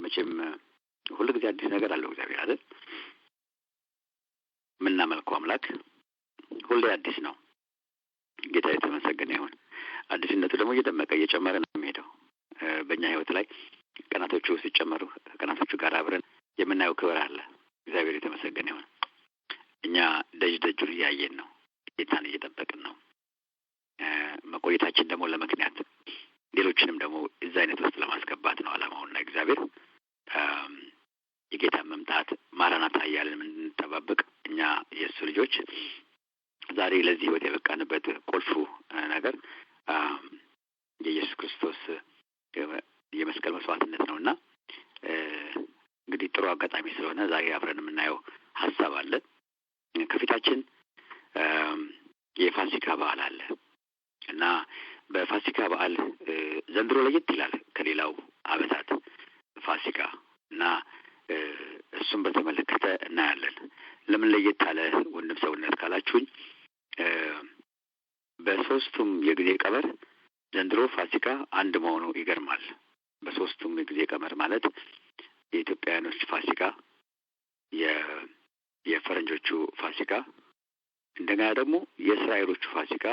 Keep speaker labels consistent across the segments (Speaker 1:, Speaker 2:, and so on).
Speaker 1: መቼም ሁሉ ጊዜ አዲስ ነገር አለው እግዚአብሔር አይደል? ምናመልከው አምላክ ሁሌ አዲስ ነው። ጌታ የተመሰገነ ይሁን። አዲስነቱ ደግሞ እየደመቀ እየጨመረ ነው የሚሄደው። በእኛ ህይወት ላይ ቀናቶቹ ሲጨመሩ ከቀናቶቹ ጋር አብረን የምናየው ክብር አለ። እግዚአብሔር የተመሰገነ ይሁን። እኛ ደጁን እያየን ነው። ጌታን እየጠበቅን ነው። መቆየታችን ደግሞ ለምክንያት ሌሎችንም ደግሞ እዛ አይነት ውስጥ ለማስገባት ነው ዓላማውና እግዚአብሔር የጌታ መምጣት ማራናታ እያልን የምንጠባበቅ እኛ የእሱ ልጆች ዛሬ ለዚህ ህይወት የበቃንበት ቁልፉ ነገር የኢየሱስ ክርስቶስ የመስቀል መስዋዕትነት ነውና እንግዲህ ጥሩ አጋጣሚ ስለሆነ ዛሬ አብረን የምናየው ሐሳብ አለ። ከፊታችን የፋሲካ በዓል አለ እና በፋሲካ በዓል ዘንድሮ ለየት ይላል ከሌላው ዓመታት ፋሲካ እና እሱን በተመለከተ እናያለን። ለምን ለየት አለ ወንድም ሰውነት ካላችሁኝ በሶስቱም የጊዜ ቀመር ዘንድሮ ፋሲካ አንድ መሆኑ ይገርማል። በሶስቱም የጊዜ ቀመር ማለት የኢትዮጵያውያኖች ፋሲካ፣ የፈረንጆቹ ፋሲካ እንደገና ደግሞ የእስራኤሎቹ ፋሲካ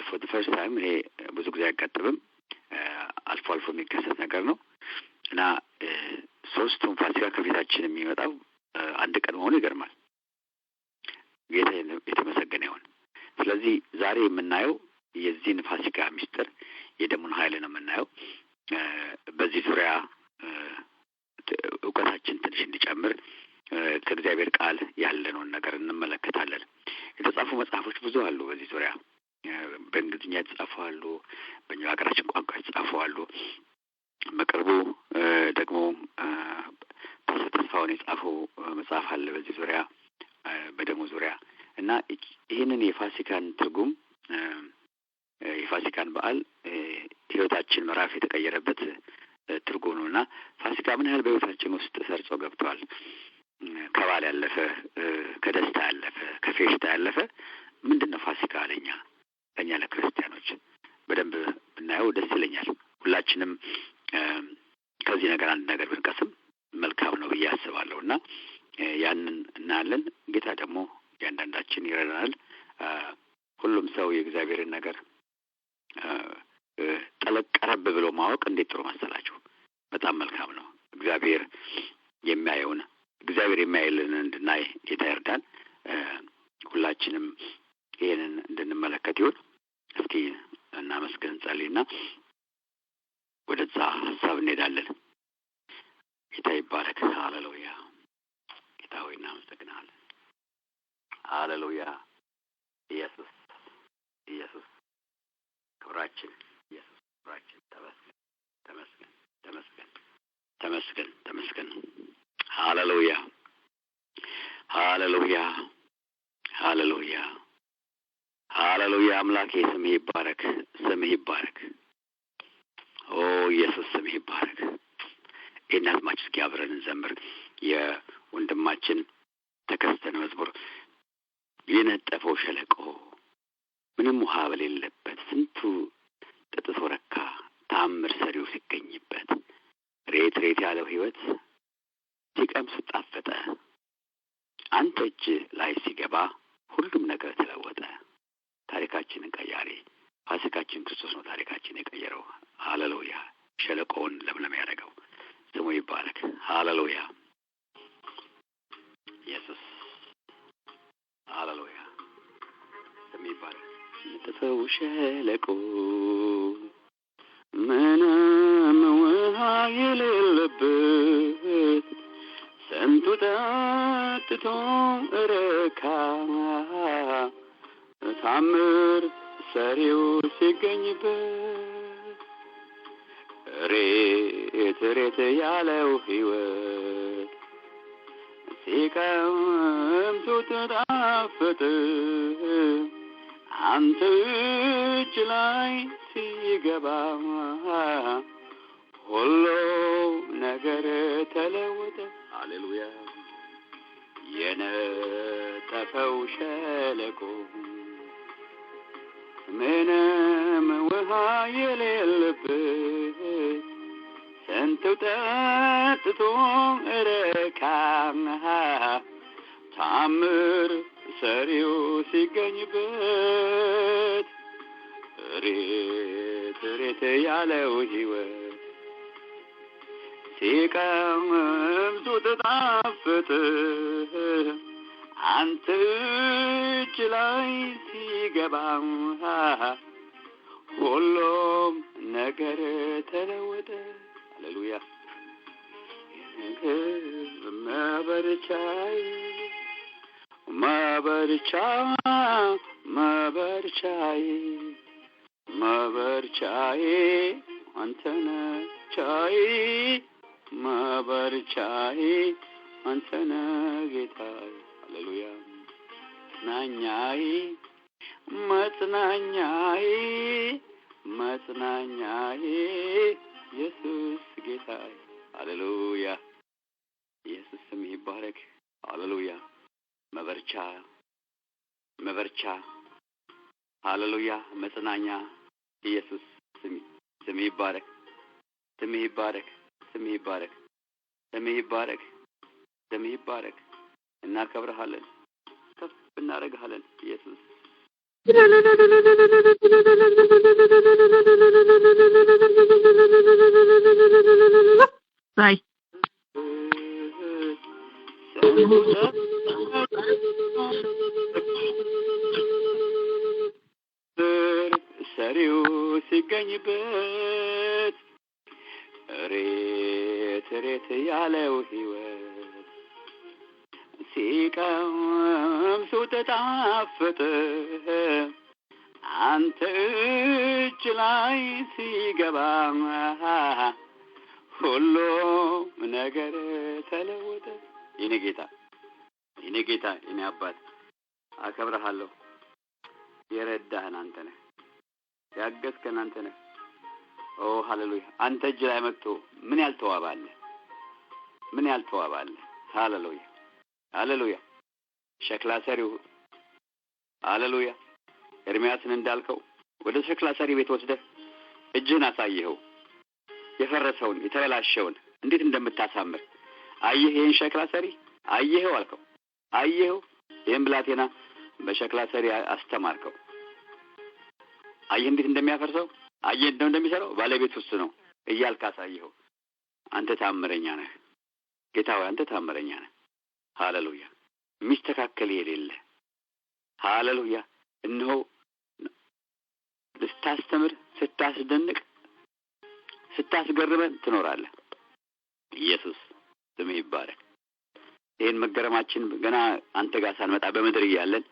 Speaker 1: for the first time ይሄ ብዙ ጊዜ አይቀጥብም፣ አልፎ አልፎ የሚከሰት ነገር ነው እና ሶስቱም ፋሲካ ከፊታችን የሚመጣው አንድ ቀን መሆኑ ይገርማል። ጌታ የተመሰገነ ይሁን። ስለዚህ ዛሬ የምናየው የዚህን ፋሲካ ምስጢር የደሙን ኃይል ነው የምናየው። በዚህ ዙሪያ እውቀታችን ትንሽ እንዲጨምር ከእግዚአብሔር ቃል ያለነውን ነገር እንመለከታለን። የተጻፉ መጽሐፎች ብዙ አሉ በዚህ ዙሪያ። በእንግሊዝኛ የተጻፉ አሉ፣ በእኛ ሀገራችን ቋንቋ የተጻፉ አሉ። በቅርቡ ደግሞ ተስፋውን የጻፈው መጽሐፍ አለ በዚህ ዙሪያ በደሙ ዙሪያ እና ይህንን የፋሲካን ትርጉም የፋሲካን በዓል ህይወታችን ምዕራፍ የተቀየረበት ትርጉም ነውና ፋሲካ ምን ያህል በህይወታችን ውስጥ ሰርጾ ገብቷል። ከበዓል ያለፈ፣ ከደስታ ያለፈ፣ ከፌሽታ ያለፈ ምንድነው ፋሲካ ለኛ ለክርስቲያኖች በደንብ ብናየው ደስ ይለኛል። ሁላችንም ከዚህ ነገር አንድ ነገር ብንቀስም መልካም ነው ብዬ አስባለሁና ያንን እናያለን። ጌታ ደግሞ ያንዳንዳችን ይረዳናል። ሁሉም ሰው የእግዚአብሔርን ነገር ጠለቀረብ ብሎ ማወቅ እንዴት ጥሩ መሰላችሁ። በጣም መልካም ነው። እግዚአብሔር የሚያይልን እንድናይ ጌታ ይርዳን። ሁላችንም ይሄንን እንድንመለከት ይሁን። እስኪ እናመስግን፣ ጸልይና ወደዛ ሐሳብ እንሄዳለን። ጌታ ይባረክ። ሃሌሉያ። ጌታ ሆይ እናመሰግናለን። ሃሌሉያ። ኢየሱስ ክብራችን፣ ኢየሱስ ክብራችን። ተመስገን። ሃሌሉያ። አምላኬ ስምህ ይባረክ። ኦ ኢየሱስ ስምህ ይባረክ። እናዝማች እስኪ አብረን እንዘምር የወንድማችን ተከስተን መዝሙር የነጠፈው ሸለቆ ምንም ውሃ በሌለበት ስንቱ ጠጥቶ ረካ ታምር ሰሪው ሲገኝበት ሬት ያለው ህይወት ሲቀምስ ጣፈጠ አንተ እጅ ላይ ሲገባ ሁሉም ነገር ተለወጠ። ታሪካችንን ቀያሪ ፋሲካችን ክርስቶስ ነው ታሪካችንን የቀየረው። ሃሌሉያ። ሸለቆውን ለምለም ያደረገው ስሙ ይባረክ። ሃሌሉያ። ኢየሱስ ሃሌሉያ። ስሙ ይባረክ። ነጠፈው ሸለቆ ምንም ውሃ የሌለበት ስንቱ ጠጥቶ ረካ ታምር ሰሪው ሲገኝበት ሬት ያለው ህይወት ሲቀምሱት ጣፈጠ አንተ እጅ ላይ ሲገባ ሁሉ ነገር ተለወጠ። ሃሌሉያ። የነጠፈው ሸለቆ ምንም ውሃ የሌለበት ስንቱ ጠጥቶ ረካ ታምር ሰሪው ሲገኝበት ሬት ያለው ሕይወት ሲቀምሱት ጣፈጠ አንተ እጅ ላይ ሲገባ ሁሉም ነገር ተለወጠ። ሃሌሉያ። መበርቻዬ አንተነ ቻይ መበርቻዬ አንተነ ጌታዬ። ሃሌሉያ። መጽናኛዬ ኢየሱስ ጌታዬ። ሃሌሉያ። ኢየሱስ ስም ይባረክ። ሃሌሉያ። መበርቻ ሃሌሉያ። መጽናኛ ኢየሱስ ስም ይባረክ። ስም ይባረክ። እናከብርሃለን፣ ከፍ እናደርግሃለን ኢየሱስ።
Speaker 2: ባይ
Speaker 1: ሰሪው ሲገኝበት ሬት ያለው ሕይወት ሲቀምሱት ጣፈጠ አንተ እጅ ላይ ሲገባ ሁሉም ነገር ተለወጠ። የኔ ጌታ የኔ አባት አከብረሃለሁ። የረዳህን አንተ ነህ፣ ያገዝከን አንተ ነህ። ኦ ሃሌሉያ። አንተ እጅ ላይ መጥቶ ምን ያልተዋባለ። ሃሌሉያ። ሸክላ ሰሪው ሃሌሉያ። ኤርምያስን እንዳልከው ወደ ሸክላ ሰሪ ቤት ወስደህ እጅህን አሳየኸው። የፈረሰውን የተበላሸውን እንዴት እንደምታሳምር አየህ። ይህን ሸክላ ሰሪ አየኸው አልከው። አየኸው። ይህን ብላቴና በሸክላ ሰሪ አስተማርከው። አየህ እንዴት እንደሚያፈርሰው፣ አየህ እንደሚሰራው ባለቤት ውስጥ ነው እያልክ አሳየኸው። አንተ ታምረኛ ነህ ጌታ ሆይ፣ አንተ ታምረኛ ነህ። ሃሌሉያ። የሚስተካከል የሌለ ሃሌሉያ። እነሆ ስታስተምር፣ ስታስደንቅ፣ ስታስገርመን ትኖራለህ። ኢየሱስ ስምህ ይባረክ። ይህን መገረማችን ገና አንተ ጋር ሳንመጣ በምድር እያለን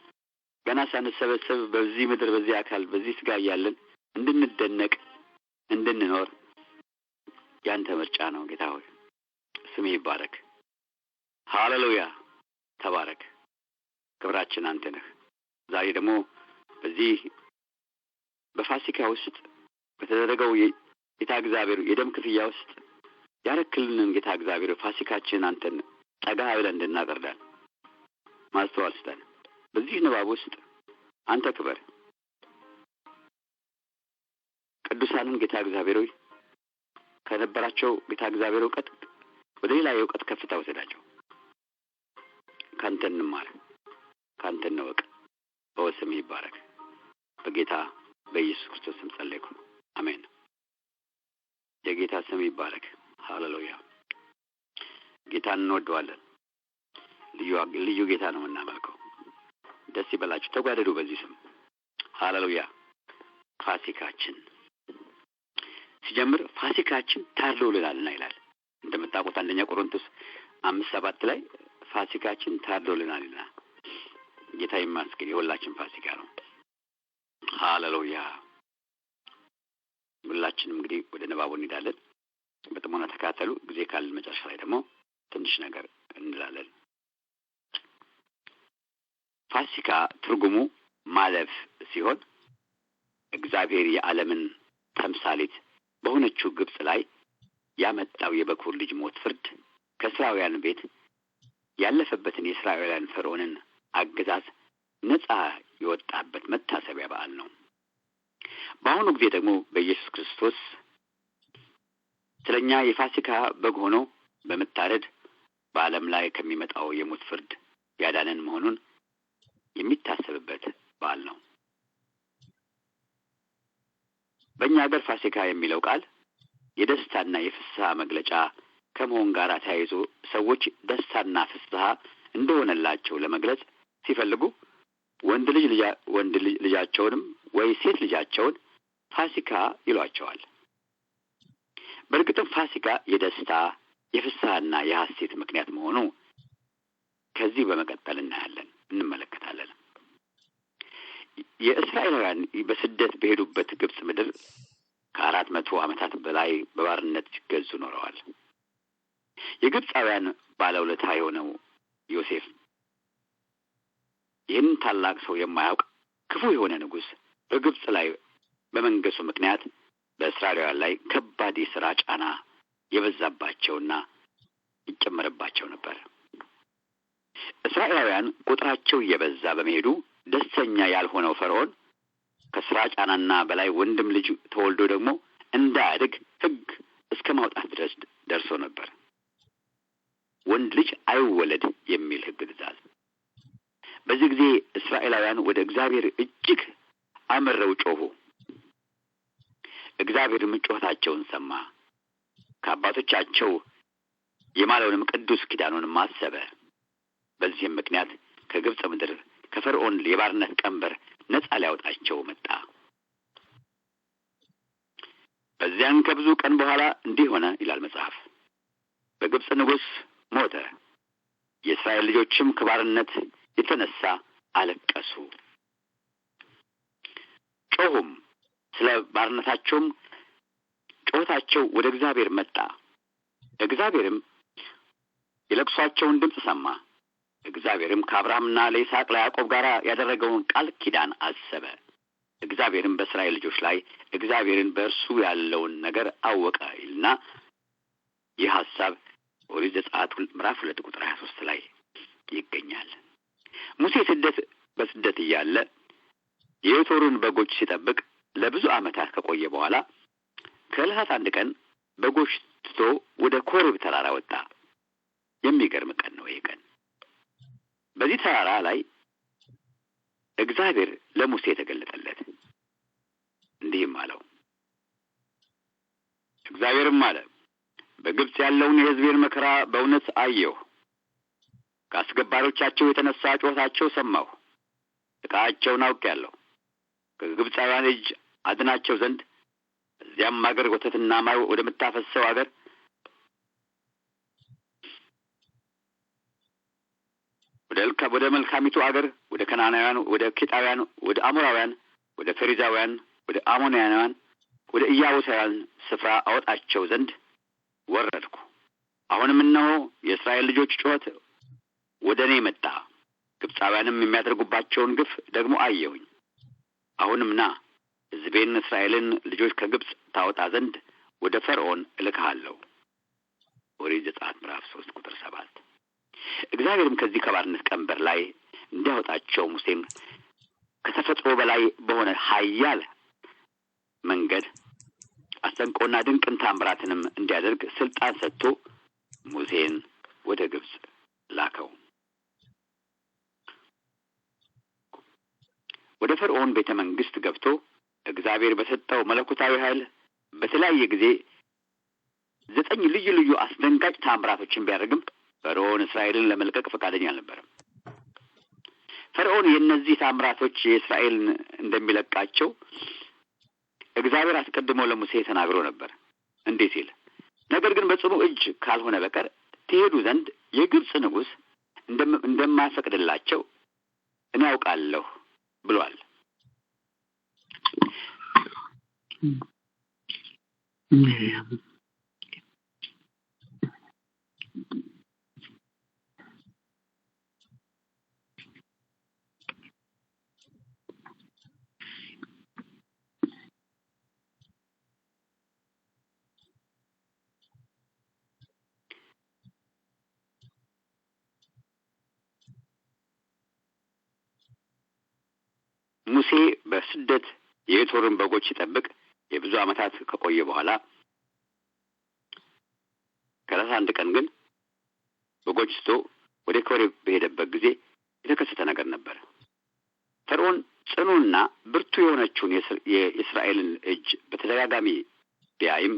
Speaker 1: ገና ሳንሰበሰብ በዚህ ምድር በዚህ አካል በዚህ ስጋ እያለን እንድንደነቅ እንድንኖር ያንተ ምርጫ ነው ጌታ ሆይ። ስምህ ይባረክ። ሃሌሉያ። ተባረክ። ክብራችን አንተ ነህ። ዛሬ ደግሞ በዚህ በፋሲካ ውስጥ በተደረገው ጌታ እግዚአብሔር የደም ክፍያ ውስጥ ያረክልንን ጌታ እግዚአብሔር ፋሲካችን አንተን ጠጋ ብለን እንድናቀርዳል ማስተዋል ስጠን። በዚህ ንባብ ውስጥ አንተ ክበር። ቅዱሳንን ጌታ እግዚአብሔር ሆይ ከነበራቸው ጌታ እግዚአብሔር እውቀት ወደ ሌላ የእውቀት ከፍታ ወሰዳቸው። ካንተ እንማር፣ ካንተ እንወቅ። በስምህ ይባረክ። በጌታ በኢየሱስ ክርስቶስ ስም ጸለይኩ፣ አሜን። የጌታ ስም ይባረክ። ሃሌሉያ። ጌታን እንወደዋለን። ልዩ ጌታ ነው የምናመልከው። ደስ ይበላችሁ፣ ተጓደዱ በዚህ ስም። ሃሌሉያ። ፋሲካችን ሲጀምር ፋሲካችን ታርዶልናልና ይላል። እንደምታውቁት አንደኛ ቆሮንቶስ 5:7 ላይ ፋሲካችን ታርዶልናልና። ጌታ ይመስገን፣ የሁላችን ፋሲካ ነው። ሃሌሉያ። ሁላችንም እንግዲህ ወደ ንባቡ እንሄዳለን። በጥሞና ተካተሉ። ጊዜ ካለን መጨረሻ ላይ ደግሞ ትንሽ ነገር እንላለን። ፋሲካ ትርጉሙ ማለፍ ሲሆን እግዚአብሔር የዓለምን ተምሳሌት በሆነችው ግብጽ ላይ ያመጣው የበኩር ልጅ ሞት ፍርድ ከእስራኤላውያን ቤት ያለፈበትን የእስራኤላውያን ፈርዖንን አገዛዝ ነፃ የወጣበት መታሰቢያ በዓል ነው። በአሁኑ ጊዜ ደግሞ በኢየሱስ ክርስቶስ ስለኛ የፋሲካ በግ ሆኖ በመታረድ በዓለም ላይ ከሚመጣው የሞት ፍርድ ያዳነን መሆኑን የሚታሰብበት በዓል ነው። በእኛ ሀገር ፋሲካ የሚለው ቃል የደስታና የፍስሐ መግለጫ ከመሆን ጋር ተያይዞ ሰዎች ደስታና ፍስሐ እንደሆነላቸው ለመግለጽ ሲፈልጉ ወንድ ልጃቸውንም ወይ ሴት ልጃቸውን ፋሲካ ይሏቸዋል። በእርግጥም ፋሲካ የደስታ የፍስሐና የሐሴት ምክንያት መሆኑ ከዚህ በመቀጠል እንመለከታለን። የእስራኤላውያን በስደት በሄዱበት ግብጽ ምድር ከ400 ዓመታት በላይ በባርነት ሲገዙ ኖረዋል። የግብጻውያን ባለውለታ የሆነው ዮሴፍ ይህን ታላቅ ሰው የማያውቅ ክፉ የሆነ ንጉሥ በግብጽ ላይ በመንገሱ ምክንያት በእስራኤላውያን ላይ ከባድ የሥራ ጫና የበዛባቸውና ይጨመረባቸው ነበር። እስራኤላውያን ቁጥራቸው እየበዛ በመሄዱ ደስተኛ ያልሆነው ፈርዖን ከሥራ ጫናና በላይ ወንድም ልጅ ተወልዶ ደግሞ እንዳያድግ ሕግ እስከ ማውጣት ድረስ ደርሶ ነበር። ወንድ ልጅ አይወለድ የሚል ሕግ ትእዛዝ። በዚህ ጊዜ እስራኤላውያን ወደ እግዚአብሔር እጅግ አምረው ጮኹ። እግዚአብሔርም ጩኸታቸውን ሰማ። ከአባቶቻቸው የማለውንም ቅዱስ ኪዳኑንም አሰበ። በዚህም ምክንያት ከግብጽ ምድር ከፈርዖን የባርነት ቀንበር ነፃ ሊያወጣቸው መጣ። በዚያን ከብዙ ቀን በኋላ እንዲህ ሆነ ይላል መጽሐፍ። በግብጽ ንጉሥ ሞተ። የእስራኤል ልጆችም ከባርነት የተነሳ አለቀሱ፣ ጮኹም። ስለ ባርነታቸውም ጩኸታቸው ወደ እግዚአብሔር መጣ። እግዚአብሔርም የለቅሷቸውን ድምፅ ሰማ። እግዚአብሔርም ከአብርሃምና ለይስሐቅ ለያዕቆብ ጋር ያደረገውን ቃል ኪዳን አሰበ። እግዚአብሔርም በእስራኤል ልጆች ላይ እግዚአብሔርን በእርሱ ያለውን ነገር አወቀ ይልና ይህ ሐሳብ ኦሪት ዘጸአት ምዕራፍ 2 ቁጥር 23 ላይ ይገኛል። ሙሴ በስደት እያለ የዮቶርን በጎች ሲጠብቅ ለብዙ ዓመታት ከቆየ በኋላ ከዕለታት አንድ ቀን በጎች ትቶ ወደ ኮሬብ ተራራ ወጣ። የሚገርም ቀን ነው ይህ ቀን። በዚህ ተራራ ላይ እግዚአብሔር ለሙሴ ተገለጠለት፣ እንዲህም አለው። እግዚአብሔርም አለ፣ በግብጽ ያለውን የሕዝቤን መከራ በእውነት አየሁ። ከአስገባሪዎቻቸው የተነሳ ጩኸታቸው ሰማሁ። ዕቃቸውን አውቄአለሁ። ከግብጻውያን እጅ አድናቸው ዘንድ እዚያም አገር ወተትና ማር ወደምታፈሰው አገር ወደ መልካሚቱ አገር ወደ ከናናውያን፣ ወደ ኬጣውያን፣ ወደ አሞራውያን፣ ወደ ፈሪዛውያን፣ ወደ አሞናውያን፣ ወደ ኢያቡሳውያን ስፍራ አወጣቸው ዘንድ ወረድኩ። አሁንም እነሆ የእስራኤል ልጆች ጩኸት ወደ እኔ መጣ። ግብጻውያንም የሚያደርጉባቸውን ግፍ ደግሞ አየሁኝ። አሁንም ና ሕዝቤን እስራኤልን ልጆች ከግብጽ ታወጣ ዘንድ ወደ ፈርዖን እልክሃለሁ። ኦሪት ዘጸአት ምዕራፍ 3 ቁጥር 7። እግዚአብሔርም ከዚህ ከባርነት ቀንበር ላይ እንዲያወጣቸው ሙሴን ከተፈጥሮ በላይ በሆነ ኃያል መንገድ አስደንቆና ድንቅን ታምራትንም እንዲያደርግ ስልጣን ሰጥቶ ሙሴን ወደ ግብጽ ላከው። ወደ ፈርዖን ቤተ መንግስት ገብቶ እግዚአብሔር በሰጠው መለኮታዊ ኃይል በተለያየ ጊዜ 9 ልዩ ልዩ አስደንጋጭ ታምራቶችን ቢያደርግም ፈርዖን እስራኤልን ለመልቀቅ ፈቃደኛ አልነበረም። ፈርዖን የእነዚህ ታምራቶች የእስራኤልን እንደሚለቃቸው እግዚአብሔር አስቀድሞ ለሙሴ ተናግሮ ነበር። እንዴት ሲል፣ ነገር ግን በጽኑ እጅ ካልሆነ በቀር ትሄዱ ዘንድ የግብጽ ንጉሥ እንደማይፈቅድላቸው እኔ አውቃለሁ ብሏል። ሙሴ በስደት የዮቶርን በጎች ሲጠብቅ የብዙ ዓመታት ከቆየ በኋላ ለ31 ቀን ግን በጎች ስቶ ወደ ኮሬብ በሄደበት ጊዜ የተከሰተ ነገር ነበር። ፈርዖን ጽኑና ብርቱ የሆነችውን የእስራኤልን እጅ በተደጋጋሚ ቢያይም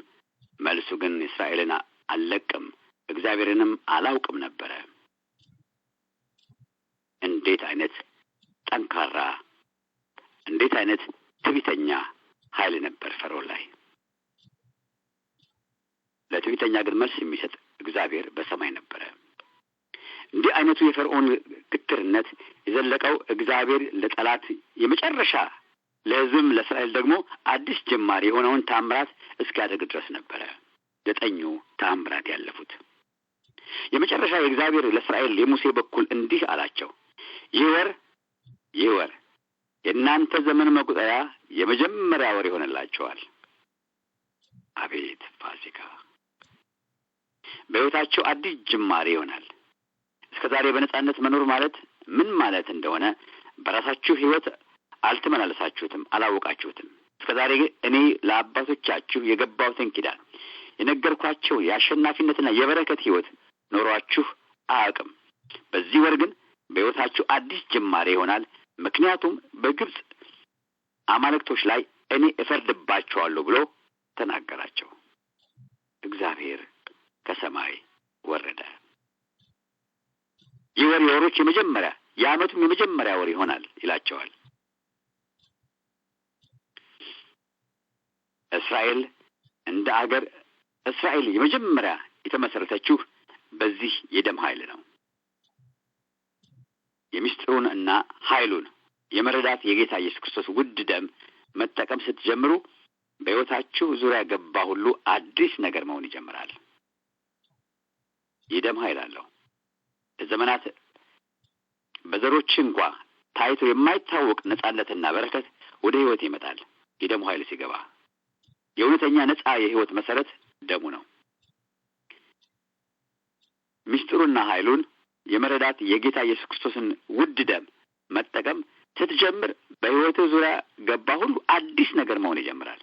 Speaker 1: መልሱ ግን እስራኤልን አልለቅም እግዚአብሔርንም አላውቅም ነበረ። እንዴት አይነት ጠንካራ እንዴት አይነት ትዕቢተኛ ኃይል ነበር ፈርዖን ላይ! ለትዕቢተኛ ግን መልስ የሚሰጥ እግዚአብሔር በሰማይ ነበረ። እንዲህ አይነቱ የፈርዖን ግትርነት የዘለቀው እግዚአብሔር ለጠላት የመጨረሻ ለሕዝብም ለእስራኤል ደግሞ አዲስ ጅማሬ የሆነውን ታምራት እስኪያደርግ ድረስ ነበረ። 9 ታምራት ያለፉት የመጨረሻ የእግዚአብሔር ለእስራኤል የሙሴ በኩል እንዲህ አላቸው፣ ይህ ወር የእናንተ ዘመን መቁጠሪያ የመጀመሪያ ወር ይሆንላችኋል። አቤት ፋሲካ! በሕይወታቸው አዲስ ጅማሬ ይሆናል። እስከ ዛሬ በነጻነት መኖር ማለት ምን ማለት እንደሆነ በራሳችሁ ሕይወት አልተመላለሳችሁትም፣ አላወቃችሁትም። እስከ ዛሬ እኔ ለአባቶቻችሁ የገባሁትን ኪዳን የነገርኳቸው የአሸናፊነትና የበረከት ሕይወት ኖሯችሁ አያውቅም። በዚህ ወር ግን በሕይወታችሁ አዲስ ጅማሬ ይሆናል። ምክንያቱም በግብፅ አማልክቶች ላይ እኔ እፈርድባቸዋለሁ ብሎ ተናገራቸው። እግዚአብሔር ከሰማይ ወረደ። ይህ ወር የወሮች የመጀመሪያ የዓመቱም የመጀመሪያ ወር ይሆናል ይላቸዋል። እስራኤል እንደ አገር እስራኤል የመጀመሪያ የተመሰረተችው በዚህ የደም ኃይል ነው። የሚስጥሩን እና ኃይሉን የመረዳት የጌታ ኢየሱስ ክርስቶስ ውድ ደም መጠቀም ስትጀምሩ በሕይወታችሁ ዙሪያ ገባ ሁሉ አዲስ ነገር መሆን ይጀምራል። የደም ኃይል አለው። ለዘመናት በዘሮች እንኳ ታይቶ የማይታወቅ ነጻነትና በረከት ወደ ሕይወት ይመጣል። የደሙ ኃይል ሲገባ የእውነተኛ ነጻ የሕይወት መሰረት ደሙ ነው። ምስጢሩና ኃይሉን የመረዳት የጌታ ኢየሱስ ክርስቶስን ውድ ደም መጠቀም ስትጀምር በሕይወትህ ዙሪያ ገባ ሁሉ አዲስ ነገር መሆን ይጀምራል።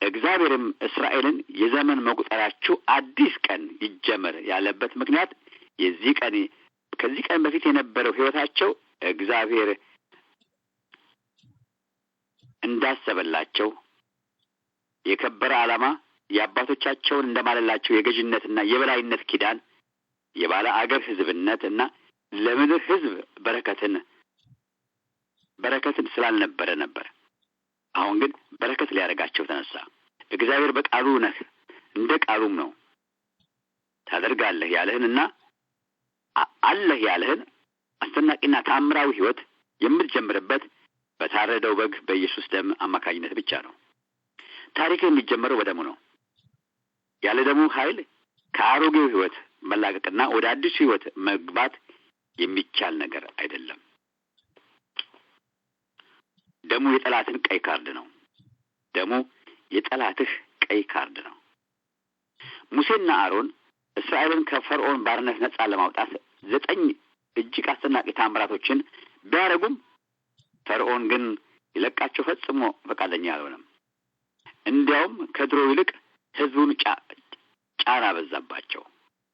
Speaker 1: እግዚአብሔርም እስራኤልን የዘመን መቁጠሪያችሁ አዲስ ቀን ይጀመር ያለበት ምክንያት ከዚህ ቀን በፊት የነበረው ሕይወታቸው እግዚአብሔር እንዳሰበላቸው የከበረ ዓላማ የአባቶቻቸውን እንደማለላቸው የገዥነትና የበላይነት ኪዳን የባለ አገር ሕዝብነት እና ለምድር ሕዝብ በረከትን ስላልነበረ ነበር። አሁን ግን በረከት ሊያደርጋቸው ተነሳ። እግዚአብሔር በቃሉ ነህ፣ እንደ ቃሉም ነው። ታደርጋለህ ያለህንና አለህ ያለህን አስደናቂና ታምራዊ ሕይወት የምትጀምርበት በታረደው በግ በኢየሱስ ደም አማካኝነት ብቻ ነው። ታሪክ የሚጀምረው በደሙ ነው። ያለ ደሙ ኃይል ከአሮጌው ሕይወት መላቀቅና ወደ አዲሱ ሕይወት መግባት የሚቻል ነገር አይደለም። ደሙ የጠላትን ቀይ ካርድ ነው። ደሙ የጠላትህ ቀይ ካርድ ነው። ሙሴና አሮን እስራኤልን ከፈርዖን ባርነት ነጻ ለማውጣት 9 እጅግ አስደናቂ ታምራቶችን ቢያደርጉም ፈርዖን ግን ይለቃቸው ፈጽሞ ፈቃደኛ አልሆነም። እንዲያውም ከድሮ ይልቅ ሕዝቡን ጫና በዛባቸው።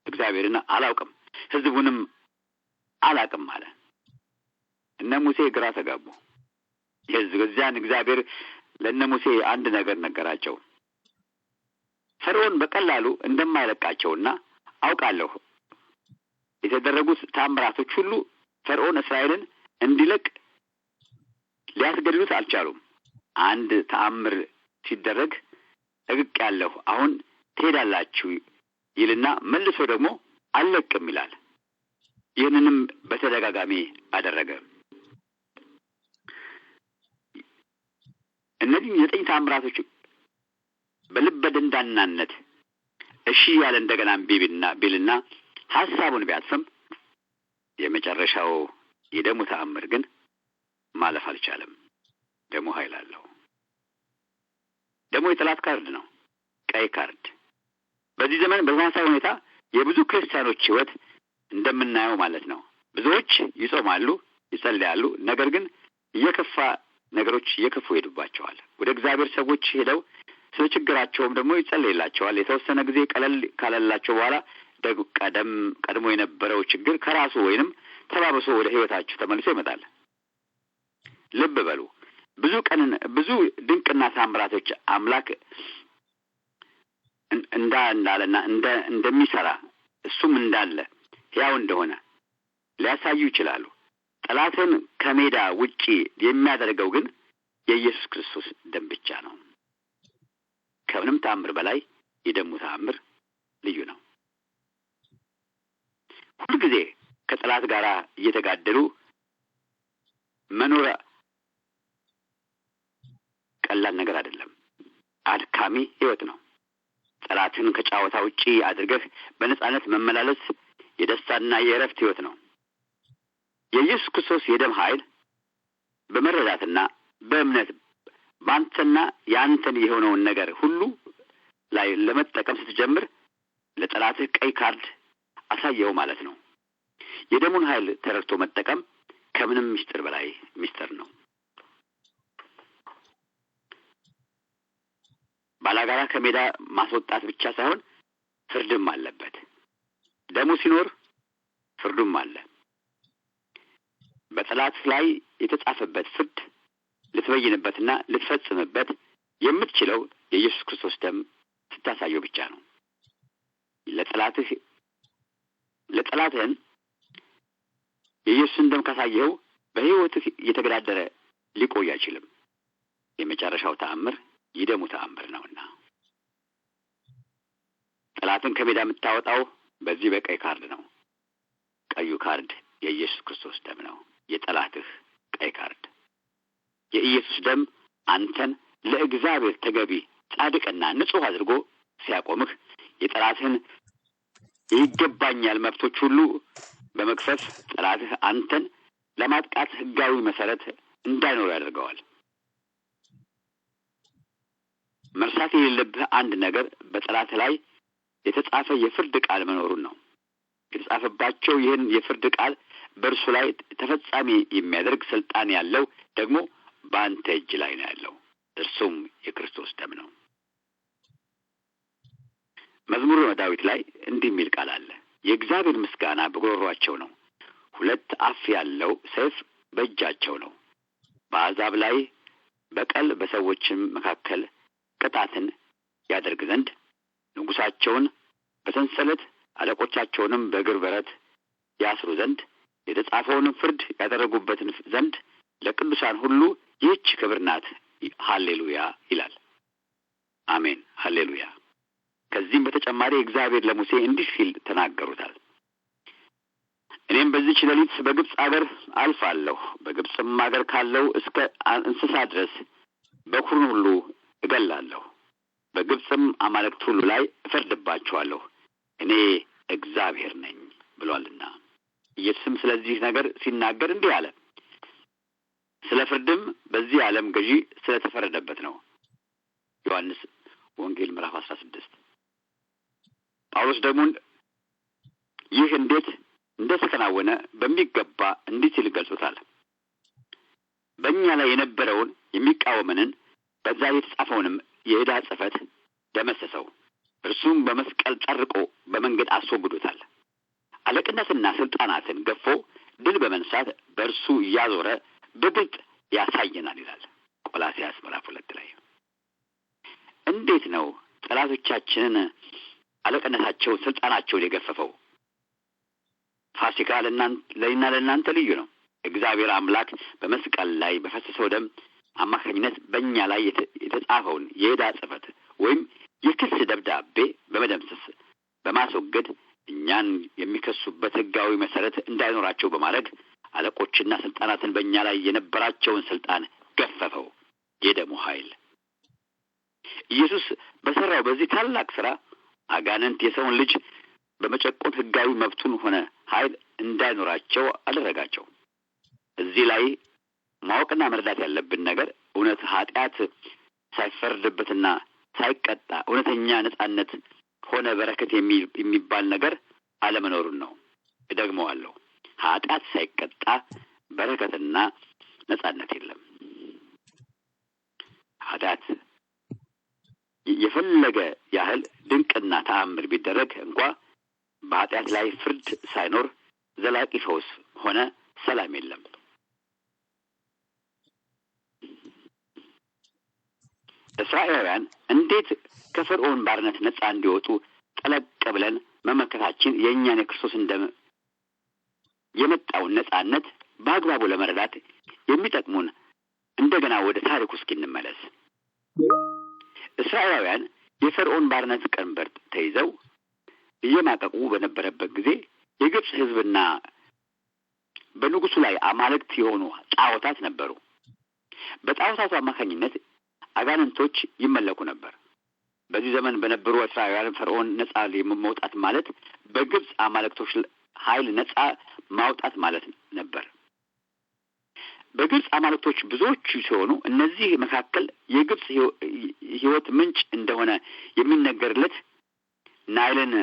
Speaker 1: እግዚአብሔርን አላውቅም ሕዝቡንም አላውቅም አለ። እነ ሙሴ ግራ ተጋቡ። የዚያን እግዚአብሔር ለእነ ሙሴ አንድ ነገር ነገራቸው። ፈርዖን በቀላሉ እንደማይለቃቸውና አውቃለሁ የተደረጉት ታምራቶች ሁሉ ፈርዖን እስራኤልን እንዲለቅ ሊያስገድሉት አልቻሉም። አንድ ተአምር ሲደረግ እግቅ ያለሁ አሁን ትሄዳላችሁ ይልና መልሶ ደግሞ አልለቅም ይላል። ይህንንም በተደጋጋሚ አደረገ። እነዚህ 9 ታምራቶች በልበ ደንዳናነት እሺ ያለ እንደገና ቢልና ሐሳቡን ቢያጥፍም የመጨረሻው የደሙ ተአምር ግን ማለፍ አልቻለም። ደሙ ኃይል አለው። ደሙ የጠላት ካርድ ነው፣ ቀይ ካርድ። በዚህ ዘመን በተመሳሳይ ሁኔታ የብዙ ክርስቲያኖች ሕይወት እንደምናየው ማለት ነው። ብዙዎች ይጾማሉ፣ ይጸልያሉ፣ ነገር ግን ነገሮች እየከፉ ይሄዱባቸዋል። ወደ እግዚአብሔር ሰዎች ሄደው ስለ ችግራቸውም ደግሞ ይጸልይላቸዋል። የተወሰነ ጊዜ ቀለል ካለላቸው በኋላ ቀድሞ የነበረው ችግር ከራሱ ወይንም ተባብሶ ወደ ህይወታቸው ተመልሶ ይመጣል። ልብ በሉ፣ ብዙ ድንቅና ታምራቶች አምላክ እንዳለና እንደሚሰራ እሱም እንዳለ ሕያው እንደሆነ ሊያሳዩ ይችላሉ። ጠላትን ከሜዳ ውጪ የሚያደርገው ግን የኢየሱስ ክርስቶስ ደም ብቻ ነው። ከምንም ተአምር በላይ የደሙ ተአምር ልዩ ነው። ሁልጊዜ ከጠላት ጋር እየተጋደሉ መኖር ቀላል ነገር አይደለም። አድካሚ ህይወት ነው። ጠላትን ከጫወታ ውጪ አድርገህ በነጻነት መመላለስ የደስታና የእረፍት ህይወት ነው። የኢየሱስ ክርስቶስ የደም ኃይል በመረዳትና በእምነት ባንተና ያንተን የሆነውን ነገር ሁሉ ላይ ለመጠቀም ስትጀምር ለጠላትህ ቀይ ካርድ አሳየው ማለት ነው። የደሙን ኃይል ተረድቶ መጠቀም ከምንም ምስጢር በላይ ምስጢር ነው። ባላጋራ ከሜዳ ማስወጣት ብቻ ሳይሆን ፍርድም አለበት። ደሙ ሲኖር ፍርዱም አለ። በጠላት ላይ የተጻፈበት ፍርድ ልትበይንበትና ልትፈጽምበት የምትችለው የኢየሱስ ክርስቶስ ደም ስታሳየው ብቻ ነው። ለጠላትህን የኢየሱስን ደም ካሳየው በህይወትህ እየተገዳደረ ሊቆይ አይችልም። የመጨረሻው ተአምር የደሙ ተአምር ነውና ጠላትን ከሜዳ የምታወጣው በዚህ በቀይ ካርድ ነው። ቀዩ ካርድ የኢየሱስ ክርስቶስ ደም ነው። የጠላትህ ቀይ ካርድ የኢየሱስ ደም አንተን ለእግዚአብሔር ተገቢ ጻድቅና ንጹሕ አድርጎ ሲያቆምህ የጠላትህን ይገባኛል መብቶች ሁሉ በመክፈፍ ጠላትህ አንተን ለማጥቃት ህጋዊ መሰረት እንዳይኖር ያደርገዋል። መርሳት የሌለብህ አንድ ነገር በጠላት ላይ የተጻፈ የፍርድ ቃል መኖሩን ነው። የተጻፈባቸው ይህን የፍርድ ቃል በእርሱ ላይ ተፈጻሚ የሚያደርግ ስልጣን ያለው ደግሞ በአንተ እጅ ላይ ነው ያለው። እርሱም የክርስቶስ ደም ነው። መዝሙረ ዳዊት ላይ እንዲህ የሚል ቃል አለ። የእግዚአብሔር ምስጋና በጉሮሯቸው ነው፣ ሁለት አፍ ያለው ሰይፍ በእጃቸው ነው። በአሕዛብ ላይ በቀል በሰዎችም መካከል ቅጣትን ያደርግ ዘንድ ንጉሳቸውን በሰንሰለት አለቆቻቸውንም በእግር ብረት ያስሩ ዘንድ የተጻፈውን ፍርድ ያደረጉበትን ዘንድ ለቅዱሳን ሁሉ ይህች ክብር ናት። ሃሌሉያ ይላል። አሜን፣ ሃሌሉያ። ከዚህም በተጨማሪ እግዚአብሔር ለሙሴ እንዲህ ሲል ተናገሩታል። እኔም በዚህች ሌሊት በግብጽ አገር አልፋለሁ፣ በግብጽም አገር ካለው እስከ እንስሳ ድረስ በኩርን ሁሉ እገላለሁ፣ በግብጽም አማልክት ሁሉ ላይ እፈርድባቸዋለሁ፣ እኔ እግዚአብሔር ነኝ ብሏልና። ኢየሱስም ስለዚህ ነገር ሲናገር እንዲህ አለ። ስለ ፍርድም በዚህ ዓለም ገዢ ስለተፈረደበት ነው። ዮሐንስ ወንጌል ምዕራፍ 16። ጳውሎስ ደግሞ ይህ እንዴት እንደተከናወነ በሚገባ እንዲህ ሲል ገልጾታል። በእኛ ላይ የነበረውን የሚቃወመንን በዛ የተጻፈውንም የዕዳ ጽሕፈት ደመሰሰው፣ እርሱም በመስቀል ጠርቆ በመንገድ አስወግዶታል። አለቅነትና ስልጣናትን ገፎ ድል በመንሳት በእርሱ እያዞረ በግልጥ ያሳየናል ይላል ቆላስይስ ምዕራፍ 2 ላይ። እንዴት ነው ጠላቶቻችንን አለቅነታቸውን ስልጣናቸውን የገፈፈው? ፋሲካ ለእኔና ለእናንተ ልዩ ነው። እግዚአብሔር አምላክ በመስቀል ላይ በፈሰሰው ደም አማካኝነት በእኛ ላይ የተጻፈውን የዕዳ ጽሕፈት ወይም የክስ ደብዳቤ በመደምሰስ በማስወገድ እኛን የሚከሱበት ሕጋዊ መሰረት እንዳይኖራቸው በማድረግ አለቆችና ስልጣናትን በእኛ ላይ የነበራቸውን ስልጣን ገፈፈው። የደሙ ኃይል ኢየሱስ በሰራው በዚህ ታላቅ ስራ አጋንንት የሰውን ልጅ በመጨቆን ሕጋዊ መብቱን ሆነ ኃይል እንዳይኖራቸው አደረጋቸው። እዚህ ላይ ማወቅና መረዳት ያለብን ነገር እውነት ኃጢአት ሳይፈርድበትና ሳይቀጣ እውነተኛ ነጻነት ሆነ በረከት የሚባል ነገር አለመኖሩን ነው። እደግመዋለሁ። ኃጢአት ሳይቀጣ በረከትና ነጻነት የለም። ኃጢአት የፈለገ ያህል ድንቅና ተአምር ቢደረግ እንኳ በኃጢአት ላይ ፍርድ ሳይኖር ዘላቂ ፈውስ ሆነ ሰላም የለም። እስራኤላውያን እንዴት ከፈርዖን ባርነት ነፃ እንዲወጡ ጠለቅ ብለን መመከታችን የእኛን የክርስቶስ እንደም የመጣውን ነፃነት በአግባቡ ለመረዳት የሚጠቅሙን እንደገና ወደ ታሪኩ እስኪንመለስ። እስራኤላውያን የፈርዖን ባርነት ቀንበር ተይዘው እየማቀቁ በነበረበት ጊዜ የግብፅ ሕዝብና በንጉሱ ላይ አማልክት የሆኑ ጣዖታት ነበሩ። በጣዖታቱ አማካኝነት አጋንንቶች ይመለኩ ነበር። በዚህ ዘመን በነበሩ እስራኤላውያን ፈርዖን ነፃ መውጣት ማለት በግብፅ አማልክቶች ኃይል ነፃ ማውጣት ማለት ነበር። በግብፅ አማልክቶች ብዙዎች ሲሆኑ እነዚህ መካከል የግብፅ ሕይወት ምንጭ እንደሆነ የሚነገርለት ናይልን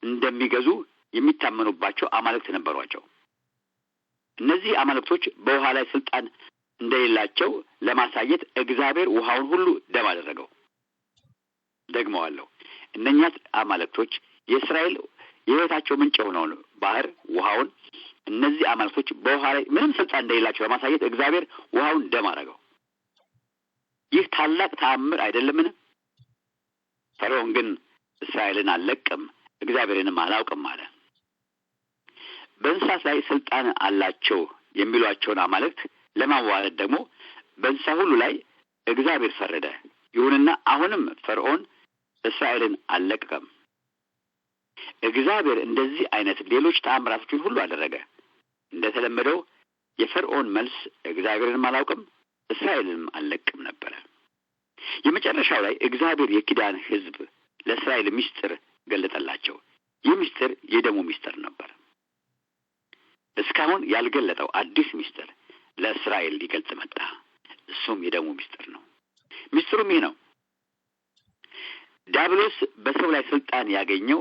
Speaker 1: እንደሚገዙ የሚታመኑባቸው አማልክት ነበሯቸው። እነዚህ አማልክቶች በውሃ ላይ ስልጣን እንደሌላቸው ለማሳየት እግዚአብሔር ውሃውን ሁሉ ደም አደረገው። ደግመዋለሁ፣ እነኛ አማልክቶች የእስራኤል የሕይወታቸው ምንጭ የሆነውን ባህር ውሃውን እነዚህ አማልክቶች በውሃ ላይ ምንም ስልጣን እንደሌላቸው ለማሳየት እግዚአብሔር ውሃውን ደም አደረገው። ይህ ታላቅ ተአምር አይደለምን? ፈርዖን ግን እስራኤልን አልለቅም እግዚአብሔርንም አላውቅም አለ። በእንስሳት ላይ ስልጣን አላቸው የሚሏቸውን አማልክት ለማዋረድ ደግሞ በእንስሳ ሁሉ ላይ እግዚአብሔር ፈረደ። ይሁንና አሁንም ፈርዖን እስራኤልን አልለቀቀም። እግዚአብሔር እንደዚህ አይነት ሌሎች ተአምራቶችን ሁሉ አደረገ። እንደተለመደው የፈርዖን መልስ እግዚአብሔርንም አላውቅም እስራኤልንም አልለቅም ነበረ። የመጨረሻው ላይ እግዚአብሔር የኪዳን ሕዝብ ለእስራኤል ምስጢር ገለጠላቸው። ይህ ምስጢር የደሙ ምስጢር ነበር። እስካሁን ያልገለጠው አዲስ ምስጢር ለእስራኤል ሊገልጽ መጣ። እሱም የደሙ ምስጢር ነው። ምስጢሩም ይህ ነው። ዲያብሎስ በሰው ላይ ስልጣን ያገኘው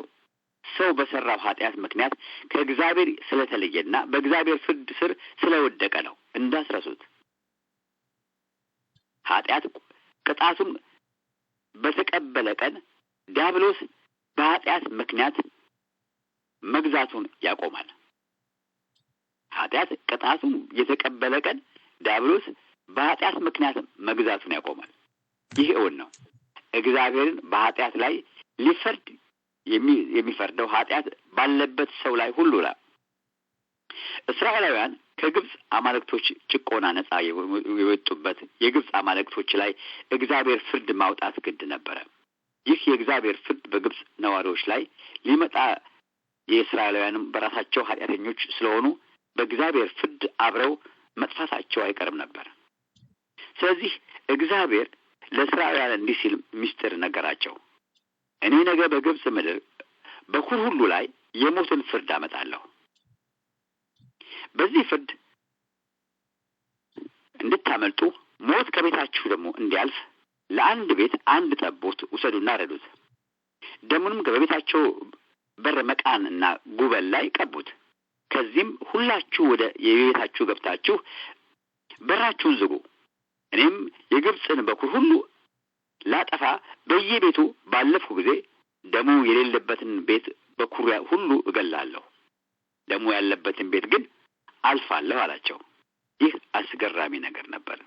Speaker 1: ሰው በሰራው ኃጢአት ምክንያት ከእግዚአብሔር ስለተለየና በእግዚአብሔር ፍርድ ስር ስለወደቀ ነው። እንዳስረሱት ኃጢአት ቅጣቱን በተቀበለ ቀን ዲያብሎስ በኃጢአት ምክንያት መግዛቱን ያቆማል። ኃጢአት ቅጣቱን የተቀበለ ቀን ዲያብሎስ በኃጢአት ምክንያት መግዛቱን ያቆማል። ይህ እውን ነው። እግዚአብሔርን በኃጢአት ላይ ሊፈርድ የሚፈርደው ኃጢአት ባለበት ሰው ላይ ሁሉ ላይ እስራኤላውያን ከግብፅ አማልክቶች ጭቆና ነፃ የወጡበት የግብፅ አማልክቶች ላይ እግዚአብሔር ፍርድ ማውጣት ግድ ነበረ። ይህ የእግዚአብሔር ፍርድ በግብፅ ነዋሪዎች ላይ ሊመጣ የእስራኤላውያንም በራሳቸው ኃጢአተኞች ስለሆኑ በእግዚአብሔር ፍርድ አብረው መጥፋታቸው አይቀርም ነበር። ስለዚህ እግዚአብሔር ለእስራኤላውያን እንዲህ ሲል ምስጢር ነገራቸው። እኔ ነገ በግብፅ ምድር በኩር ሁሉ ላይ የሞትን ፍርድ አመጣለሁ። በዚህ ፍርድ እንድታመልጡ ሞት ከቤታችሁ ደግሞ እንዲያልፍ ለአንድ ቤት አንድ ጠቦት ውሰዱና ረዱት። ደሙንም በቤታቸው በር መቃንና ጉበል ላይ ቀቡት። ከዚህም ሁላችሁ ወደ የቤታችሁ ገብታችሁ በራችሁን ዝጉ። እኔም የግብፅን በኩር ሁሉ ላጠፋ በየቤቱ ባለፍኩ ጊዜ ደሙ የሌለበትን ቤት በኩር ሁሉ እገላለሁ፣ ደሙ ያለበትን ቤት ግን አልፋለሁ አላቸው። ይህ አስገራሚ ነገር ነበር።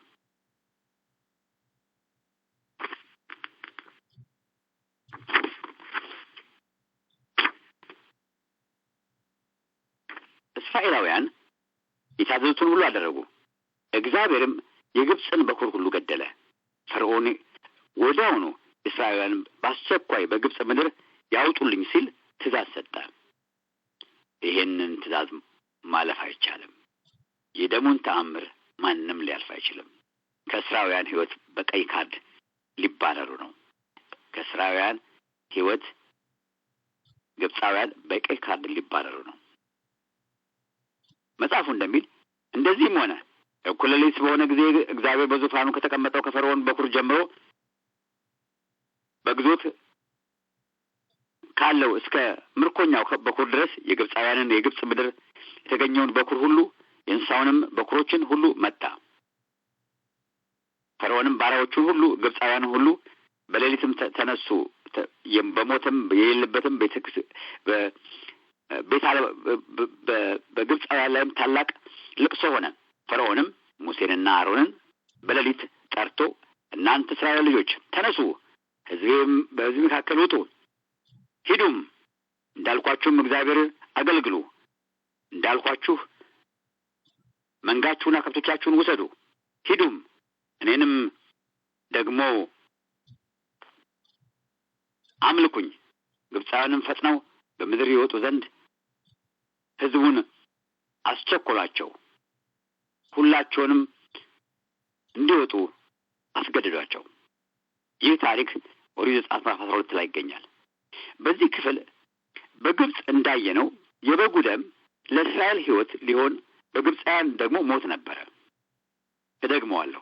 Speaker 1: እስራኤላውያን የታዘዙትን ሁሉ አደረጉ። እግዚአብሔርም የግብፅን በኩር ሁሉ ገደለ። ፈርዖን ወዲያውኑ እስራኤላውያን በአስቸኳይ በግብፅ ምድር ያውጡልኝ ሲል ትእዛዝ ሰጠ። ይሄንን ትእዛዝ ማለፍ አይቻልም። የደሙን ተአምር ማንም ሊያልፍ አይችልም። ከእስራኤላውያን ሕይወት በቀይ ካርድ ሊባረሩ ነው። ከእስራኤላውያን ሕይወት ግብፃውያን በቀይ ካርድ ሊባረሩ ነው። መጽሐፉ እንደሚል እንደዚህም ሆነ እኩለ ሌሊት በሆነ ጊዜ እግዚአብሔር በዙፋኑ ከተቀመጠው ከፈርዖን በኩር ጀምሮ በግዞት ካለው እስከ ምርኮኛው በኩር ድረስ የግብፃውያንን የግብፅ ምድር የተገኘውን በኩር ሁሉ የእንስሳውንም በኩሮችን ሁሉ መታ። ፈርዖንም ባሪያዎቹን ሁሉ ግብፃውያንን ሁሉ በሌሊትም ተነሱ። በሞትም የሌለበትም በግብፃውያን ላይም ታላቅ ልቅሶ ሆነ። ፈርዖንም ሙሴንና አሮንን በሌሊት ጠርቶ እናንተ እስራኤል ልጆች ተነሱ፣ በሕዝቤ መካከል ውጡ፣ ሂዱም እንዳልኳችሁም እግዚአብሔር አገልግሉ፣ እንዳልኳችሁ መንጋችሁና ከብቶቻችሁን ውሰዱ፣ ሂዱም እኔንም ደግሞ አምልኩኝ። ግብፃውያንም ፈጥነው በምድር ይወጡ ዘንድ ሕዝቡን አስቸኮሏቸው። ሁላቸውንም እንዲወጡ አስገድዷቸው። ይህ ታሪክ ኦሪት ዘጸአት ምዕራፍ 12 ላይ ይገኛል። በዚህ ክፍል በግብፅ እንዳየነው የበጉ ደም ለእስራኤል ሕይወት ሊሆን፣ በግብፃውያን ደግሞ ሞት ነበረ። እደግመዋለሁ።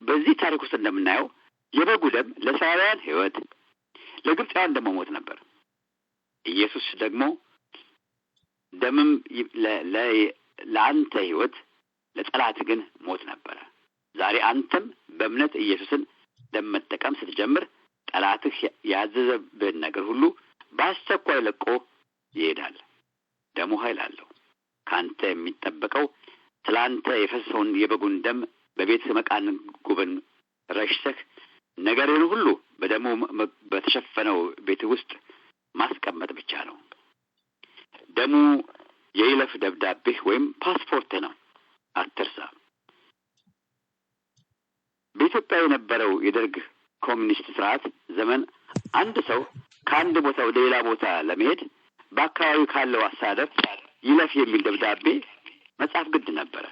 Speaker 1: በዚህ ታሪክ ውስጥ እንደምናየው የበጉ ደም ለእስራኤላውያን ሕይወት፣ ለግብፃውያን ደግሞ ሞት ነበር። ኢየሱስ ደግሞ ደምም ለአንተ ሕይወት፣ ለጠላት ግን ሞት ነበረ። ዛሬ አንተም በእምነት ኢየሱስን ደም መጠቀም ስትጀምር ጠላትህ ያዘዘብህን ነገር ሁሉ በአስቸኳይ ለቆ ይሄዳል። ደሙ ኃይል አለው። ከአንተ የሚጠበቀው ስላንተ የፈሰሰውን የበጉን ደም በቤት መቃን ጉበን ረሽተህ ነገርን ሁሉ በደሙ በተሸፈነው ቤት ውስጥ ማስቀመጥ ብቻ ነው። ደሙ የይለፍ ደብዳቤህ ወይም ፓስፖርት ነው። አትርሳ። በኢትዮጵያ የነበረው የደርግ ኮሚኒስት ስርዓት ዘመን አንድ ሰው ከአንድ ቦታ ወደ ሌላ ቦታ ለመሄድ በአካባቢው ካለው አስተዳደር ይለፍ የሚል ደብዳቤ መጻፍ ግድ ነበረ።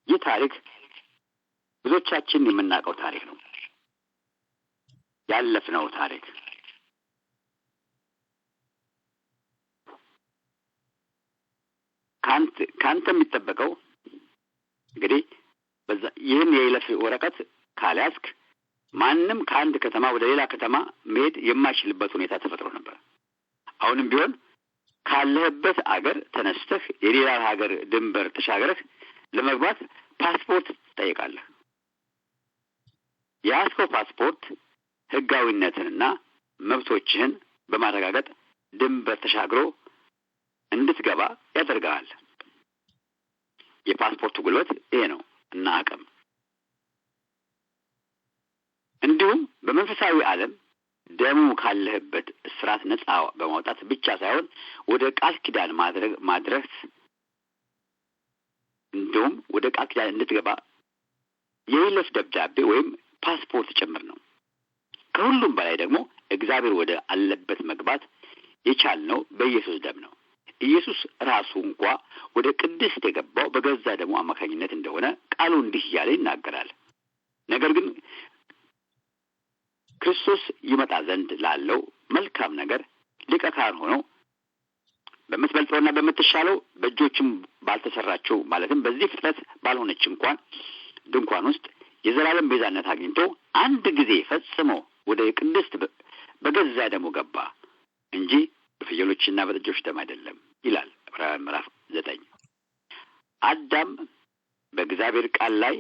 Speaker 1: ይህ ታሪክ ብዙዎቻችን የምናውቀው ታሪክ ነው። ያለፍነው ታሪክ ካንተ የሚጠበቀው እንግዲህ ይህን የይለፍ ወረቀት ካልያዝክ ማንም ከአንድ ከተማ ወደ ሌላ ከተማ መሄድ የማይችልበት ሁኔታ ተፈጥሮ ነበር። አሁንም ቢሆን ካለህበት አገር ተነስተህ የሌላ ሀገር ድንበር ተሻግረህ ለመግባት ፓስፖርት ትጠይቃለህ። የያዝከው ፓስፖርት ሕጋዊነትንና መብቶችህን በማረጋገጥ ድንበር ተሻግሮ እንድትገባ ያደርጋል። የፓስፖርቱ ጉልበት ይሄ ነው እና አቅም። እንዲሁም በመንፈሳዊ ዓለም ደሙ ካለህበት እስራት ነፃ በማውጣት ብቻ ሳይሆን ወደ ቃል ኪዳን ማድረስ እንዲሁም ወደ ቃል ኪዳን እንድትገባ የይለፍ ደብዳቤ ወይም ፓስፖርት ጭምር ነው። ከሁሉም በላይ ደግሞ እግዚአብሔር ወደ አለበት መግባት የቻልነው በኢየሱስ ደም ነው። ኢየሱስ ራሱ እንኳ ወደ ቅድስት የገባው በገዛ ደሙ አማካኝነት እንደሆነ ቃሉ እንዲህ እያለ ይናገራል። ነገር ግን ክርስቶስ ይመጣ ዘንድ ላለው መልካም ነገር ሊቀ ካህን ሆኖ በምትበልጠውና በምትሻለው በእጆችም ባልተሰራቸው ማለትም በዚህ ፍጥረት ባልሆነች እንኳን ድንኳን ውስጥ የዘላለም ቤዛነት አግኝቶ አንድ ጊዜ ፈጽሞ ወደ ቅድስት በገዛ ደሙ ገባ እንጂ በፍየሎችና በጥጆች ደም አይደለም ይላል ዕብራውያን ምዕራፍ 9። አዳም በእግዚአብሔር ቃል ላይ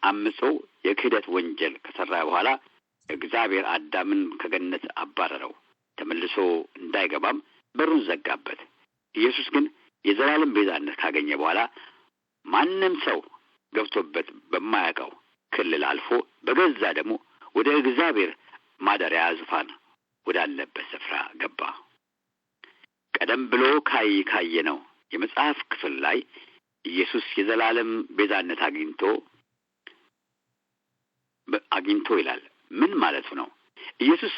Speaker 1: አምጾ የክህደት ወንጀል ከሰራ በኋላ እግዚአብሔር አዳምን ከገነት አባረረው፣ ተመልሶ እንዳይገባም በሩን ዘጋበት። ኢየሱስ ግን የዘላለም ቤዛነት ካገኘ በኋላ ማንም ሰው ገብቶበት በማያውቀው ክልል አልፎ በገዛ ደግሞ ወደ እግዚአብሔር ማደሪያ ዙፋን ወዳለበት ስፍራ ገባ። ቀደም ብሎ ካየነው የመጽሐፍ ክፍል ላይ ኢየሱስ የዘላለም ቤዛነት አግኝቶ ይላል። ምን ማለቱ ነው? ኢየሱስ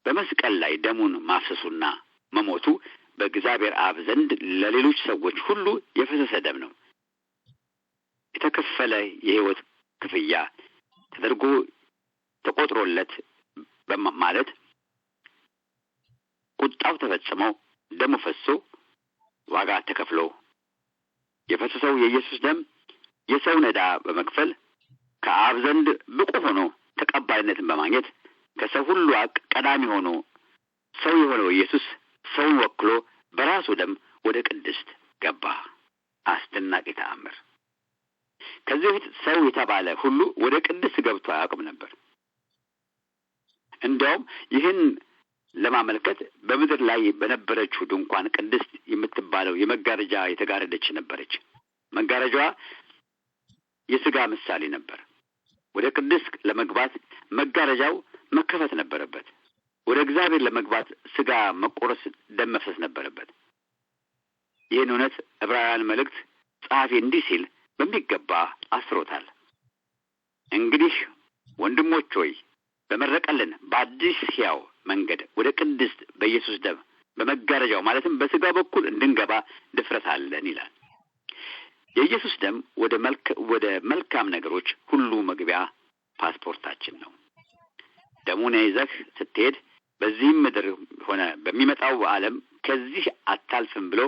Speaker 1: በመስቀል ላይ ደሙን ማፍሰሱና መሞቱ በእግዚአብሔር አብ ዘንድ ለሌሎች ሰዎች ሁሉ የፈሰሰ ደም ነው። የተከፈለ የሕይወት ክፍያ ተደርጎ ተቆጥሮለት ማለት ቁጣው ተፈጽሞ ደሙ ፈሶ ዋጋ ተከፍሎ የፈሰሰው የኢየሱስ ደም የሰውን ዕዳ በመክፈል ከአብ ዘንድ ብቁ ሆኖ ተቀባይነትን በማግኘት ከሰው ሁሉ ቀዳሚ ሆኖ ሰው የሆነው ኢየሱስ ሰውን ወክሎ በራሱ ደም ወደ ቅድስት ገባ። አስደናቂ ተአምር! ከዚህ በፊት ሰው የተባለ ሁሉ ወደ ቅድስት ገብቶ አያውቅም ነበር። እንዲያውም ይህን ለማመልከት በምድር ላይ በነበረችው ድንኳን ቅድስት የምትባለው የመጋረጃ የተጋረደች ነበረች። መጋረጃዋ የሥጋ ምሳሌ ነበር። ወደ ቅድስት ለመግባት መጋረጃው መከፈት ነበረበት። ወደ እግዚአብሔር ለመግባት ሥጋ መቆረስ፣ ደም መፍሰስ ነበረበት። ይህን እውነት ዕብራውያን መልእክት ጸሐፊ እንዲህ ሲል በሚገባ አስሮታል። እንግዲህ ወንድሞች ሆይ በመረቀልን በአዲስ ሕያው መንገድ ወደ ቅድስት በኢየሱስ ደም በመጋረጃው ማለትም በሥጋ በኩል እንድንገባ ድፍረት አለን ይላል። የኢየሱስ ደም ወደ መልካም ነገሮች ሁሉ መግቢያ ፓስፖርታችን ነው። ደሙን ይዘህ ስትሄድ በዚህም ምድር ሆነ በሚመጣው ዓለም ከዚህ አታልፍም ብሎ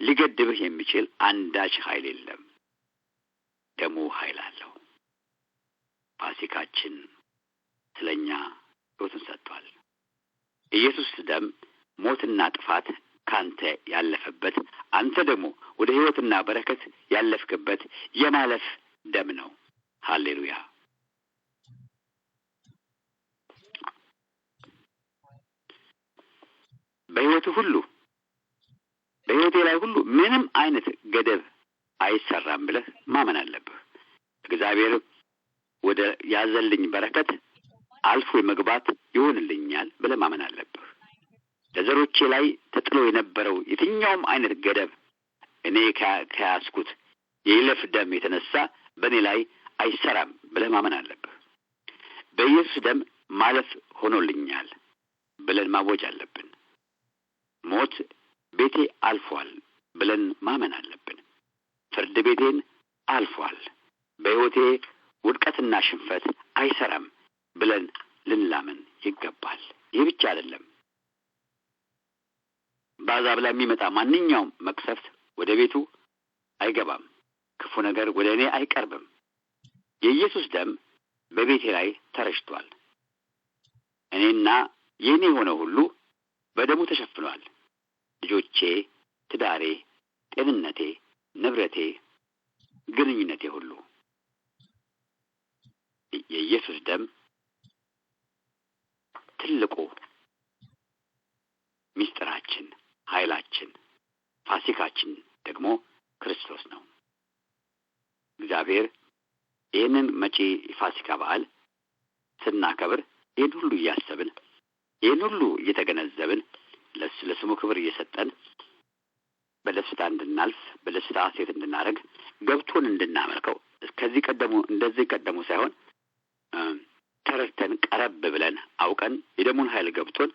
Speaker 1: ሊገድብህ የሚችል አንዳች ኃይል የለም። ደሙ ኃይል አለው። ፋሲካችን ስለኛ ሕይወቱን ሰጥቷል። ኢየሱስ ደም ሞትና ጥፋት ካንተ ያለፈበት፣ አንተ ደግሞ ወደ ሕይወትና በረከት ያለፍክበት የማለፍ ደም ነው። ሃሌሉያ። በሕይወቴ ላይ ሁሉ ምንም አይነት ገደብ አይሰራም ብለህ ማመን አለብህ። እግዚአብሔር ወደ ያዘልኝ በረከት አልፎ የመግባት ይሆንልኛል ብለህ ማመን አለብህ። ለዘሮቼ ላይ ተጥሎ የነበረው የትኛውም አይነት ገደብ እኔ ከያዝኩት የይለፍ ደም የተነሳ በእኔ ላይ አይሰራም ብለህ ማመን አለብህ። በኢየሱስ ደም ማለፍ ሆኖልኛል ብለን ማወጅ አለብን። ሞት ቤቴ አልፏል ብለን ማመን አለብን። ፍርድ ቤቴን አልፏል፣ በሕይወቴ ውድቀትና ሽንፈት አይሰራም ብለን ልንላምን ይገባል። ይህ ብቻ አይደለም። በአሕዛብ ላይ የሚመጣ ማንኛውም መቅሰፍት ወደ ቤቱ አይገባም። ክፉ ነገር ወደ እኔ አይቀርብም። የኢየሱስ ደም በቤቴ ላይ ተረጭቷል። እኔና የእኔ የሆነው ሁሉ በደሙ ተሸፍኗል። ልጆቼ፣ ትዳሬ፣ ጤንነቴ፣ ንብረቴ፣ ግንኙነቴ ሁሉ የኢየሱስ ደም ትልቁ ምስጢራችን፣ ኃይላችን፣ ፋሲካችን ደግሞ ክርስቶስ ነው። እግዚአብሔር ይህንን መጪ የፋሲካ በዓል ስናከብር ይህን ሁሉ እያሰብን፣ ይህን ሁሉ እየተገነዘብን፣ ለስሙ ክብር እየሰጠን በደስታ እንድናልፍ፣ በደስታ ሴት እንድናደርግ፣ ገብቶን እንድናመልከው እንደዚህ ቀደሙ ሳይሆን ተረድተን ቀረብ ብለን አውቀን የደሙን ኃይል ገብቶን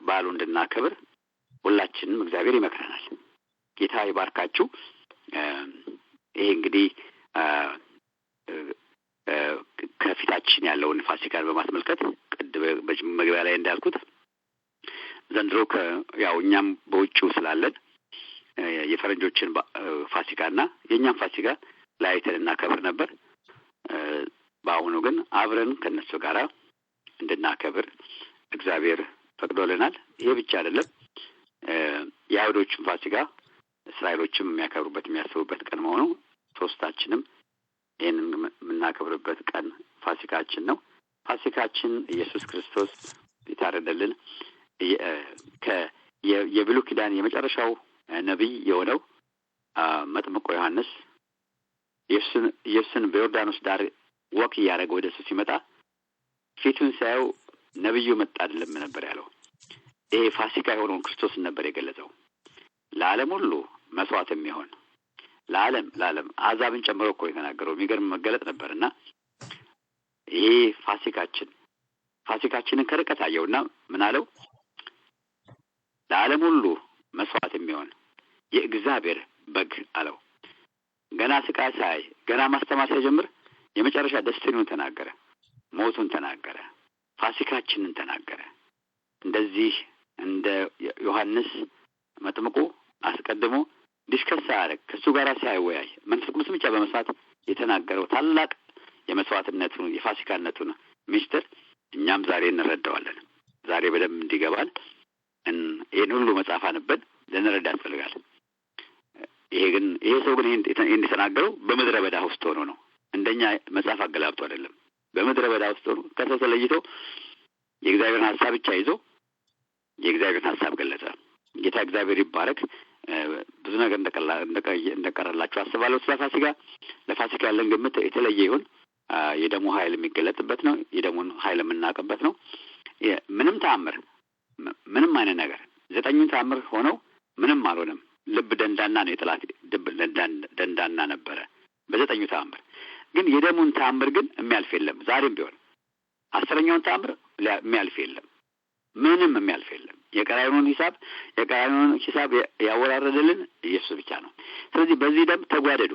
Speaker 1: በዓሉ እንድናከብር ሁላችንም እግዚአብሔር ይመክረናል። ጌታ ይባርካችሁ። ይሄ እንግዲህ ከፊታችን ያለውን ፋሲካን በማስመልከት መግቢያ ላይ እንዳልኩት ዘንድሮ ያው እኛም በውጭው ስላለን የፈረንጆችን ፋሲካና የእኛም ፋሲካ ላይተን እናከብር ነበር። በአሁኑ ግን አብረን ከነሱ ጋራ እንድናከብር እግዚአብሔር ፈቅዶልናል። ይሄ ብቻ አይደለም። የአይሁዶችን ፋሲካ እስራኤሎችም የሚያከብሩበት የሚያስቡበት ቀን መሆኑ ሶስታችንም ይህንን የምናከብርበት ቀን ፋሲካችን ነው። ፋሲካችን ኢየሱስ ክርስቶስ የታረደልን የብሉይ ኪዳን የመጨረሻው ነቢይ የሆነው መጥምቁ ዮሐንስ ኢየሱስን በዮርዳኖስ ዳር ወክ እያደረገ ወደ እሱ ሲመጣ ፊቱን ሳየው ነቢዩ መጣ አይደለም ነበር ያለው። ይሄ ፋሲካ የሆነውን ክርስቶስን ነበር የገለጸው። ለዓለም ሁሉ መስዋዕት የሚሆን ለዓለም አሕዛብን ጨምሮ እኮ የተናገረው የሚገርም መገለጥ ነበርና ይሄ ፋሲካችንን ከርቀት አየውና ምን አለው? ለዓለም ሁሉ መስዋዕት የሚሆን የእግዚአብሔር በግ አለው። ገና ስቃይ ሳይ ገና ማስተማር ሳይጀምር የመጨረሻ ደስተኛውን ተናገረ፣ ሞቱን ተናገረ፣ ፋሲካችንን ተናገረ። እንደዚህ እንደ ዮሐንስ መጥምቁ አስቀድሞ ዲስከስ ሳያደርግ ከእሱ ጋር ሳይወያይ መንፈስ ቅዱስ ብቻ በመስዋዕት የተናገረው ታላቅ የመስዋዕትነቱን የፋሲካነቱን ምስጢር እኛም ዛሬ እንረዳዋለን። ዛሬ በደንብ እንዲገባል ይህን ሁሉ መጽሐፍ አንበን ልንረዳ ያስፈልጋል። ይሄ ሰው ግን እንደተናገረው በመድረ በዳ ውስጥ ሆኖ ነው። እንደኛ መጽሐፍ አገላብጦ አይደለም። በመድረ በዳ ውስጥ ሆኖ ከሰው ተለይቶ የእግዚአብሔርን ሐሳብ ብቻ ይዞ የእግዚአብሔርን ሐሳብ ገለጸ። ጌታ እግዚአብሔር ይባረክ። ብዙ ነገር እንደቀረላችሁ አስባለሁ። ስለ ፋሲካ ለፋሲካ ያለን ግምት የተለየ ይሁን። የደሙ ኃይል የሚገለጥበት ነው። የደሙን ኃይል የምናውቅበት ነው። ምንም አይነት ነገር 9 ተአምር ሆነው ምንም አልሆነም። ልብ ደንዳና ነው። የጠላት ልብ ደንዳና ነበረ በ9 ተአምር። ግን የደሙን ተአምር ግን የሚያልፍ የለም። ዛሬም ቢሆን 10ኛውን ተአምር የሚያልፍ የለም። ምንም የሚያልፍ የለም። የቀራንዮውን ሂሳብ ያወራረደልን ኢየሱስ ብቻ ነው። ስለዚህ በዚህ ደም ተጓደዱ፣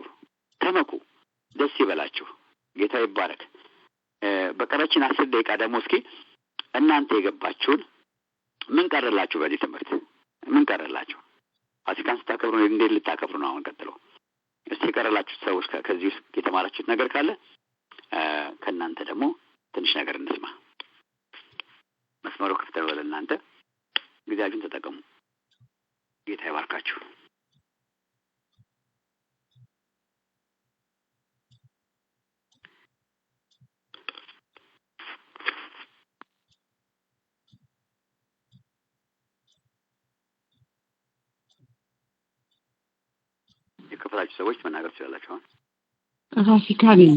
Speaker 1: ተመኩ፣ ደስ ይበላችሁ። ጌታ ይባረክ። በቀረችን 10 ደቂቃ ደግሞ እስኪ እናንተ የገባችሁን ምን ቀረላችሁ? በዚህ ትምህርት ምን ቀረላችሁ? ፋሲካን ስታከብሩ እንዴት ልታከብሩ ነው? አሁን ቀጥሎ እስቲ የቀረላችሁ ሰዎች ከዚህ ውስጥ የተማራችሁት ነገር ካለ ከእናንተ ደግሞ ትንሽ ነገር እንስማ። መስመሩ ክፍት ነው ለእናንተ። ጊዜያችሁን ተጠቀሙ። ጌታ ይባርካችሁ። የከፈላችሁ ሰዎች መናገር ትችላላችሁ።
Speaker 2: ፋሲካ ነኝ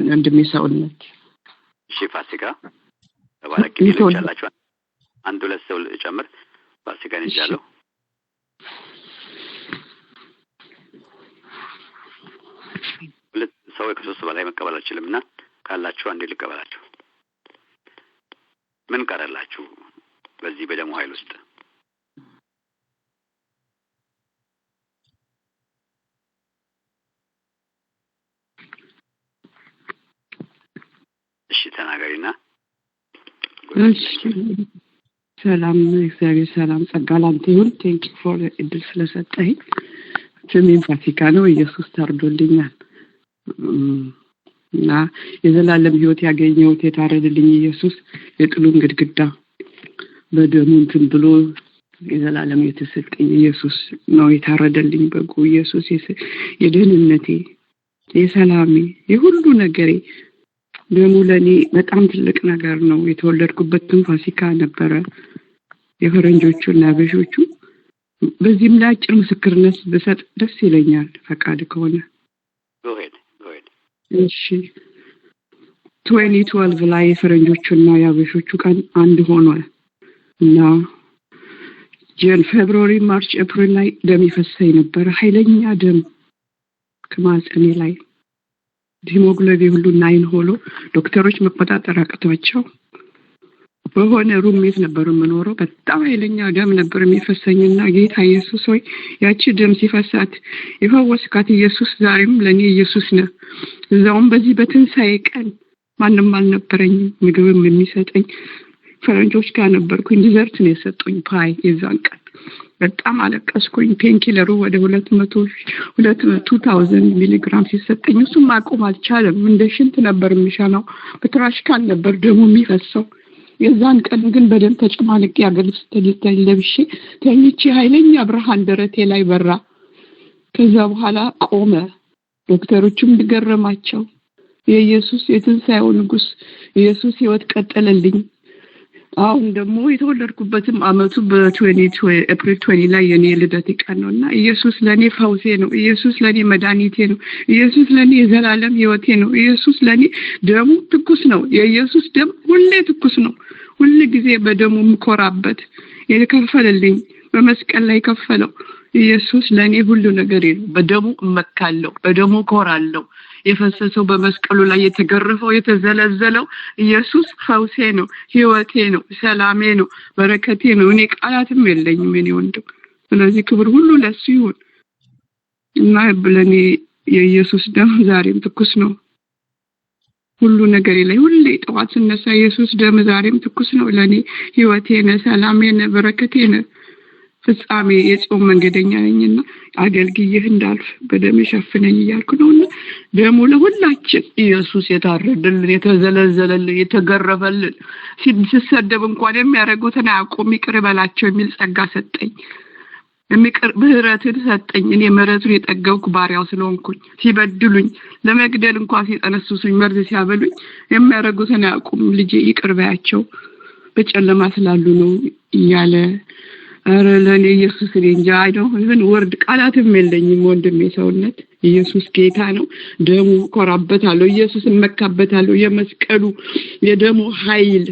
Speaker 2: ወንድሜ ሰውነት።
Speaker 1: እሺ ፋሲካ ተባረክ። ይልቻላችሁ አንድ ሁለት ሰው ጨምር። ፋሲካ ነኝ ያለው ሁለት ሰው ከሶስት በላይ መቀበል አልችልምና ካላችሁ አንዴ ልቀበላችሁ። ምን ቀረላችሁ በዚህ በደሙ ኃይል ውስጥ? እሺ ተናገሪና።
Speaker 2: እሺ ሰላም፣ እግዚአብሔር ሰላም ጸጋ ላንተ ይሁን። ቴንክ ዩ ፎር እድል ስለሰጠኝ። ስሜን ፋሲካ ነው። ኢየሱስ ታርዶልኛል እና የዘላለም ሕይወት ያገኘሁት የታረደልኝ ኢየሱስ የጥሉን ግድግዳ በደሙ እንትን ብሎ የዘላለም የተሰጠኝ ኢየሱስ ነው። የታረደልኝ በጎ ኢየሱስ የደህንነቴ፣ የሰላሜ፣ የሁሉ ነገሬ ደሙ ለኔ በጣም ትልቅ ነገር ነው። የተወለድኩበትም ፋሲካ ነበረ የፈረንጆቹና ያበሾቹ። በዚህም ላይ አጭር ምስክርነት ብሰጥ ደስ ይለኛል ፈቃድ ከሆነ። እሺ 2012 ላይ የፈረንጆቹና ያበሾቹ ቀን አንድ ሆኗል እና ፌብሩዋሪ፣ ማርች፣ ኤፕሪል ላይ ደም ይፈሰኝ ነበር። ኃይለኛ ደም ከማህፀኔ ላይ ሂሞግሎቢን ሁሉ 9 ሆሎ ዶክተሮች መቆጣጠር አቅቷቸው በሆነ ሩሜት ነበር የምኖረው። በጣም ኃይለኛ ደም ነበር የሚፈሰኝና ጌታ ኢየሱስ ሆይ ያቺ ደም ሲፈሳት የፈወስካት ኢየሱስ ዛሬም ለኔ ኢየሱስ ነው። እዛውም በዚህ በትንሳኤ ቀን ማንም አልነበረኝም ምግብም የሚሰጠኝ ፈረንጆች ጋር ነበርኩኝ። ዲዘርት ነው የሰጡኝ ፓይ። የዛን ቀን በጣም አለቀስኩኝ። ፔንኪለሩ ወደ 2000 ሚሊግራም ሲሰጠኝ እሱም ማቆም አልቻለም። እንደ ሽንት ነበር የሚሻለው። በትራሽ ካን ነበር ደሙ የሚፈሰው። የዛን ቀን ግን በደም ተጨማልቄ ያገልስ ለብሼ ተኝቼ ኃይለኛ ብርሃን ደረቴ ላይ በራ። ከዛ በኋላ ቆመ። ዶክተሮቹም ገረማቸው። የኢየሱስ የትንሳኤው ንጉስ ኢየሱስ ሕይወት ቀጠለልኝ። አሁን ደግሞ የተወለድኩበትም አመቱ በኤፕሪል 20 ላይ የኔ ልደት ቀን ነውና ኢየሱስ ለኔ ፈውሴ ነው። ኢየሱስ ለኔ መድኃኒቴ ነው። ኢየሱስ ለኔ የዘላለም ሕይወቴ ነው። ኢየሱስ ለኔ ደሙ ትኩስ ነው። የኢየሱስ ደም ሁሌ ትኩስ ነው። ሁሉ ጊዜ በደሙ ምኮራበት የከፈለልኝ በመስቀል ላይ ከፈለው ኢየሱስ ለኔ ሁሉ ነገር ነው። በደሙ እመካለሁ፣ በደሙ ኮራለሁ። የፈሰሰው በመስቀሉ ላይ የተገረፈው የተዘለዘለው ኢየሱስ ፈውሴ ነው፣ ሕይወቴ ነው፣ ሰላሜ ነው፣ በረከቴ ነው። እኔ ቃላትም የለኝም እኔ ወንድም። ስለዚህ ክብር ሁሉ ለሱ ይሁን እና ለኔ የኢየሱስ ደም ዛሬም ትኩስ ነው። ሁሉ ነገር ላይ ሁሌ ጠዋት ስነሳ ኢየሱስ ደም ዛሬም ትኩስ ነው። ለኔ ሕይወቴ ነው፣ ሰላሜ ነው፣ በረከቴ ነው። ፍጻሜ የጾም መንገደኛ ነኝና አገልግዬህ እንዳልፍ በደም ሸፍነኝ እያልኩ ነውና ደሙ ለሁላችን ኢየሱስ የታረደልን የተዘለዘለልን የተገረፈልን ሲሰደብ እንኳን የሚያደርጉትን አያውቁም ይቅር በላቸው የሚል ጸጋ ሰጠኝ። ምህረትን ሰጠኝ። እኔ ምህረቱን የጠገብኩ ባሪያው ስለሆንኩኝ ሲበድሉኝ ለመግደል እንኳን ሲጠነስሱኝ መርዝ ሲያበሉኝ የሚያደርጉትን አያውቁም ልጄ ይቅር በያቸው በጨለማ ስላሉ ነው እያለ ኧረ ለኔ ኢየሱስ እንጃ አይደው ይሁን ወርድ ቃላትም የለኝም ወንድሜ ሰውነት ኢየሱስ ጌታ ነው። ደሙ ኮራበታለሁ ኢየሱስን መካበታለሁ። የመስቀሉ የደሙ ኃይል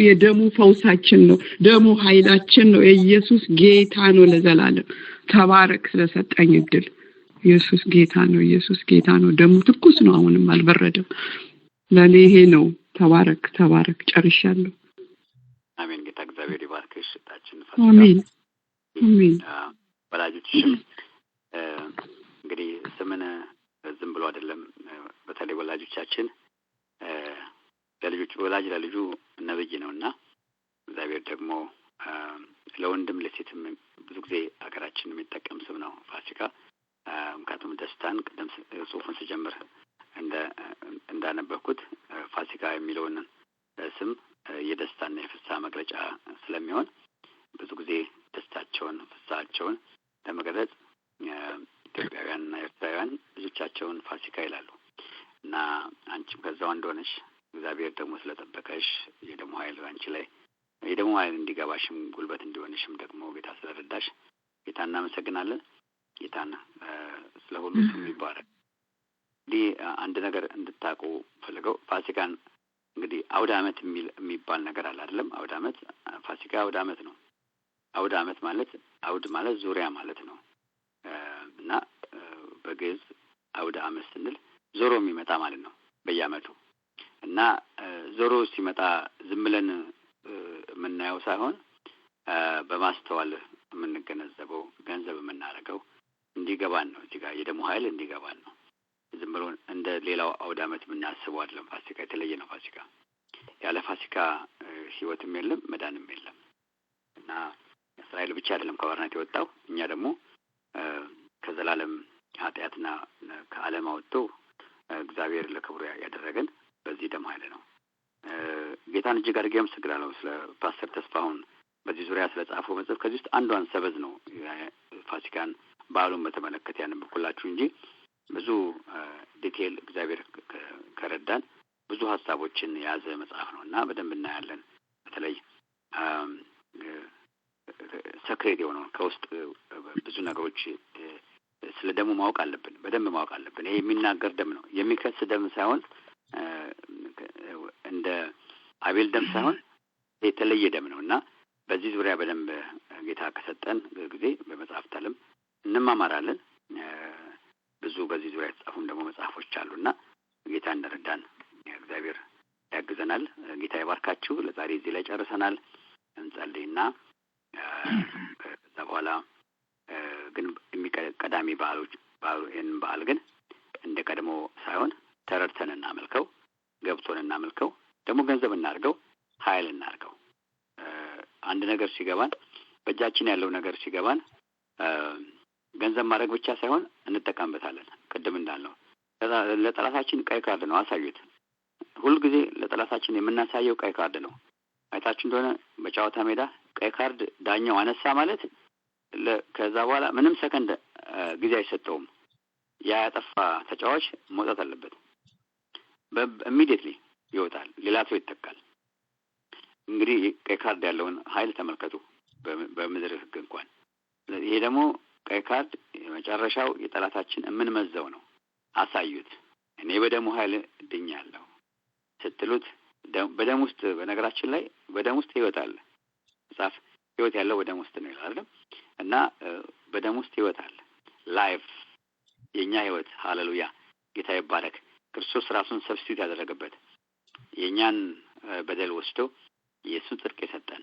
Speaker 2: የደሙ ፈውሳችን ነው። ደሙ ኃይላችን ነው። ኢየሱስ ጌታ ነው ለዘላለም። ተባረክ ስለሰጠኝ እድል። ኢየሱስ ጌታ ነው። ኢየሱስ ጌታ ነው። ደሙ ትኩስ ነው አሁንም አልበረደም። ለኔ ይሄ ነው። ተባረክ ጨርሻለሁ።
Speaker 1: አሜን። ጌታ እግዚአብሔር ይባርክሽ። ታችን
Speaker 2: አሜን አሜን።
Speaker 1: ወላጆችሽም እንግዲህ ስምን ዝም ብሎ አይደለም። በተለይ ወላጆቻችን ወላጅ ለልጁ ነብይ ነውና እግዚአብሔር ደግሞ ለወንድም ለሴትም ብዙ ጊዜ ሀገራችን የሚጠቀም ስም ነው ፋሲካ። ምክንያቱም ደስታን ቀደም ጽሑፉን ሲጀምር እንዳነበብኩት ፋሲካ የሚለውን ስም የደስታና የፍስሐ መግለጫ ስለሚሆን ብዙ ጊዜ ደስታቸውን ፍስሐቸውን ለመግለጽ ኢትዮጵያውያንና ኤርትራውያን ልጆቻቸውን ፋሲካ ይላሉ እና አንቺም ከዛው እንደሆነሽ እግዚአብሔር ደግሞ ስለጠበቀሽ የደሙ ኃይል አንቺ ላይ የደሙ ኃይል እንዲገባሽም ጉልበት እንዲሆንሽም ደግሞ ጌታ ስለረዳሽ ጌታ እናመሰግናለን። ጌታና ስለሁሉ ስም ይባረክ። እንግዲህ አንድ ነገር እንድታውቁ ፈልገው ፋሲካን እንግዲህ አውደ ዓመት የሚባል ነገር አለ አይደለም? አውደ ዓመት ፋሲካ አውደ ዓመት ነው። አውደ ዓመት ማለት አውድ ማለት ዙሪያ ማለት ነው እና በግዕዝ አውደ ዓመት ስንል ዞሮ የሚመጣ ማለት ነው በየዓመቱ እና ዞሮ ሲመጣ ዝም ብለን የምናየው ሳይሆን በማስተዋል የምንገነዘበው ገንዘብ የምናደርገው እንዲገባን ነው። እዚህ ጋር የደሙ ኃይል እንዲገባን ነው። ዝም ብሎ እንደ ሌላው አውደ ዓመት የምናስበው አይደለም። ፋሲካ የተለየ ነው። ፋሲካ ያለ ፋሲካ ህይወትም የለም መዳንም የለም እና እስራኤል ብቻ አይደለም ከባርነት የወጣው እኛ ደግሞ ከዘላለም ኃጢአትና ከዓለም አውጥቶ እግዚአብሔር ለክብሩ ያደረገን በዚህ ደም ኃይል ነው። ጌታን እጅግ አድርጌ አመሰግናለሁ ስለ ፓስተር ተስፋሁን በዚህ ዙሪያ ስለጻፈው መጽሐፍ። ከዚህ ውስጥ አንዷን ሰበዝ ነው ፋሲካን በዓሉን በተመለከተ ያነበብኩላችሁ እንጂ ብዙ ዲቴል እግዚአብሔር ከረዳን ብዙ ሀሳቦችን የያዘ መጽሐፍ ነው እና በደንብ እናያለን። በተለይ ሰክሬት የሆነው ከውስጥ ብዙ ነገሮች ስለ ደሙ ማወቅ አለብን፣ በደንብ ማወቅ አለብን። ይሄ የሚናገር ደም ነው፣ የሚከስ ደም ሳይሆን እንደ አቤል ደም ሳይሆን የተለየ ደም ነው እና በዚህ ዙሪያ በደንብ ጌታ ከሰጠን ጊዜ በመጽሐፍት ዓለም እንማማራለን። ብዙ በዚህ ዙሪያ የተጻፉም ደግሞ መጽሐፎች አሉና ጌታ እንደረዳን እግዚአብሔር ያግዘናል። ጌታ ይባርካችሁ። ለዛሬ እዚህ ላይ ጨርሰናል። እንጸልይና ከዛ በኋላ ግን ቀዳሚ ይህን በዓል ግን እንደ ቀድሞ ሳይሆን ተረድተን እናመልከው፣ ገብቶን እናመልከው፣ ደግሞ ገንዘብ እናድርገው፣ ኃይል እናድርገው። አንድ ነገር ሲገባን በእጃችን ያለው ነገር ሲገባን ገንዘብ ማድረግ ብቻ ሳይሆን እንጠቀምበታለን። ቅድም እንዳልነው ለጠላታችን ቀይ ካርድ ነው። አሳዩት። ሁልጊዜ ለጠላታችን የምናሳየው ቀይ ካርድ ነው። አይታችሁ እንደሆነ በጨዋታ ሜዳ ቀይ ካርድ ዳኛው አነሳ ማለት ከዛ በኋላ ምንም ሰከንድ ጊዜ አይሰጠውም። ያ ያጠፋ ተጫዋች መውጣት አለበት። ኢሚዲየትሊ ይወጣል፣ ሌላ ሰው ይተካል። እንግዲህ ቀይ ካርድ ያለውን ኃይል ተመልከቱ በምድር ሕግ እንኳን። ይሄ ደግሞ ቀይ ካርድ የመጨረሻው የጠላታችን የምንመዘው ነው። አሳዩት። እኔ በደሙ ኃይል ድኛለሁ ስትሉት በደም ውስጥ በነገራችን ላይ በደም ውስጥ ህይወት አለ። መጽሐፍ ህይወት ያለው በደም ውስጥ ነው ይላል እና በደም ውስጥ ህይወት አለ። ላይፍ የኛ ህይወት ሃሌሉያ ጌታ ይባረክ። ክርስቶስ ራሱን ሰብስቲዩት ያደረገበት የኛን በደል ወስዶ ኢየሱስ ጽድቅ የሰጠን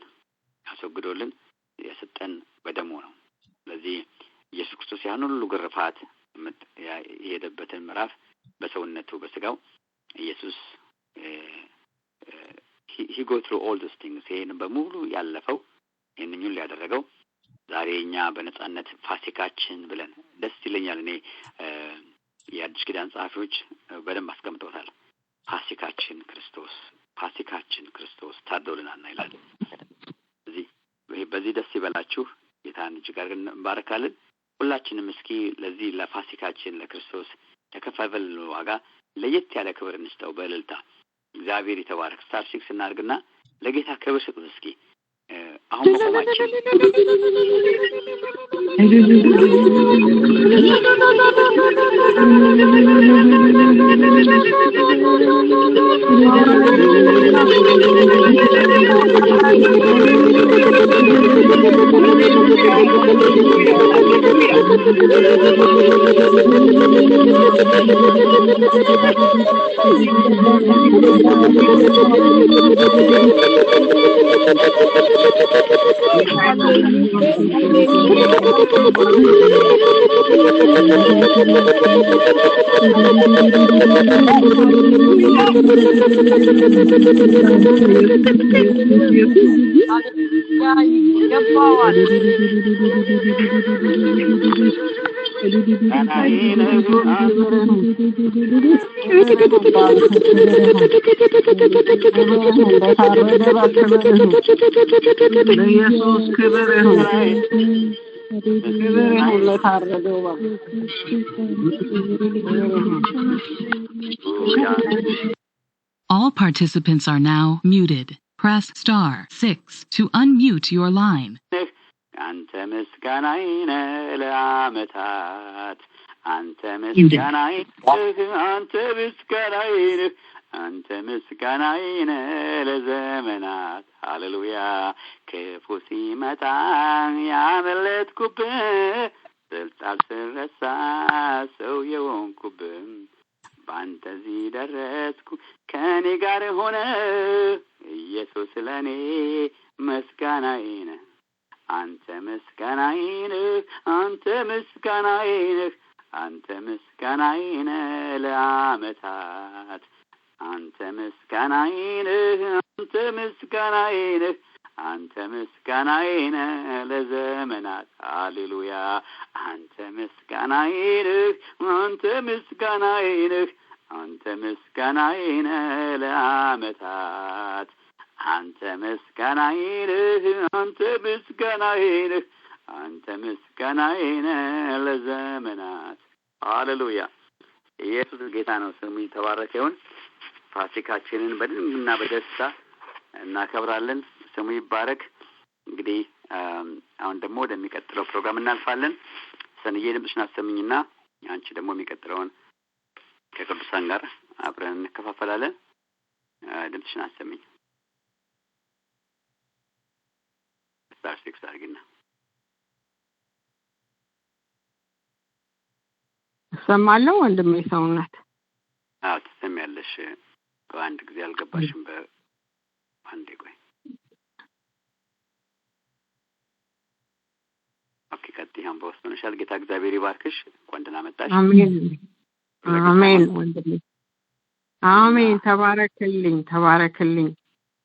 Speaker 1: አስወግዶልን የሰጠን በደሙ ነው። ስለዚህ ኢየሱስ ክርስቶስ ያን ሁሉ ግርፋት የሄደበትን ምዕራፍ በሰውነቱ በስጋው ኢየሱስ he go through all those things ይሄን በሙሉ ያለፈው ይሄንን ሁሉ ያደረገው ዛሬ እኛ በነጻነት ፋሲካችን ብለን ደስ ይለኛል። እኔ የአዲስ ኪዳን ጸሐፊዎች በደንብ አስቀምጠውታል። ፋሲካችን ክርስቶስ ታርዶልናልና ይላል። በዚህ ደስ ይበላችሁ። ጌታን እጅግ አድርገን እንባረካለን። ሁላችንም እስኪ ለዚህ ለፋሲካችን ለክርስቶስ ለከፈለልን ዋጋ ለየት ያለ ክብር እንስጠው በእልልታ። እግዚአብሔር የተባረክ። ስታር 6 እናድርግና ለጌታ ክብር ስጡ እስኪ አሁን በቆማችን
Speaker 3: All participants are now muted. Press *6 to unmute your line.
Speaker 1: አንተ ምስጋናዬን ለዓመታት አንተ ምስጋናዬን አንተ ምስጋናዬን አንተ ምስጋናዬን ለዘመናት ሃሌሉያ ክፉ ሲመጣ ያመለጥኩብህ ስልጣን ስረሳ ሰው የሆንኩብህ ባንተ እዚህ ደረስኩ ከኔ ጋር ሆነ ኢየሱስ ለኔ ምስጋናዬን አንተ ምስጋናዬን አንተ ምስጋናዬን አንተ ምስጋናዬን ለዓመታት አንተ ምስጋናዬን አንተ ምስጋናዬን አንተ ምስጋናዬን ለዘመናት ሃሌሉያ አንተ ምስጋናዬን አንተ ምስጋናዬን አንተ ምስጋናዬን ለዓመታት አንተ ምስጋናዬን አንተ ምስጋናዬን አንተ ምስጋናዬን ለዘመናት ሃሌሉያ። ኢየሱስ ጌታ ነው። ስሙ የተባረከ ይሁን። ፋሲካችንን በድምና በደስታ እናከብራለን። ስሙ ይባረክ። እንግዲህ አሁን ደግሞ ወደሚቀጥለው ፕሮግራም እናልፋለን። ሰንዬ ድምፅሽን አሰምኝና አንቺ ደግሞ የሚቀጥለውን ከቅዱሳን ጋር አብረን እንከፋፈላለን። ድምፅሽን አሰምኝ። ስታር 6 አድርጊና
Speaker 2: ሰማለሁ ወንድሜ ሰውነት
Speaker 1: ትሰሚያለሽ። በአንድ ጊዜ አልገባሽም። በአንዴ ቆይ። ኦኬ ቀጥይም በውስጥ ሆነሻል። ጌታ እግዚአብሔር ይባርክሽ። እንኳን ደህና መጣሽ።
Speaker 2: አሜን አሜን ወንድሜ አሜን። ተባረክልኝ።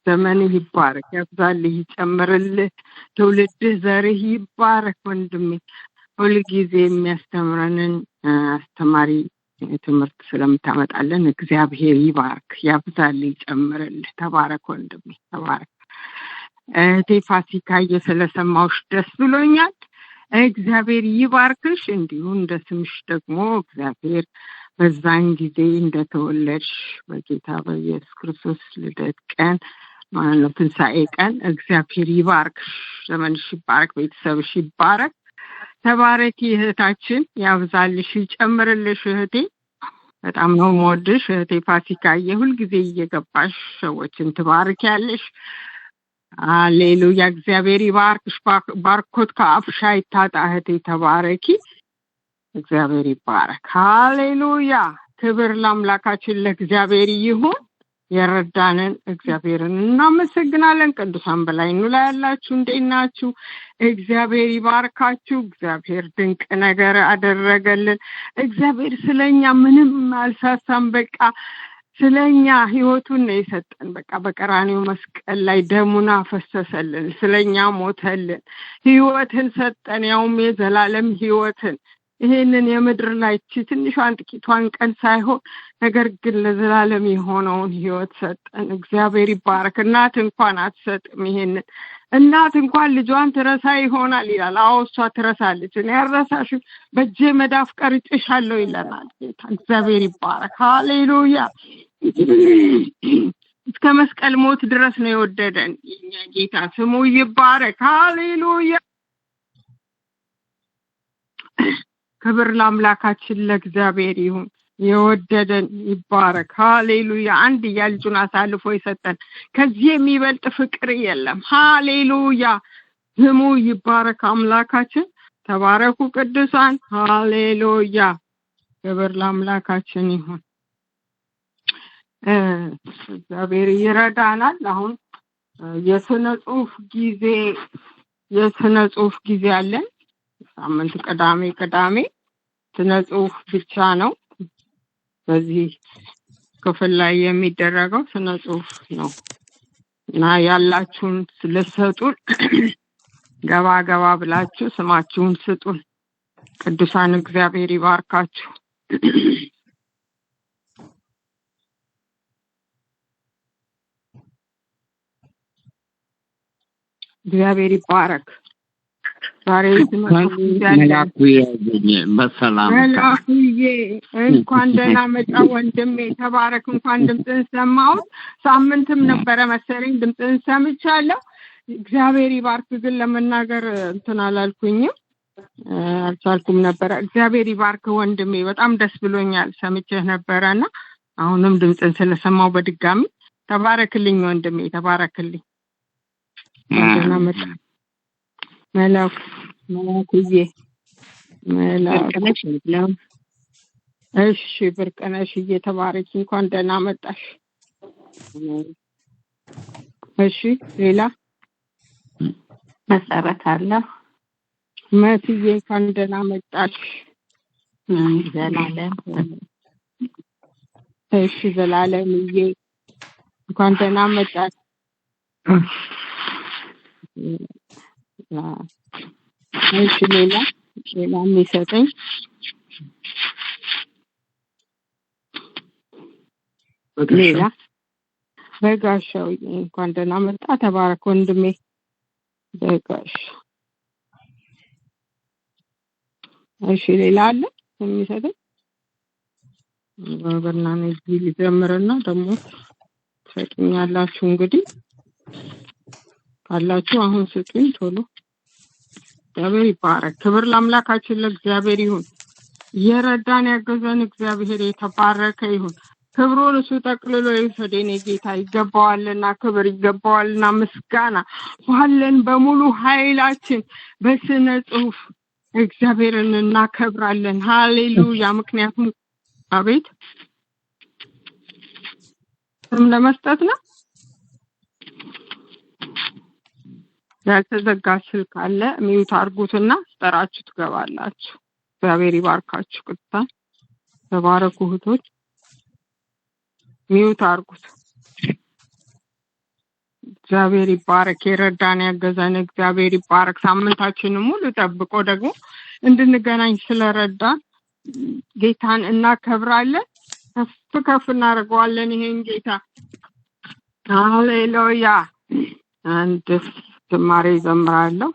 Speaker 2: ዘመንህ ይባረክ፣ ያብዛልህ፣ ይጨምርልህ፣ ትውልድህ ዘርህ ይባረክ ወንድሜ። ሁልጊዜ የሚያስተምረንን አስተማሪ ትምህርት ስለምታመጣለን እግዚአብሔር ይባርክ፣ ያብዛልህ፣ ይጨምርልህ። ተባረክ ወንድሜ ተባረክ። እህቴ ፋሲካዬ ስለሰማሁሽ ደስ ብሎኛል። እግዚአብሔር ይባርክሽ። እንዲሁ እንደ ስምሽ ደግሞ እግዚአብሔር በዛን ጊዜ እንደተወለድሽ በጌታ በኢየሱስ ክርስቶስ ልደት ቀን ማለት ትንሣኤ ቀን እግዚአብሔር ይባርክሽ። ዘመንሽ ይባረክ፣ ቤተሰብሽ ይባረክ። ተባረኪ እህታችን፣ ያብዛልሽ፣ ይጨምርልሽ እህቴ። በጣም ነው የምወድሽ እህቴ ፋሲካዬ። ሁልጊዜ እየገባሽ ሰዎችን ትባርኪያለሽ። ሃሌሉያ። እግዚአብሔር ይባርክሽ። ባርኮት ከአፍሽ አይታጣ እህቴ። ተባረኪ። እግዚአብሔር ይባረክ። ሃሌሉያ። ክብር ለአምላካችን ለእግዚአብሔር ይሁን። የረዳንን እግዚአብሔርን እናመሰግናለን። ቅዱሳን በላይኑ ላይ ያላችሁ እንዴት ናችሁ? እግዚአብሔር ይባርካችሁ። እግዚአብሔር ድንቅ ነገር አደረገልን። እግዚአብሔር ስለኛ ምንም አልሳሳም። በቃ ስለኛ ህይወቱን ነው የሰጠን። በቃ በቀራንዮ መስቀል ላይ ደሙን አፈሰሰልን፣ ስለኛ ሞተልን፣ ህይወትን ሰጠን፣ ያውም የዘላለም ህይወትን። ይሄንን የምድር ላይ ትንሿን ጥቂቷን ቀን ሳይሆን ነገር ግን ለዘላለም የሆነውን ህይወት ሰጠን። እግዚአብሔር ይባረክ። እናት እንኳን አትሰጥም ይሄንን። እናት እንኳን ልጇን ትረሳ ይሆናል ይላል። አዎ እሷ ትረሳለች፣ እኔ አልረሳሽም በእጄ መዳፍ ቀርጬሻለሁ ይለናል ጌታ። እግዚአብሔር ይባረክ። ሃሌሉያ። እስከ መስቀል ሞት ድረስ ነው የወደደን የኛ ጌታ፣ ስሙ ይባረክ። ሃሌሉያ። ክብር ለአምላካችን ለእግዚአብሔር ይሁን። የወደደን ይባረክ። ሃሌሉያ። አንድያ ልጁን አሳልፎ የሰጠን ከዚህ የሚበልጥ ፍቅር የለም። ሃሌሉያ። ስሙ ይባረክ አምላካችን። ተባረኩ ቅዱሳን። ሃሌሉያ። ክብር ለአምላካችን ይሁን። እግዚአብሔር ይረዳናል። አሁን የስነ ጽሁፍ ጊዜ አለን። ሳምንት ቅዳሜ ስነ ጽሁፍ ብቻ ነው በዚህ ክፍል ላይ የሚደረገው ስነ ጽሁፍ ነው እና ያላችሁን ስለሰጡን ገባ ብላችሁ ስማችሁን ስጡን። ቅዱሳን እግዚአብሔር ይባርካችሁ። እግዚአብሔር ይባረክ። ዛሬ
Speaker 4: መላኩዬ በሰላም
Speaker 2: እንኳን ደህና መጣ ወንድሜ፣ ተባረክ። እንኳን ድምፅህን ሰማሁት። ሳምንትም ነበረ መሰለኝ ድምፅህን ሰምቻለሁ። እግዚአብሔር ይባርክ። ግን ለመናገር እንትን አልቻልኩም ነበረ። እግዚአብሔር ይባርክ ወንድሜ፣ በጣም ደስ ብሎኛል። ሰምቼህ ነበረና አሁንም ድምፅህን ስለሰማሁ በድጋሚ ተባረክልኝ ወንድሜ፣ ተባረክልኝ። ደህና መጣ መላኩዬ። እሺ ብርቅነሽዬ ተባረኪ፣ እንኳን ደህና መጣሽ። እሺ ሌላ
Speaker 5: መሰረት አለ
Speaker 2: መስዬ፣ እንኳን ደህና መጣሽ።
Speaker 5: ዘላለም
Speaker 2: እሺ ዘላለምዬ፣ እንኳን ደህና መጣሽ። እሺ ሌላ የሚሰጠኝ ሌላ በጋሻው፣ እንኳን ደህና መጣ። ተባረክ ወንድሜ በጋሽ። እሺ ሌላ አለ የሚሰጠኝ? በእናትህ እዚህ ልጀምርና ደግሞ ትሰጡኛላችሁ። እንግዲህ ካላችሁ አሁን ስጡኝ ቶሎ። እግዚአብሔር ይባረክ። ክብር ለአምላካችን ለእግዚአብሔር ይሁን። የረዳን ያገዘን እግዚአብሔር የተባረከ ይሁን። ክብሩን እሱ ጠቅልሎ ይውሰድ። የኔ ጌታ ይገባዋልና፣ ክብር ይገባዋልና፣ ምስጋና ባለን በሙሉ ኃይላችን በስነ ጽሁፍ እግዚአብሔርን እናከብራለን። ሃሌሉያ። ምክንያቱም አቤት ስም ለመስጠት ነው። ያልተዘጋ ስልክ አለ፣ ሚዩት አድርጉትና ስጠራችሁ ትገባላችሁ። እግዚአብሔር ይባርካችሁ። ቅዱሳን ተባረኩ። እህቶች ሚዩት አድርጉት። እግዚአብሔር ይባረክ። የረዳን ያገዘን እግዚአብሔር ይባረክ። ሳምንታችንን ሙሉ ጠብቆ ደግሞ እንድንገናኝ ስለረዳን ጌታን እናከብራለን፣ ከፍ እናደርገዋለን ይሄን ጌታ። ሃሌሉያ። አንድ ዝማሬ ዘምራለሁ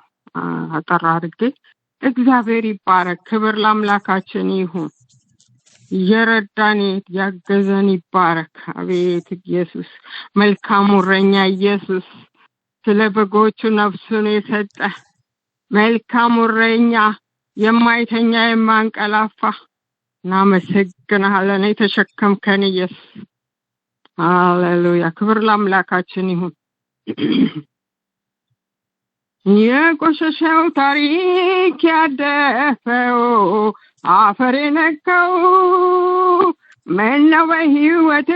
Speaker 2: አጠር አድርጌ። እግዚአብሔር ይባረክ። ክብር ለአምላካችን ይሁን። የረዳን ያገዘን ይባረክ። አቤት ኢየሱስ፣ መልካሙ እረኛ ኢየሱስ፣ ስለ በጎቹ ነፍሱን የሰጠ መልካሙ እረኛ፣ የማይተኛ የማንቀላፋ፣ እናመሰግናለን የተሸከምከን ኢየሱስ። ሃሌሉያ። ክብር ለአምላካችን ይሁን። የቆሸሸው ታሪክ ያደፈው አፈር የነካው ምነው በሕይወቴ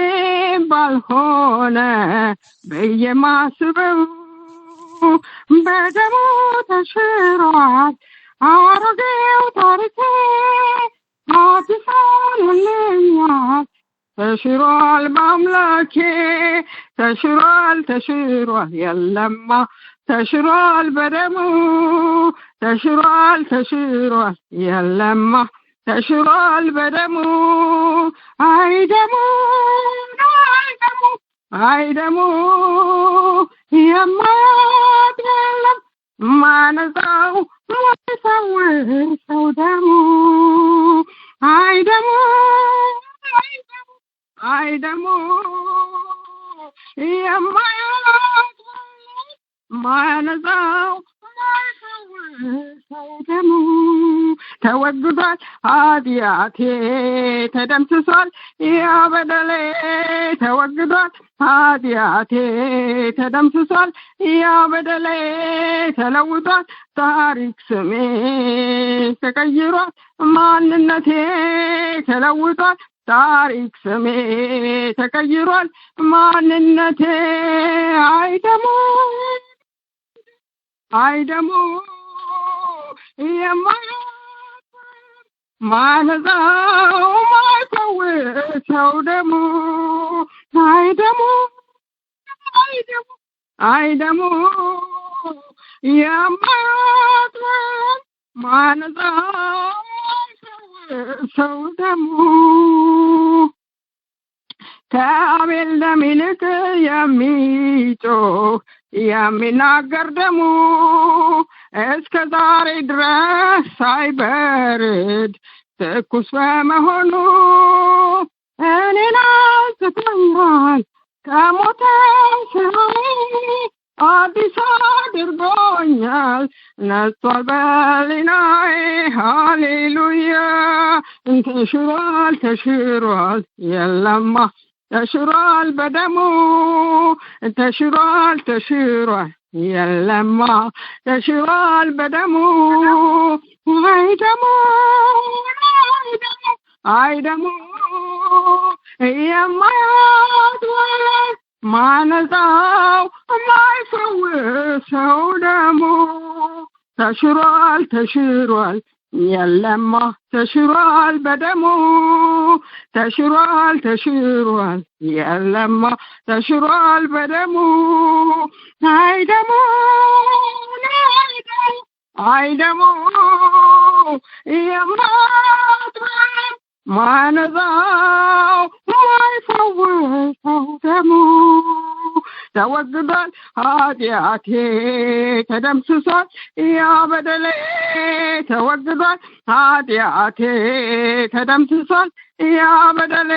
Speaker 2: ባልሆነ በየማስበው በደሙ ተሽሯል አሮጌው ታሪኬ አዲስ ሆኖልኛል። ተሽሯል በአምላኬ ተሽሯል የለማ ተሽሯል በደሙ ተሽሯል የለማ ተሽሯል በደሙ አይደሙ የማያድነው የለም ማነጻው ማይፈውሰው ደሙ አይደሙ ማነጻው ማይፈውሰው ደሙ ተወግዷል ኃጢአቴ ተደምስሷል ያ በደሌ ተወግዷል ኃጢአቴ ተደምስሷል ያ በደሌ ተለውጧል ታሪክ ስሜ ተቀይሯል ማንነቴ ተለውጧል ታሪክ ስሜ ተቀይሯል ማንነቴ አይደሙ ማነጻው ማይፈውሰው ደሙ አይደሙ ማነጻው ማይፈውሰው ደሙ ከአቤል ደም ይልቅ የሚጮህ የሚናገር ደሙ እስከ ዛሬ ድረስ ሳይበርድ ትኩስ በመሆኑ እኔን አንስቶኛል ከሞተው ስራዬ አዲስ አድርጎኛል ነጽቷል በሊናዬ ሃሌሉያ ተሽሯል የለማ ተሽሯል በደሙ ተሽሯል የለማ ተሽሯል በደሙ አይደሙ የማያጥወል ማነጻው ማይፈውሰው ደሙ ተሽሯል የለማ ተሽሯል በደሙ ተሽሯል የለማ ተሽሯል በደሙ አይደሙ የማያጥወል ማነጻው ማይፈውሰው ደሙ ተወግዷል ኃጢአቴ ተደምስሷል ያ በደሌ ተወግዷል ኃጢአቴ ተደምስሷል ያ በደሌ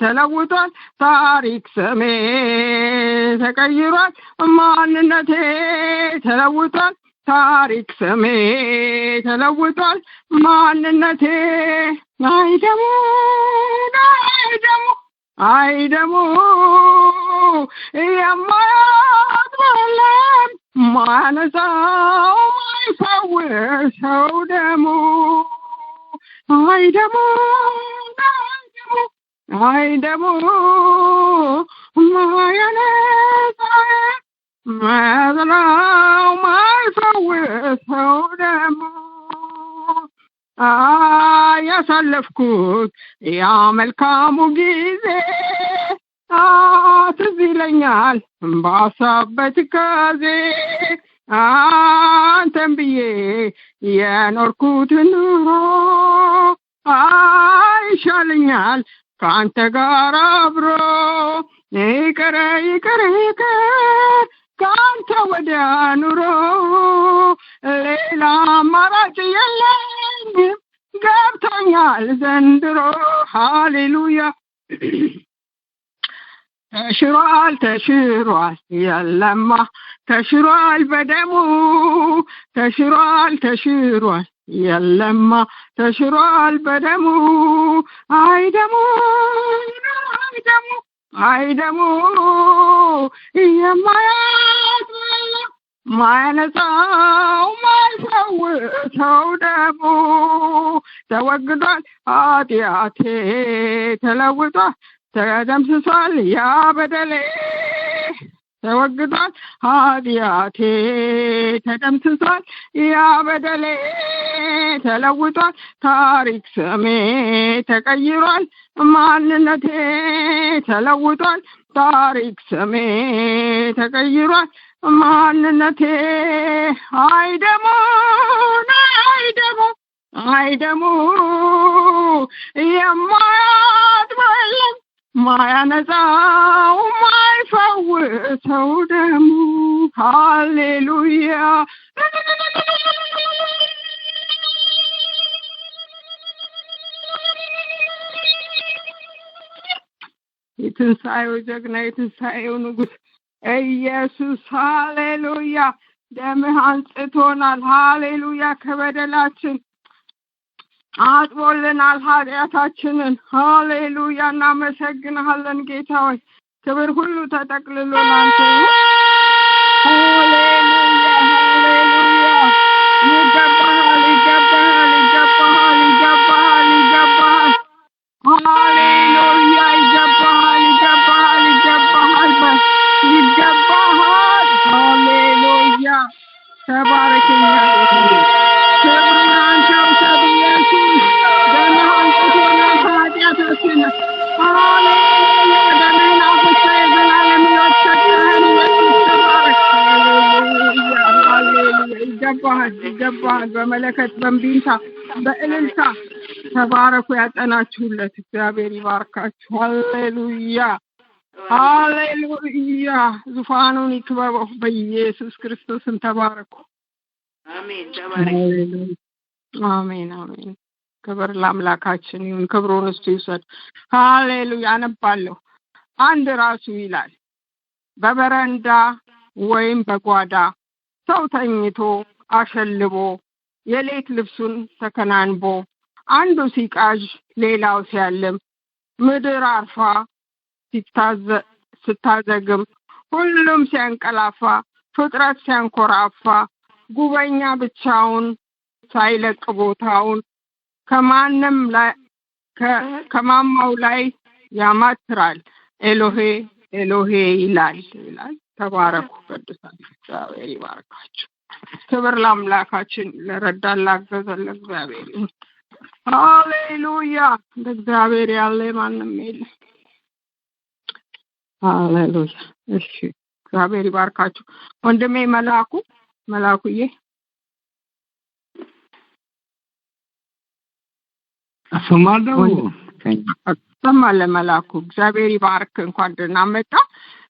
Speaker 2: ተለውጧል ታሪክ ስሜ ተቀይሯል ማንነቴ ተለውጧል ታሪክ ስሜ ተለውጧል ማንነቴ አይደሙ የማያጥወለም ማነጻው ማይፈውሰው ደሙ አይደሙ ማነጻው ማይፈውሰው ደሙ ያሳለፍኩት ያ መልካሙ ጊዜ ትዝ ይለኛል ባሳበት ካዜ አንተን ብዬ የኖርኩት ኑሮ ይሻለኛል ከአንተ ጋር አብሮ ይቅር ከአንተ ወዲያ ኑሮ ሌላ አማራጭ የለኝም ገብቶኛል ዘንድሮ ሃሌሉያ ተሽሯል የለማ ተሽሯል በደሙ ተሽሯል የለማ ተሽሯል በደሙ አይደሙ የማያጥወል ማነጻው ማይፈውሰው ደሙ ተወግዷል ኃጢአቴ ተለውጧል ተደምስሷል ያ በደሌ ተወግዷል ኃጢአቴ ተደምስሷል ያ በደሌ ተለውጧል ታሪክ ስሜ ተቀይሯል ማንነቴ ተለውጧል ታሪክ ስሜ ተቀይሯል ማንነቴ አይደሙ የማያጥወለም ማያነጻው ማይፈውሰው ደሙ ሃሌሉያ የትንሣኤው ጀግና የትንሣኤው ንጉሥ ኢየሱስ ሃሌሉያ ደምህ አንጽቶናል ሃሌሉያ ከበደላችን አጥቦልናል ኃጢአታችንን ሃሌሉያ እናመሰግንሃለን ጌታ ሆይ ክብር ሁሉ ተጠቅልሎ ላንተ ሃሌሉያ ሃሌሉያ ይገባሃል ይገባሃል ይገባሃል ይገባሃል ይገባሃል ሃሌሉያ ይገባሃል ይገባሃል ይገባሃል ይገባሃል ሃሌሉያ ተባረክኛ ክብሩን አንተ ውሰድ ኢየሱስ ደምህ አንጽቶናል ኃጢአታችንን ሃሌሉያ ደምህን አፍስሰህ የዘላለም ሕይወት ሰጠኸን ኢየሱስ ተባረክ ሃሌሉያ ሃሌሉያ ይገባሃል ይገባሃል በመለከት በእምቢልታ በእልልታ ተባረኩ ያጠናችሁለት እግዚአብሔር ይባርካችሁ ሃሌሉያ ሃሌሉያ ዙፋኑን ይክበበው በኢየሱስ ክርስቶስም ተባረኩ
Speaker 5: አሜን ተባረክ
Speaker 2: አሜን አሜን ክብር ለአምላካችን ይሁን ክብሩን እሱ ይውሰድ ሃሌሉያ አነባለሁ አንድ ራሱ ይላል በበረንዳ ወይም በጓዳ ሰው ተኝቶ አሸልቦ የሌት ልብሱን ተከናንቦ አንዱ ሲቃዥ ሌላው ሲያልም ምድር አርፋ ስታዘግም ሁሉም ሲያንቀላፋ ፍጥረት ሲያንኮራፋ ጉበኛ ብቻውን ሳይለቅ ቦታውን ከማማው ላይ ያማትራል ኤሎሄ ኤሎሄ ይላል ተባረኩ ቅዱሳን እግዚአብሔር ይባርካችሁ ክብር ለአምላካችን ለረዳን ላገዘን ለእግዚአብሔር ይሁን ሃሌሉያ እግዚአብሔር ያለ ማንም የለም ሃሌሉያ እሺ እግዚአብሔር ይባርካችሁ ወንድሜ መላኩዬ ሰማለ መላኩ እግዚአብሔር ይባርክ እንኳን ደህና መጣ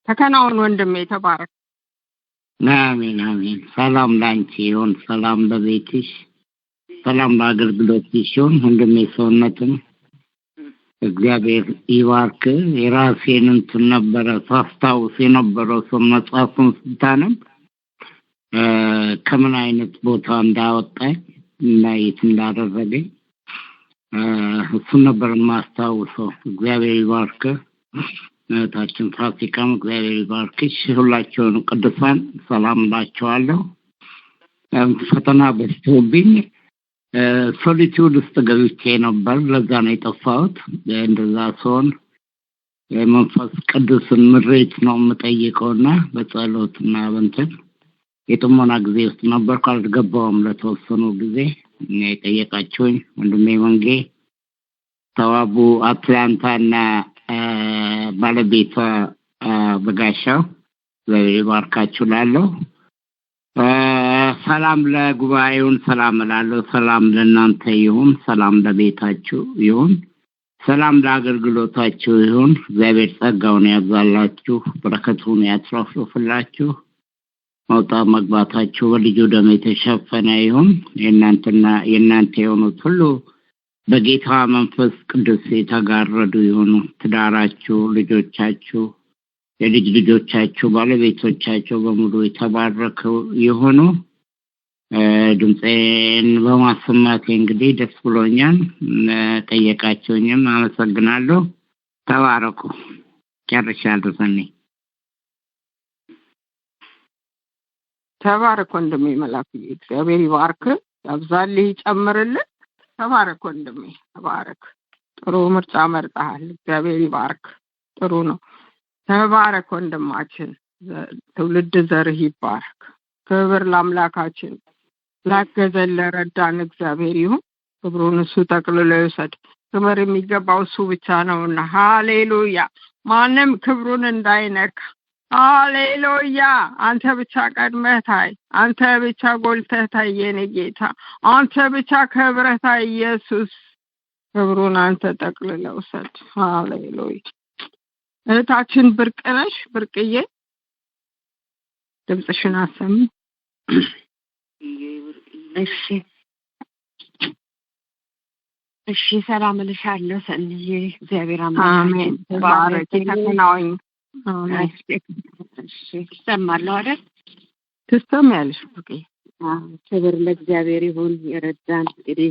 Speaker 2: ተከናውን ወንድሜ ተባረክ
Speaker 4: አሜን አሜን ሰላም ላንቺ ይሁን ሰላም ለቤትሽ ሰላም ለአገልግሎትሽ ይሁን ወንድሜ ሰውነትን እግዚአብሔር ይባርክ የራሴን እንትን ነበረ ሳስታውስ የነበረው መጽሐፉን ስታነብ ከምን አይነት ቦታ እንዳወጣኝ እና የት እንዳደረገኝ እሱን ነበር ማስታውሰው እግዚአብሔር ይባርክ ታችን ፋሲካም እግዚአብሔር ይባርክሽ ሁላችሁን ቅዱሳን ሰላም ላችኋለሁ ፈተና በስተውብኝ ሶሊቲዩድ ውስጥ ገብቼ ነበር ለዛ ነው የጠፋሁት እንደዛ ሲሆን መንፈስ ቅዱስን ምሬት ነው የምጠይቀውና በጸሎትና በእንትን የጥሞና ጊዜ ውስጥ ነበር ካልገባውም ለተወሰኑ ጊዜ የጠየቃችሁኝ ወንድሜ መንጌ ተዋቡ አትላንታና ባለቤቷ በጋሻው ለባርካችሁ ላለው ሰላም ለጉባኤውን ሰላም እላለሁ ሰላም ለእናንተ ይሁን ሰላም ለቤታችሁ ይሁን ሰላም ለአገልግሎታችሁ ይሁን እግዚአብሔር ጸጋውን ያብዛላችሁ በረከቱን ያትረፍርፍላችሁ መውጣት መግባታችሁ በልጁ ደም የተሸፈነ ይሁን የእናንተ የሆኑት ሁሉ በጌታ መንፈስ ቅዱስ የተጋረዱ ይሁኑ ትዳራችሁ ልጆቻችሁ የልጅ ልጆቻችሁ ባለቤቶቻችሁ በሙሉ የተባረኩ ይሁኑ ድምጼን በማሰማቴ እንግዲህ ደስ ብሎኛል ጠየቃችሁኝም አመሰግናለሁ ተባረኩ ጨርሻለሁ ሰኔ
Speaker 2: ተባረክ ወንድሜ መላኩ እግዚአብሔር ይባርክ ያብዛልህ ይጨምርልህ ተባረክ ወንድሜ ተባረክ ጥሩ ምርጫ መርጠሃል እግዚአብሔር ይባርክ ጥሩ ነው ተባረክ ወንድማችን ትውልድ ዘርህ ይባረክ ክብር ለአምላካችን ላገዘን ለረዳን እግዚአብሔር ይሁን ክብሩን እሱ ጠቅልሎ ይውሰድ ክብር የሚገባው እሱ ብቻ ነውና ሃሌሉያ ማንም ክብሩን እንዳይነካ ሃሌሉያ አንተ ብቻ ቀድመህ ታይ አንተ ብቻ ጎልተህ ታይ የኔ ጌታ አንተ ብቻ ከብረህ ታይ ኢየሱስ ክብሩን አንተ ጠቅልለው ውሰድ ሃሌሉያ እህታችን ብርቅነሽ ብርቅዬ ድምፅሽን አሰሙ።
Speaker 6: እሺ ሰላም ልሻለሁ ሰንዬ እግዚአብሔር አምላክ
Speaker 2: አሜን። ባረክ ተከናወኝ። አሜን።
Speaker 6: እሺ ሰማለሁ አይደል?
Speaker 2: ትሰማያለሽ?
Speaker 6: ኦኬ ክብር ለእግዚአብሔር ይሁን። የረዳን እንግዲህ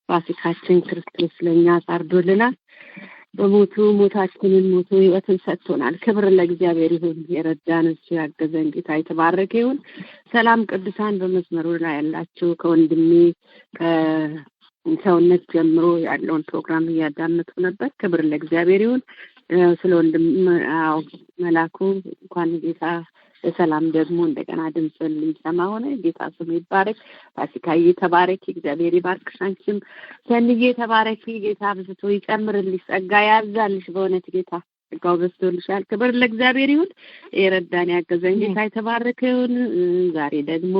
Speaker 6: ፋሲካችን ክርስቶስ ለኛ ታርዶልናል። በሞቱ ሞታችንን ሞቶ ሕይወትን ሰጥቶናል። ክብር ለእግዚአብሔር ይሁን። የረዳን እሱ ያገዘን ጌታ የተባረከ ይሁን። ሰላም ቅዱሳን በመስመሩ ላይ ያላችሁ ከወንድሜ ከሰውነት ጀምሮ ያለውን ፕሮግራም እያዳመጡ ነበር። ክብር ለእግዚአብሔር ይሁን። ስለ ወንድም መላኩ እንኳን ጌታ በሰላም ደግሞ እንደገና ድምፅን ልንሰማ ሆነ። ጌታ ስሙ ይባረክ። ፋሲካዬ ተባረኪ፣ እግዚአብሔር ይባርክሽ። አንቺም ሰንዬ ተባረኪ፣ ጌታ አብዝቶ ይጨምርልሽ፣ ጸጋ ያብዛልሽ። በእውነት ጌታ ጸጋው በዝቶልሻል። ክብር ለእግዚአብሔር ይሁን። የረዳን ያገዘን ጌታ የተባረከ ይሁን። ዛሬ ደግሞ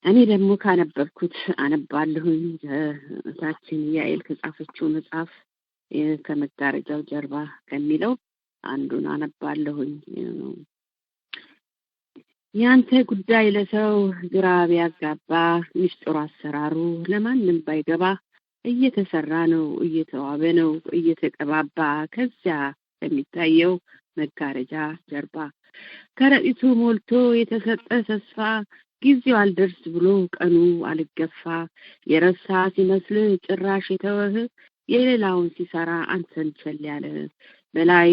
Speaker 6: እኔ ደግሞ ካነበብኩት አነባለሁኝ። እህታችን ያኤል ከጻፈችው መጽሐፍ ከመጋረጃው ጀርባ ከሚለው አንዱን አነባለሁኝ። ያንተ ጉዳይ ለሰው ግራ ቢያጋባ ሚስጥሩ አሰራሩ ለማንም ባይገባ እየተሰራ ነው፣ እየተዋበ ነው፣ እየተቀባባ ከዚያ ከሚታየው መጋረጃ ጀርባ ከረጢቱ ሞልቶ የተሰጠ ተስፋ ጊዜው አልደርስ ብሎ ቀኑ አልገፋ የረሳ ሲመስል ጭራሽ የተወህ የሌላውን ሲሰራ አንተን ቸል ያለ በላዩ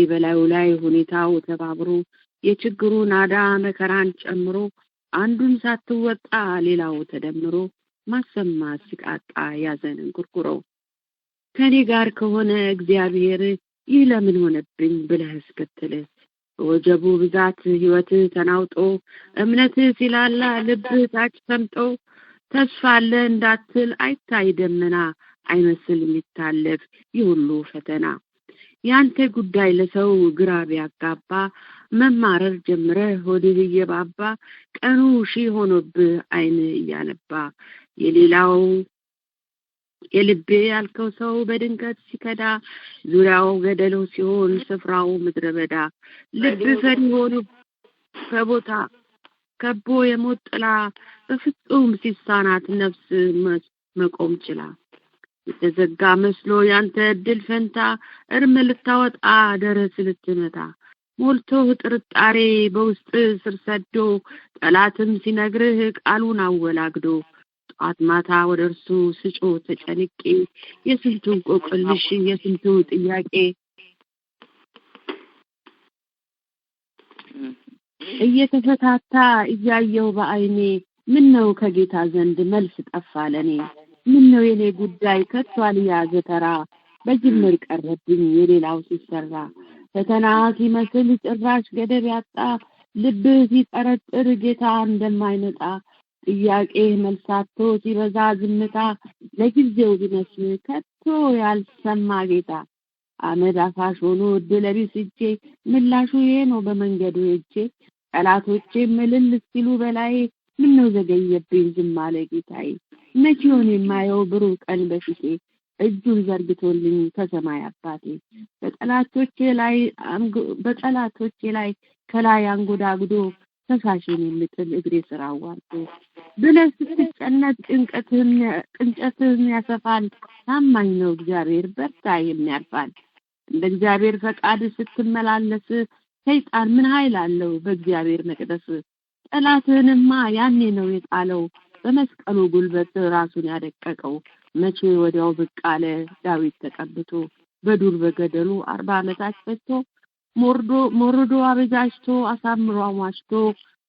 Speaker 6: ላይ ሁኔታው ተባብሮ የችግሩ ናዳ መከራን ጨምሮ አንዱን ሳትወጣ ሌላው ተደምሮ ማሰማት ሲቃጣ ያዘንን ጉርጉሮ ከኔ ጋር ከሆነ እግዚአብሔር ይህ ለምን ሆነብኝ ብለህ እስክትል ወጀቡ ብዛት ህይወት ተናውጦ እምነት ሲላላ ልብ ታች ሰምጦ ተስፋ አለ እንዳትል አይታይ ደመና አይመስል የሚታለፍ ይሁሉ ፈተና ያንተ ጉዳይ ለሰው ግራ ቢያጋባ መማረር ጀምረ ሆድህ እየባባ ቀኑ ሺህ ሆኖብህ አይን እያነባ የሌላው የልቤ ያልከው ሰው በድንገት ሲከዳ ዙሪያው ገደሉ ሲሆን ስፍራው ምድረ በዳ ልብ ፈሪ ሆኖ ከቦታ ከቦ የሞት ጥላ በፍጹም ሲሳናት ነፍስ መቆም ችላ የተዘጋ መስሎ ያንተ እድል ፈንታ እርም ልታወጣ ደረስ ልትመታ ሞልቶ ጥርጣሬ በውስጥ ስር ሰዶ ጠላትም ሲነግርህ ቃሉን አወላግዶ ጧት ማታ ወደርሱ ስጮ ተጨንቄ የስንቱ ቆቅልሽ የስንቱ ጥያቄ እየተፈታታ እያየው በአይኔ ምን ነው ከጌታ ዘንድ መልስ ጠፋ ለኔ ምን ነው የኔ ጉዳይ ከቷል ያዘተራ በጅምር ቀረብኝ የሌላው ሲሰራ ፈተና ሲመስል ጭራሽ ገደብ ያጣ ልብ ሲጠረጥር ጌታ እንደማይመጣ ጥያቄ መልሳቶ ሲበዛ ዝምታ ለጊዜው ቢመስል ከቶ ያልሰማ ጌታ አመድ አፋሽ ሆኖ ድለቢስ እጄ ምላሹ ይሄ ነው በመንገዱ እጄ ጠላቶቼ ምልል ሲሉ በላይ ምን ነው ዘገየብኝ ዝም አለ ጌታዬ መቼውን የማየው ብሩህ ቀን በፊቴ እጁን ዘርግቶልኝ ከሰማይ አባቴ በጠላቶቼ ላይ ከላይ አንጎዳጉዶ ተሳሽን የምጥል እግሬ ስራ አዋርዶ ብለህ ስትጨነቅ ቅንጨትህን ያሰፋል ታማኝ ነው እግዚአብሔር በርታ የሚያርፋል እንደ እግዚአብሔር ፈቃድ ስትመላለስ ሰይጣን ምን ኃይል አለው በእግዚአብሔር መቅደስ ጠላትህንማ ያኔ ነው የጣለው በመስቀሉ ጉልበት ራሱን ያደቀቀው መቼ ወዲያው ብቅ አለ ዳዊት ተቀብቶ በዱር በገደሉ 40 ዓመታት ፈጅቶ ሞርዶ አበጃጅቶ አሳምሮ አሟሽቶ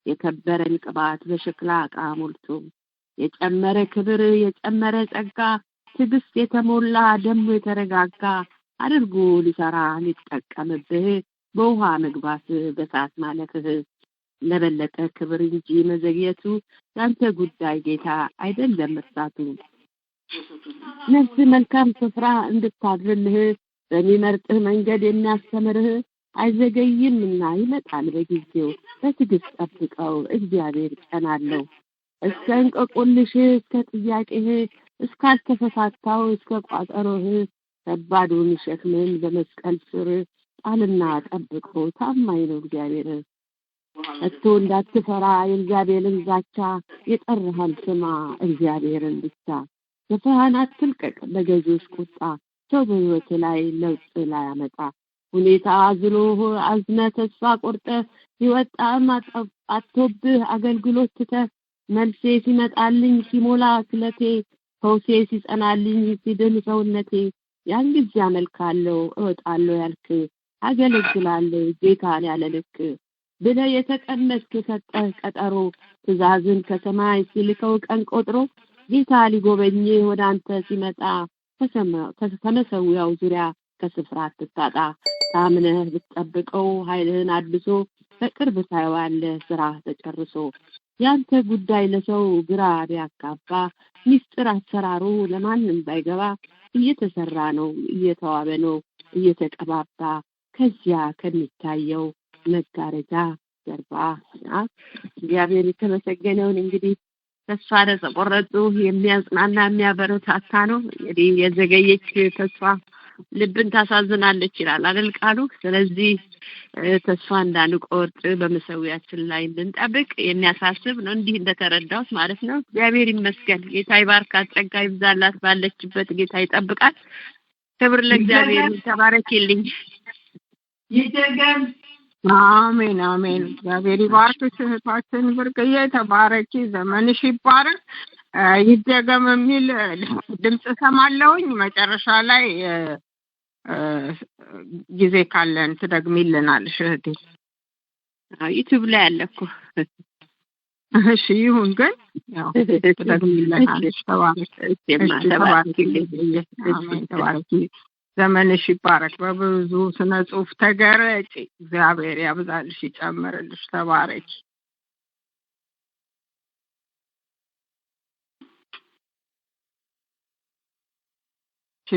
Speaker 6: የከበረን ቅባት በሸክላ ዕቃ ሞልቶ የጨመረ ክብር የጨመረ ጸጋ ትዕግስት የተሞላ ደሙ የተረጋጋ አድርጎ ሊሰራ ሊጠቀምብህ በውሃ መግባት በሳት ማለፍህ ለበለጠ ክብር እንጂ መዘግየቱ ያንተ ጉዳይ ጌታ አይደለም መርሳቱ ነፍስ መልካም ስፍራ እንድታድርልህ በሚመርጥህ መንገድ የሚያስተምርህ አይዘገይምና ይመጣል በጊዜው በትዕግስት ጠብቀው እግዚአብሔር ቀናለው እስከ እንቆቅልሽ እስከ ጥያቄህ እስካልተፈታታው እስከ ቋጠሮህ ከባዱን ሸክምን በመስቀል ስር ጣልና ጠብቀው ታማኝ ነው እግዚአብሔር እቶ እንዳትፈራ የእግዚአብሔርን ዛቻ የጠራህን ስማ እግዚአብሔርን ብቻ ተፈራን አትልቀቅ በገዢዎች ቁጣ ሰው በሕይወት ላይ ለውጥ ላይ ያመጣ ሁኔታ አዝሎ አዝነ ተስፋ ቆርጠ ይወጣም አጥቶብህ አገልግሎት ትተህ መልሴ ሲመጣልኝ ሲሞላ ስለቴ ፈውሴ ሲጸናልኝ ሲድን ሰውነቴ ያን ጊዜ አመልካለሁ እወጣለሁ ያልክ አገለግላለሁ ጌታን ያለልክ ብለህ የተቀመጥክ ሰጠህ ቀጠሮ ትእዛዝን ከሰማይ ሲልከው ቀን ቆጥሮ ጌታ ሊጎበኝ ወደ አንተ ሲመጣ ከመሰዊያው ዙሪያ ከስፍራ ትታጣ ታምነህ ብትጠብቀው ኃይልህን አድሶ በቅርብ ታየዋለህ ስራ ተጨርሶ ያንተ ጉዳይ ለሰው ግራ ቢያጋባ ሚስጥር አሰራሩ ለማንም ባይገባ እየተሰራ ነው እየተዋበ ነው እየተቀባባ ከዚያ ከሚታየው መጋረጃ ጀርባ እግዚአብሔር የተመሰገነውን እንግዲህ ተስፋ ለተቆረጡ የሚያጽናና የሚያበረታታ ነው እንግዲህ የዘገየች ተስፋ ልብን ታሳዝናለች ይላል አይደል ቃሉ ስለዚህ ተስፋ እንዳንቆርጥ በመሰዊያችን ላይ እንድንጠብቅ የሚያሳስብ ነው እንዲህ እንደተረዳሁት ማለት ነው እግዚአብሔር ይመስገን ጌታ ይባርካት ጸጋ ይብዛላት ባለችበት ጌታ ይጠብቃት ክብር ለእግዚአብሔር ተባረክልኝ
Speaker 2: ይደገም አሜን አሜን እግዚአብሔር ይባርክሽ እህታችን ብርቅዬ ተባረኪ ዘመንሽ ይባረክ ይደገም የሚል ድምጽ ሰማለሁኝ መጨረሻ ላይ ጊዜ ካለን ትደግሚልናለሽ እህቴ
Speaker 6: ዩቲዩብ ላይ አለኩ
Speaker 2: እሺ ይሁን ግን ያው ትደግሚልናለሽ ተባረኪ ተባረኪ ዘመንሽ ይባረክ በብዙ ስነ ጽሁፍ ተገረጪ እግዚአብሔር ያብዛልሽ ይጨምርልሽ ተባረኪ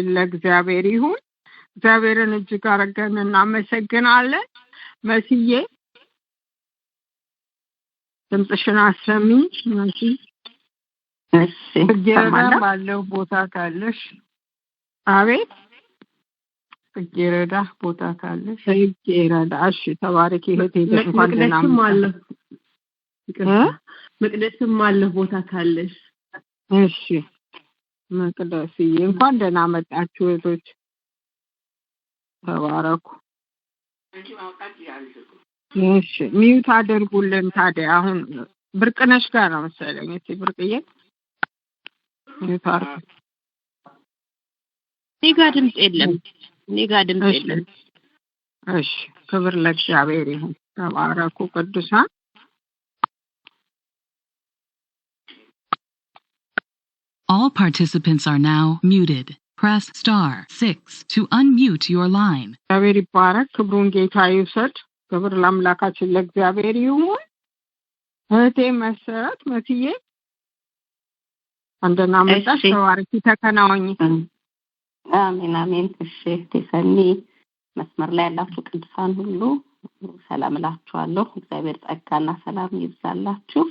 Speaker 2: ለእግዚአብሔር ይሁን እግዚአብሔርን እጅግ አድርገን እናመሰግናለን መስዬ ድምፅሽን አሰሚ መሲ
Speaker 6: እሺ
Speaker 2: ባለው ቦታ ካለሽ አቤት እየረዳ ቦታ ካለሽ እየረዳ እሺ ተባረኪ እህቴ እንኳን ደህና
Speaker 6: መቅደስም አለ ቦታ ካለሽ
Speaker 2: እሺ መቅደስዬ እንኳን ደህና መጣችሁ እህቶች ተባረኩ እሺ ሚውት አድርጉልን ታዲያ አሁን ብርቅነሽ ጋር ነው መሰለኝ እሺ ብርቅዬ ሚውት አድርጉ
Speaker 6: ኔጋ ድምጽ የለም
Speaker 2: እሺ ክብር ለእግዚአብሔር ይሁን ተባረኩ ቅዱሳን
Speaker 3: All participants are now muted. Press star 6 to unmute your line.
Speaker 2: እግዚአብሔር ይባረክ ክብሩን ጌታ ይውሰድ ክብር ለአምላካችን ለእግዚአብሔር ይሁን እህቴ መሰረት መስዬ እንደና መጣሽ ተባረኪ ተከናወኝ
Speaker 7: አሜን አሜን እሺ ተሰኒ መስመር ላይ ያላችሁ ቅዱሳን ሁሉ ሰላም እላችኋለሁ እግዚአብሔር ጸጋና ሰላም ይብዛላችሁ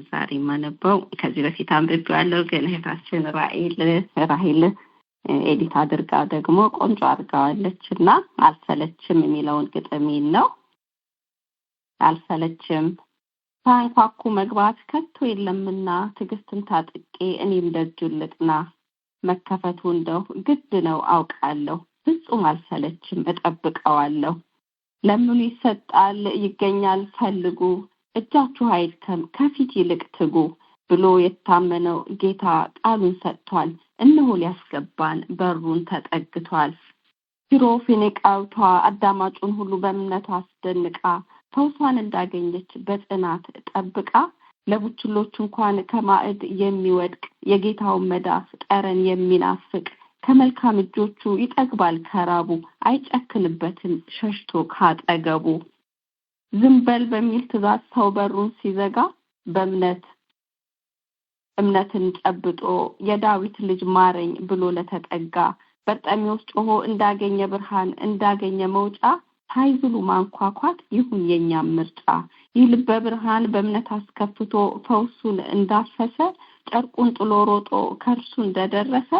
Speaker 7: ዛሬ ማነበው ከዚህ በፊት አንብቤዋለሁ ግን እህታችን ራሄል ኤዲት አድርጋ ደግሞ ቆንጆ አድርጋዋለችና አልሰለችም የሚለውን ግጥም ነው አልሰለችም ሳንኳኩ መግባት ከቶ የለምና ትዕግስትን ታጥቄ እኔም ደጁን ልጥና መከፈቱ እንደው ግድ ነው አውቃለሁ ፍጹም አልሰለችም እጠብቀዋለሁ ለምኑ ይሰጣል ይገኛል ፈልጉ እጃችሁ አይድከም ከፊት ይልቅ ትጉ ብሎ የታመነው ጌታ ቃሉን ሰጥቷል እነሆ ሊያስገባን በሩን ተጠግቷል ፊሮፊኒቃውቷ አዳማጩን ሁሉ በእምነት አስደንቃ ፈውሷን እንዳገኘች በጽናት ጠብቃ ለቡችሎች እንኳን ከማዕድ የሚወድቅ የጌታውን መዳፍ ጠረን የሚናፍቅ ከመልካም እጆቹ ይጠግባል ከራቡ አይጨክንበትም ሸሽቶ ካጠገቡ ዝምበል በሚል ትእዛዝ ሰው በሩን ሲዘጋ እምነትን ጨብጦ የዳዊት ልጅ ማረኝ ብሎ ለተጠጋ በርጤሜዎስ ጮሆ እንዳገኘ ብርሃን እንዳገኘ መውጫ ሳይዝሉ ማንኳኳት ይሁን የኛ ምርጫ ይልበ ብርሃን በእምነት አስከፍቶ ፈውሱን እንዳፈሰ ጨርቁን ጥሎ ሮጦ ከርሱ እንደደረሰ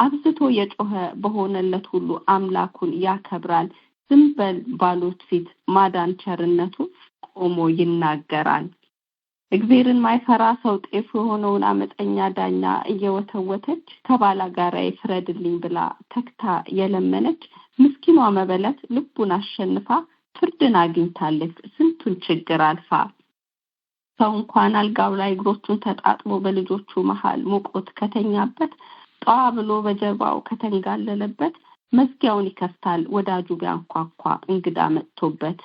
Speaker 7: አብዝቶ የጮኸ በሆነለት ሁሉ አምላኩን ያከብራል ዝምበል ባሉት ፊት ማዳን ቸርነቱ ቆሞ ይናገራል። እግዚአብሔርን ማይፈራ ሰው ጤፍ የሆነውን አመፀኛ ዳኛ እየወተወተች ከባላ ጋራ ይፍረድልኝ ብላ ተክታ የለመነች ምስኪኗ መበለት ልቡን አሸንፋ ፍርድን አግኝታለች ስንቱን ችግር አልፋ። ሰው እንኳን አልጋው ላይ እግሮቹን ተጣጥቦ በልጆቹ መሃል ሞቆት ከተኛበት ጧ ብሎ በጀርባው ከተንጋለለበት መዝጊያውን ይከፍታል ወዳጁ ቢያንኳኳ እንግዳ መጥቶበት።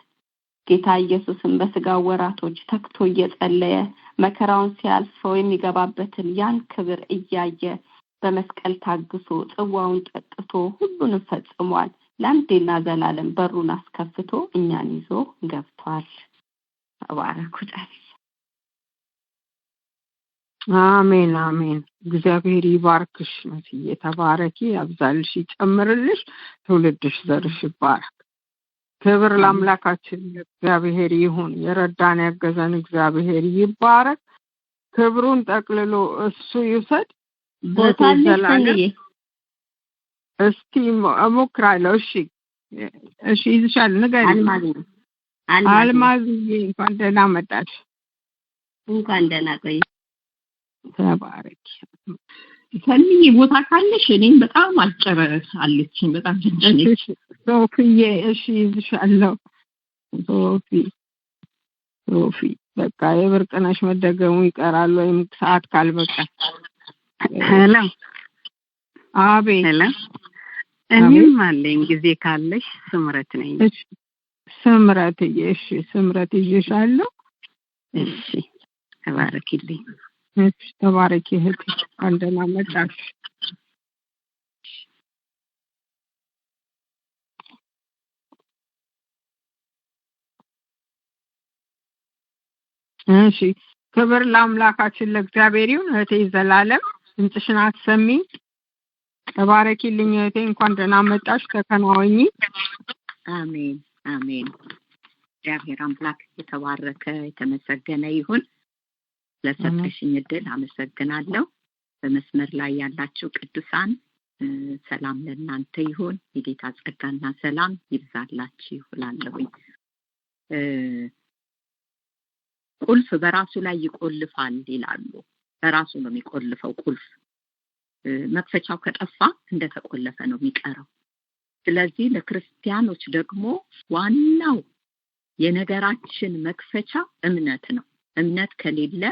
Speaker 7: ጌታ ኢየሱስም በስጋው ወራቶች ተክቶ እየጸለየ መከራውን ሲያልፈው የሚገባበትን ያን ክብር እያየ በመስቀል ታግሶ ጽዋውን ጠጥቶ ሁሉንም ፈጽሟል። ለአንዴና ዘላለም በሩን አስከፍቶ እኛን ይዞ ገብቷል። ተባረኩ።
Speaker 2: አሜን አሜን። እግዚአብሔር ይባርክሽ መስዬ፣ ተባረኪ፣ ያብዛልሽ፣ ይጨምርልሽ፣ ትውልድሽ ዘርሽ ይባረክ። ክብር ለአምላካችን እግዚአብሔር ይሁን። የረዳን ያገዘን እግዚአብሔር ይባረክ። ክብሩን ጠቅልሎ እሱ ይውሰድ።
Speaker 7: ቦታለሽ
Speaker 2: እስቲ እሞክራለሁ። እሺ ይዝሻል። ንገሪ። አልማዝዬ እንኳን ደህና መጣሽ።
Speaker 7: እንኳን ደህና ቆይ።
Speaker 2: ተባረኪ።
Speaker 8: ሰልምዬ ቦታ ካለሽ እኔም በጣም አጭር አለችኝ፣ በጣም ጀንጀነች።
Speaker 2: ሶፊዬ እሺ ይዝሻለሁ። ሶፊ በቃ የብርቅነሽ መደገሙ ይቀራል ወይም ሰዓት ካልበቃ።
Speaker 9: ሄሎ
Speaker 2: አቤት።
Speaker 9: ሄሎ እኔም አለኝ ጊዜ ካለሽ። ስምረት ነኝ።
Speaker 2: እሺ ስምረትዬ፣ እሺ ስምረት ይዤሻለሁ።
Speaker 9: እሺ ተባረኪልኝ።
Speaker 2: እሺ ተባረኪ እህቴ፣ እንደና መጣሽ። እሺ ክብር ለአምላካችን ለእግዚአብሔር ይሁን። እህቴ ዘላለም ድምፅሽን አትሰሚ። ተባረኪልኝ እህቴ፣ እንኳን ደህና መጣሽ። ተከናወኚ።
Speaker 9: አሜን አሜን። እግዚአብሔር አምላክ የተባረከ የተመሰገነ ይሁን። ለሰጠሽኝ እድል አመሰግናለሁ። በመስመር ላይ ያላችሁ ቅዱሳን ሰላም ለእናንተ ይሁን። የጌታ ጸጋና ሰላም ይብዛላችሁ እላለሁኝ። ቁልፍ በራሱ ላይ ይቆልፋል ይላሉ። በራሱ ነው የሚቆልፈው ቁልፍ። መክፈቻው ከጠፋ እንደተቆለፈ ነው የሚቀረው። ስለዚህ ለክርስቲያኖች ደግሞ ዋናው የነገራችን መክፈቻ እምነት ነው። እምነት ከሌለ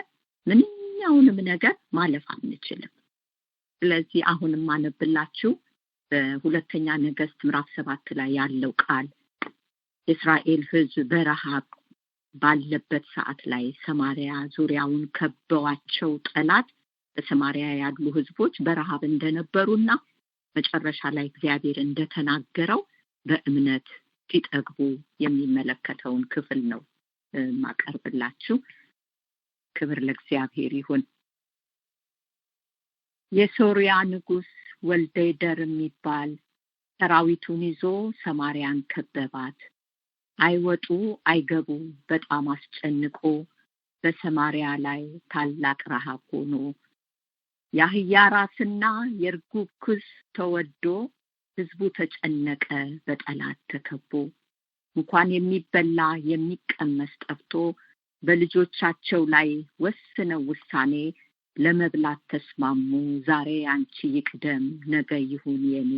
Speaker 9: ምንኛውንም ነገር ማለፍ አንችልም። ስለዚህ አሁንም ማነብላችሁ በሁለተኛ ነገሥት ምዕራፍ 7 ላይ ያለው ቃል የእስራኤል ሕዝብ በረሃብ ባለበት ሰዓት ላይ ሰማርያ ዙሪያውን ከበዋቸው ጠላት በሰማርያ ያሉ ሕዝቦች በረሃብ እንደነበሩና መጨረሻ ላይ እግዚአብሔር እንደተናገረው በእምነት ሲጠግቡ የሚመለከተውን ክፍል ነው ማቀርብላችሁ። ክብር ለእግዚአብሔር ይሁን። የሶርያ ንጉስ ወልደይደር የሚባል ሰራዊቱን ይዞ ሰማርያን ከበባት። አይወጡ አይገቡ በጣም አስጨንቆ በሰማርያ ላይ ታላቅ ረሃብ ሆኖ የአህያ ራስና የርግብ ኩስ ተወዶ ህዝቡ ተጨነቀ በጠላት ተከቦ። እንኳን የሚበላ የሚቀመስ ጠፍቶ በልጆቻቸው ላይ ወስነው ውሳኔ ለመብላት ተስማሙ። ዛሬ አንቺ ይቅደም ነገ ይሁን የኔ።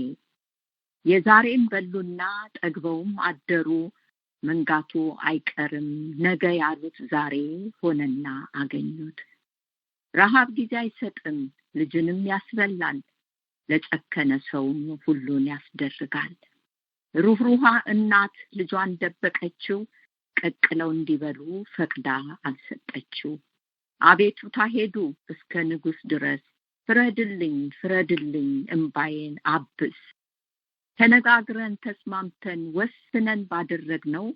Speaker 9: የዛሬን በሉና ጠግበውም አደሩ። መንጋቱ አይቀርም ነገ ያሉት ዛሬ ሆነና አገኙት። ረሃብ ጊዜ አይሰጥም ልጅንም ያስበላል። ለጨከነ ሰውም ሁሉን ያስደርጋል። ሩህሩሃ እናት ልጇን ደበቀችው። ቀቅለው እንዲበሉ ፈቅዳ አልሰጠችው። አቤቱታ ሄዱ እስከ ንጉስ ድረስ። ፍረድልኝ ፍረድልኝ እምባዬን አብስ። ተነጋግረን ተስማምተን ወስነን ባደረግነው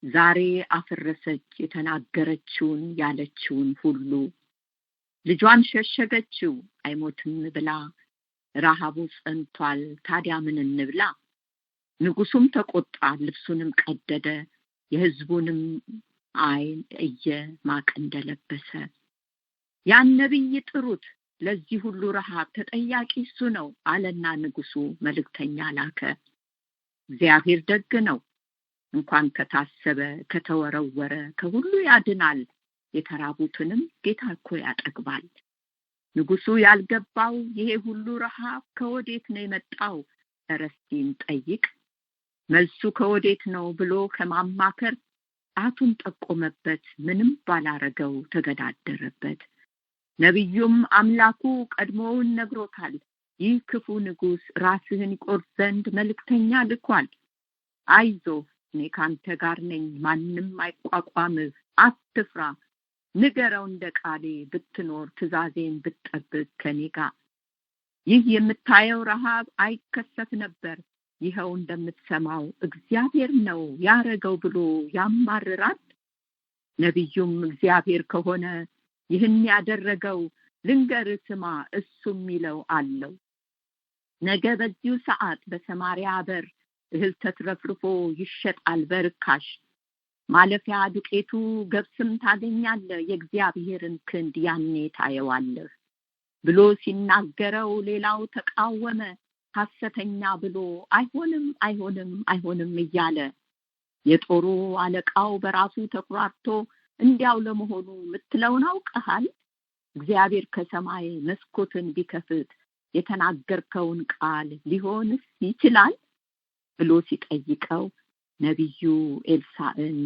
Speaker 9: ዛሬ አፈረሰች የተናገረችውን ያለችውን ሁሉ። ልጇን ሸሸገችው አይሞትም ብላ። ረሃቡ ጸንቷል ታዲያ ምን እንብላ? ንጉሱም ተቆጣ ልብሱንም ቀደደ። የህዝቡንም አይን ማቅ እንደለበሰ። ያን ነብይ ጥሩት ለዚህ ሁሉ ረሃብ ተጠያቂ እሱ ነው አለና ንጉሱ መልእክተኛ ላከ። እግዚአብሔር ደግ ነው
Speaker 8: እንኳን ከታሰበ ከተወረወረ ከሁሉ ያድናል። የተራቡትንም ጌታ እኮ ያጠግባል። ንጉሱ ያልገባው ይሄ ሁሉ ረሃብ ከወዴት ነው የመጣው? እረስቲን ጠይቅ። መልሱ ከወዴት ነው ብሎ ከማማከር ጣቱን ጠቆመበት። ምንም ባላረገው ተገዳደረበት። ነቢዩም አምላኩ ቀድሞውን ነግሮታል። ይህ ክፉ ንጉስ ራስህን ይቆርጥ ዘንድ መልእክተኛ ልኳል። አይዞህ፣ እኔ ካንተ ጋር ነኝ፣ ማንም አይቋቋምህ፣ አትፍራ። ንገረው እንደ ቃሌ ብትኖር፣ ትእዛዜን ብትጠብቅ ከኔ ጋር ይህ የምታየው ረሃብ አይከሰት ነበር። ይኸው እንደምትሰማው እግዚአብሔር ነው ያረገው ብሎ ያማርራል። ነቢዩም እግዚአብሔር ከሆነ ይህን ያደረገው ልንገርህ ስማ፣ እሱም ይለው አለው። ነገ በዚሁ ሰዓት በሰማርያ በር እህል ተትረፍርፎ ይሸጣል በርካሽ። ማለፊያ ዱቄቱ ገብስም ታገኛለህ፣ የእግዚአብሔርን ክንድ ያኔ ታየዋለህ ብሎ ሲናገረው ሌላው ተቃወመ። ሐሰተኛ ብሎ አይሆንም አይሆንም አይሆንም እያለ የጦሩ አለቃው በራሱ ተኩራርቶ እንዲያው ለመሆኑ ምትለውን አውቀሃል? እግዚአብሔር ከሰማይ መስኮትን ቢከፍት የተናገርከውን ቃል ሊሆንስ ይችላል ብሎ ሲጠይቀው ነቢዩ ኤልሳዕን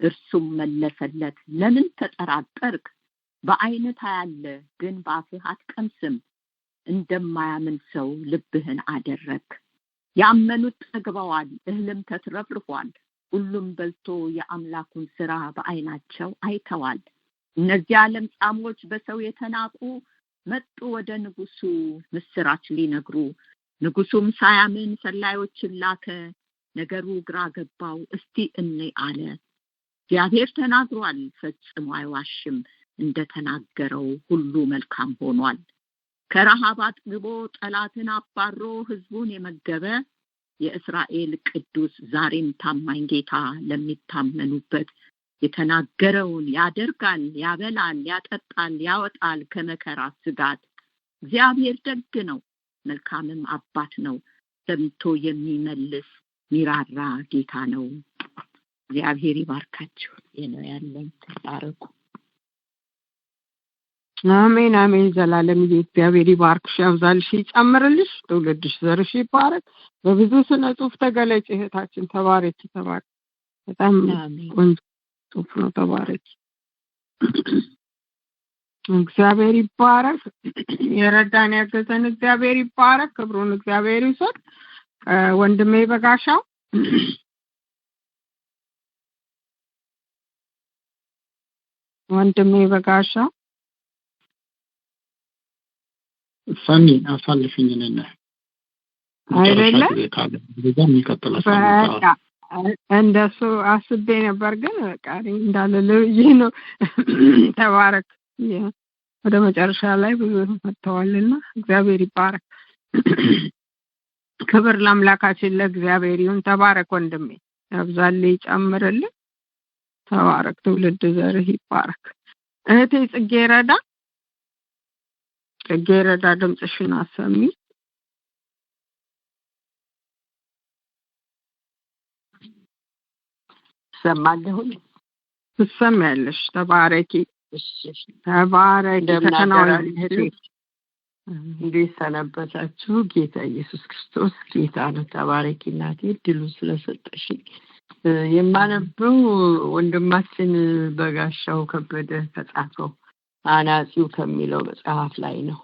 Speaker 8: እርሱም መለሰለት፣ ለምን ተጠራጠርክ? በዓይንህ ታያለ፣ ግን በአፍህ አትቀምስም። እንደማያምን ሰው ልብህን አደረክ። ያመኑት ጠግበዋል፣ እህልም ተትረፍርፏል። ሁሉም በልቶ የአምላኩን ሥራ በዓይናቸው አይተዋል። እነዚያ ለምጻሞች በሰው የተናቁ መጡ ወደ ንጉሱ ምስራች ሊነግሩ። ንጉሱም ሳያምን ሰላዮችን ላከ። ነገሩ ግራ ገባው፣ እስቲ እንይ አለ። እግዚአብሔር ተናግሯል፣ ፈጽሞ አይዋሽም። እንደተናገረው ሁሉ መልካም ሆኗል። ከረሃብ አጥግቦ ጠላትን አባሮ ሕዝቡን የመገበ የእስራኤል ቅዱስ ዛሬም ታማኝ ጌታ ለሚታመኑበት የተናገረውን ያደርጋል፣ ያበላል፣ ያጠጣል፣ ያወጣል ከመከራ ስጋት። እግዚአብሔር ደግ ነው፣ መልካምም አባት ነው፣ ሰምቶ የሚመልስ ሚራራ ጌታ ነው። እግዚአብሔር ይባርካችሁ። የነው ያለኝ ተባረኩ።
Speaker 2: አሜን አሜን። ዘላለም እግዚአብሔር ይባርክሽ፣ ያብዛልሽ፣ ይጨምርልሽ፣ ትውልድሽ ዘርሽ ይባረክ። በብዙ ስነ ጽሑፍ ተገለጭ እህታችን። ተባረክ ተባረክ። በጣም ቆንጆ ጽሑፍ ነው። ተባረክ። እግዚአብሔር ይባረክ። የረዳን ያገዘን እግዚአብሔር ይባረክ። ክብሩን እግዚአብሔር ይውሰድ። ወንድሜ በጋሻው
Speaker 10: ሰኒ አሳልፍኝ ነኝ
Speaker 2: አይደለ?
Speaker 10: በዛም ይከተላል።
Speaker 2: እንደሱ አስቤ ነበር ግን ቃሪ እንዳለ ልጅ ነው። ተባረክ። ወደ መጨረሻ ላይ ብዙ መጥተዋልና እግዚአብሔር ይባረክ። ክብር ለአምላካችን ለእግዚአብሔር ይሁን። ተባረክ ወንድሜ፣ ያብዛልህ፣ ይጨምርልህ። ተባረክ። ትውልድ ዘርህ ይባረክ። እህቴ ጽጌረዳ ድምፅሽን አሰሚ።
Speaker 9: ሰማለሁ።
Speaker 2: ትሰሚያለሽ። ተባረኪ። ተባረኪ። ተከናወን።
Speaker 9: እንዴት ሰነበታችሁ? ጌታ ኢየሱስ ክርስቶስ ጌታ ነው። ተባረኪ እናቴ ድሉን ስለሰጠሽኝ። የማነበው ወንድማችን በጋሻው ከበደ ከጻፈው አናጺው ከሚለው መጽሐፍ ላይ ነው።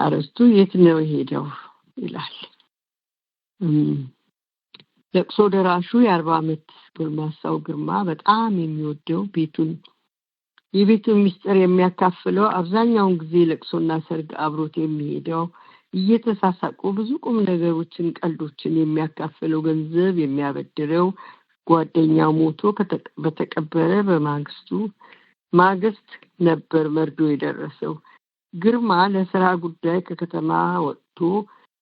Speaker 9: አርስቱ የት ነው የሄደው ይላል። ለቅሶ ደራሹ የ40 ዓመት ጎልማሳው ግርማ በጣም የሚወደው የቤቱን ምስጢር የሚያካፍለው፣ አብዛኛውን ጊዜ ለቅሶና ሰርግ አብሮት የሚሄደው፣ እየተሳሳቁ ብዙ ቁም ነገሮችን ቀልዶችን የሚያካፍለው፣ ገንዘብ የሚያበድረው ጓደኛው ሞቶ በተቀበረ ማግስት ነበር መርዶ የደረሰው። ግርማ ለስራ ጉዳይ ከከተማ ወጥቶ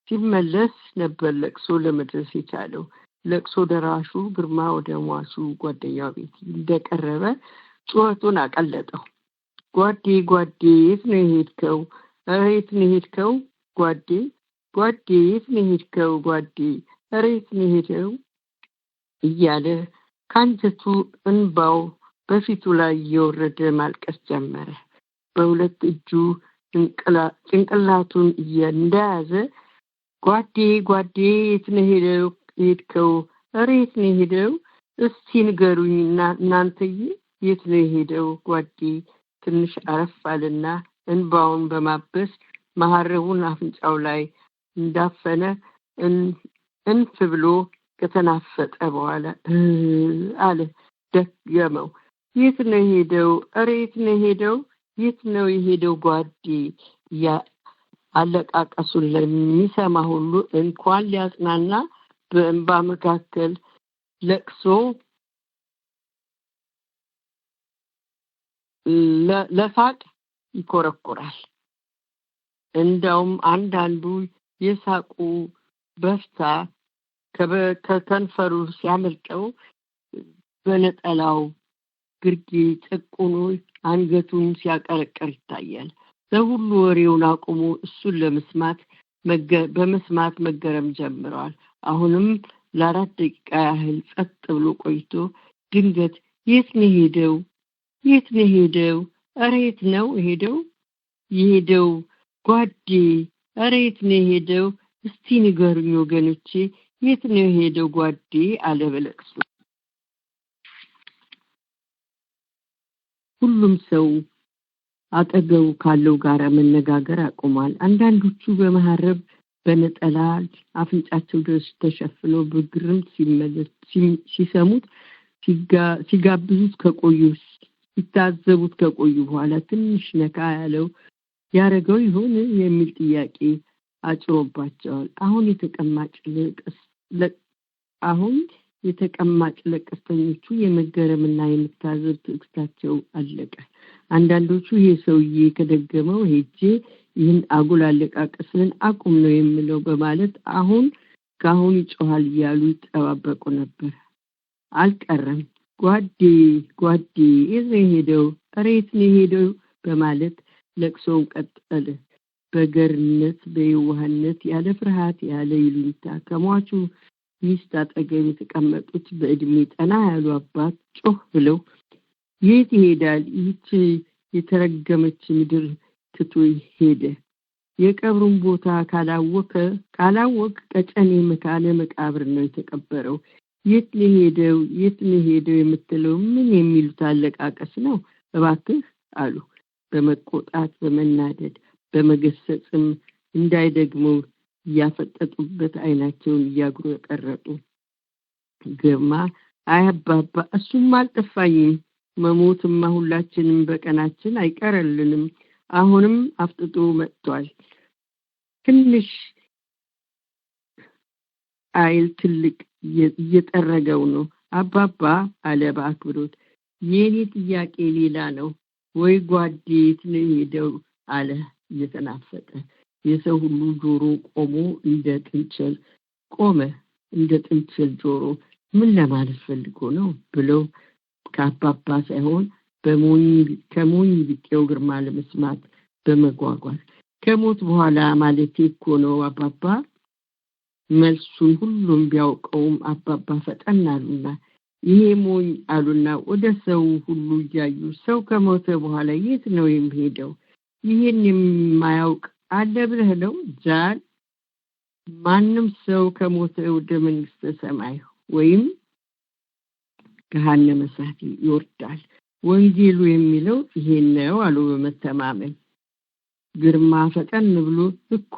Speaker 9: ሲመለስ ነበር ለቅሶ ለመድረስ የቻለው። ለቅሶ ደራሹ ግርማ ወደ ሟቹ ጓደኛው ቤት እንደቀረበ ጩኸቱን አቀለጠው። ጓዴ የት ነው የሄድከው? ኧረ የት ነው የሄድከው ጓዴ? የት ነው የሄድከው ጓዴ? ኧረ የት ነው የሄድከው? እያለ ካንጀቱ እንባው በፊቱ ላይ እየወረደ ማልቀስ ጀመረ። በሁለት እጁ ጭንቅላቱን እንደያዘ ጓዴ የት ነው ሄድከው? ኧረ የት ነው ሄደው? እስቲ ንገሩኝና እናንተዬ የት ነው ሄደው? ጓዴ ትንሽ አረፋልና እንባውን በማበስ መሐረቡን አፍንጫው ላይ እንዳፈነ እንፍ ብሎ ከተናፈጠ በኋላ አለ። ደገመው። የት ነው ሄደው? ኧረ የት ነው ሄደው? የት ነው የሄደው ጓዴ? አለቃቀሱን ለሚሰማ ሁሉ እንኳን ሊያጽናና በእንባ መካከል ለቅሶ ለሳቅ ይኮረኮራል። እንደውም አንዳንዱ የሳቁ በፍታ ከከንፈሩ ሲያመልጠው በነጠላው ግርጌ ጨቁኖ አንገቱን ሲያቀረቅር ይታያል። ለሁሉ ወሬውን አቁሞ እሱን በመስማት መገረም ጀምረዋል። አሁንም ለ4 ደቂቃ ያህል ጸጥ ብሎ ቆይቶ ድንገት የት ነው ሄደው? የት ነው ሄደው? ኧረ የት ነው የሄደው ጓዴ? ኧረ የት ነው ሄደው? እስቲ ንገሩኝ ወገኖቼ የት ነው ሄደው ጓዴ? አለ በለቅሶ። ሁሉም ሰው አጠገቡ ካለው ጋር መነጋገር አቁሟል። አንዳንዶቹ በመሐረብ በነጠላ አፍንጫቸው ድረስ ተሸፍነው በግርምት ሲሰሙት ሲጋብዙት ሲታዘቡት ከቆዩ በኋላ ትንሽ ነካ ያረገው ይሆን የሚል ጥያቄ አጭሮባቸዋል። አሁን የተቀማጭ ለቀስተኞቹ የመገረምና የመታዘብ ትዕግስታቸው አለቀ። አንዳንዶቹ ይሄ ሰውዬ ከደገመው ሄጄ ይህን አጉል አለቃቀስን አቁም ነው የሚለው በማለት ካሁን ይጮሃል እያሉ ይጠባበቁ ነበር። አልቀረም። ጓዴ የት ነው ሄደው? ኧረ የት ነው ሄደው? በማለት ለቅሶውን ቀጠለ። በገርነት በየዋህነት ያለ ፍርሃት ያለ ይሉኝታ ከሟቹ ሚስት አጠገብ የተቀመጡት በእድሜ ጠና ያሉ አባት ጮህ ብለው የት ይሄዳል? ይህች የተረገመች ምድር ትቶ ሄደ። የቀብሩን ቦታ ካላወቅ ቀጨኔ መካነ መቃብር ነው የተቀበረው። የት ነው ሄደው የምትለው ምን የሚሉት አለቃቀስ ነው እባክህ አሉ። በመቆጣት በመናደድ በመገሰጽም እንዳይደግመው እያፈጠጡበት አይናቸውን እያጉረጠረጡ ግርማ አይ አባባ እሱም አልጠፋኝም፣ መሞትማ ሁላችንም በቀናችን አይቀርልንም። አሁንም አፍጥጦ መጥቷል። ትንሽ አይል ትልቅ እየጠረገው ነው። አባባ አለ በአክብሮት። የኔ ጥያቄ ሌላ ነው ወይ ጓዴ የት ነው ሄደው? አለ እየተናፈቀ። የሰው ሁሉ ጆሮ እንደ ጥንቸል ጆሮ ምን ለማለት ፈልጎ ነው ብለው ከአባባ ሳይሆን ከሞኝ ቢጤው ግርማ ለመስማት በመጓጓት ከሞት በኋላ ማለቴ እኮ ነው አባባ። መልሱን ሁሉም ቢያውቀውም አባባ ፈጠናሉና ይሄ ሞኝ አሉና ወደ ሰው ሁሉ እያዩ ሰው ከሞተ በኋላ የት ነው የሚሄደው? ይሄን የማያውቅ አለ ብለህ ነው ጃል? ማንም ሰው ከሞተ ወደ መንግስተ ሰማይ ወይም ገሃነመ እሳት ይወርዳል። ወንጌሉ የሚለው ይሄን ነው አሉ በመተማመን። ግርማ ፈጠን ብሎ እኮ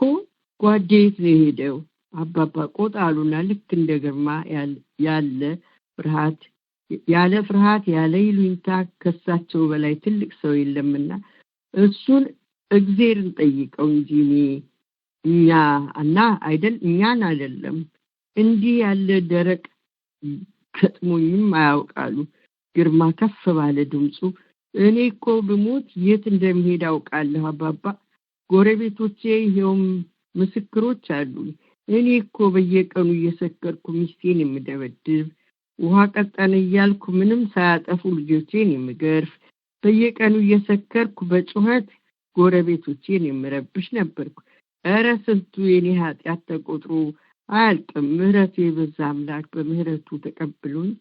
Speaker 9: ጓዴ የት ነው ሄደው? አባባ ቆጣ አሉና ልክ እንደ ግርማ ያለ ፍርሃት ያለ ይሉኝታ ከሳቸው በላይ ትልቅ ሰው የለምና እሱን እግዚአብሔርን ጠይቀው እንጂ እኛን አይደለም። እንዲህ ያለ ደረቅ ከጥሞኝም አያውቃሉ። ግርማ ከፍ ባለ ድምፁ እኔ እኮ ብሞት የት እንደምሄድ አውቃለሁ አባባ። ጎረቤቶቼ ይሄውም ምስክሮች አሉ። እኔ እኮ በየቀኑ እየሰከርኩ ሚስቴን የምደበድብ፣ ውሃ ቀጠነ እያልኩ ምንም ሳያጠፉ ልጆቼን የምገርፍ፣ በየቀኑ እየሰከርኩ በጩኸት ጎረቤቶቼን የምረብሽ ነበርኩ። ኧረ ስንቱ የኔ ኃጢአት ተቆጥሮ አያልቅም። ምህረት የበዛ አምላክ በምህረቱ ተቀብሎኝ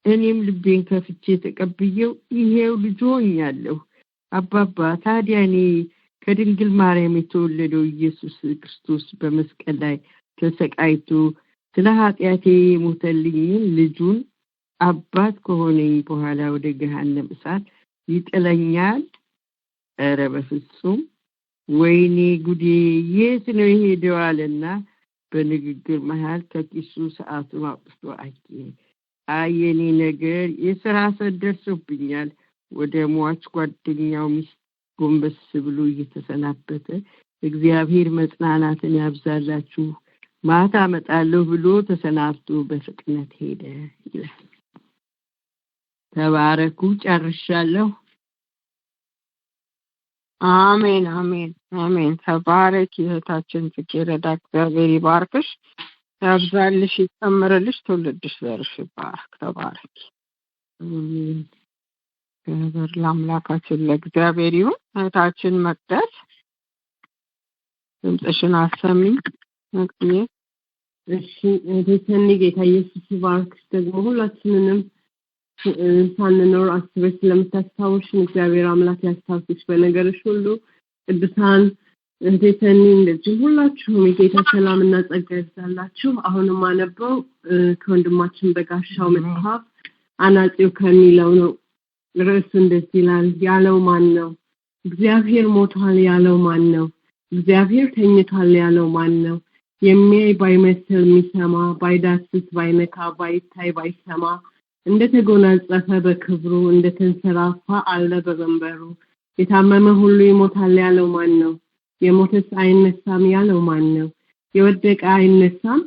Speaker 9: እኔም ልቤን ከፍቼ ተቀብዬው ይሄው ልጅ ሆኛለሁ። አባባ ታዲያ እኔ ከድንግል ማርያም የተወለደው ኢየሱስ ክርስቶስ በመስቀል ላይ ተሰቃይቶ ስለ ኃጢአቴ የሞተልኝን ልጁን አባት ከሆነኝ በኋላ ወደ ገሃነም እሳት ይጥለኛል? ኧረ በፍጹም። ወይኔ ጉዴ የት ነው የሄደው አለና በንግግር መሃል ከኪሱ ሰዓቱን አውጥቶ አየኔ ነገር የሥራ ሰዓት ደርሶብኛል። ወደ ሟች ጓደኛው ሚስት ጎንበስ ብሎ እየተሰናበተ እግዚአብሔር መጽናናትን ያብዛላችሁ ማታ እመጣለሁ ብሎ ተሰናብቶ በፍጥነት ሄደ ይላል። ተባረኩ። ጨርሻለሁ።
Speaker 11: አሜን አሜን አሜን። ተባረክ እህታችን ጽጌረዳ፣ እግዚአብሔር ይባርክሽ፣ ያብዛልሽ፣ ይጨምርልሽ፣ ትውልድሽ ዘርሽ ይባርክ። ተባረክ። አሜን። ክብር ለአምላካችን ለእግዚአብሔር ይሁን። እህታችን መቅደስ ድምፅሽን አሰሚኝ። መቅደዬ
Speaker 12: እሺ እህቴ ጌታ ኢየሱስ ይባርክሽ። ደግሞ ሁላችንንም ሳንኖር አስበሽ ስለምታስታውሽን እግዚአብሔር አምላክ ያስታውስሽ በነገርሽ ሁሉ። ቅዱሳን እህቴ እንደዚህ ሁላችሁም የጌታ ሰላምና ጸጋ ይብዛላችሁ። አሁንም አነበው ከወንድማችን በጋሻው መጽሐፍ አናጺው ከሚለው ነው። ርዕሱ እንደዚህ ይላል። ያለው ማን ነው? እግዚአብሔር ሞቷል ያለው ማን ነው? እግዚአብሔር ተኝቷል ያለው ማን ነው? የሚያይ ባይመስል የሚሰማ፣ ባይዳስስ ባይነካ፣ ባይታይ ባይሰማ፣ እንደተጎናጸፈ በክብሩ እንደተንሰራፋ አለ በመንበሩ። የታመመ ሁሉ ይሞታል ያለው ማን ነው? የሞተስ አይነሳም ያለው ማን ነው? የወደቀ አይነሳም፣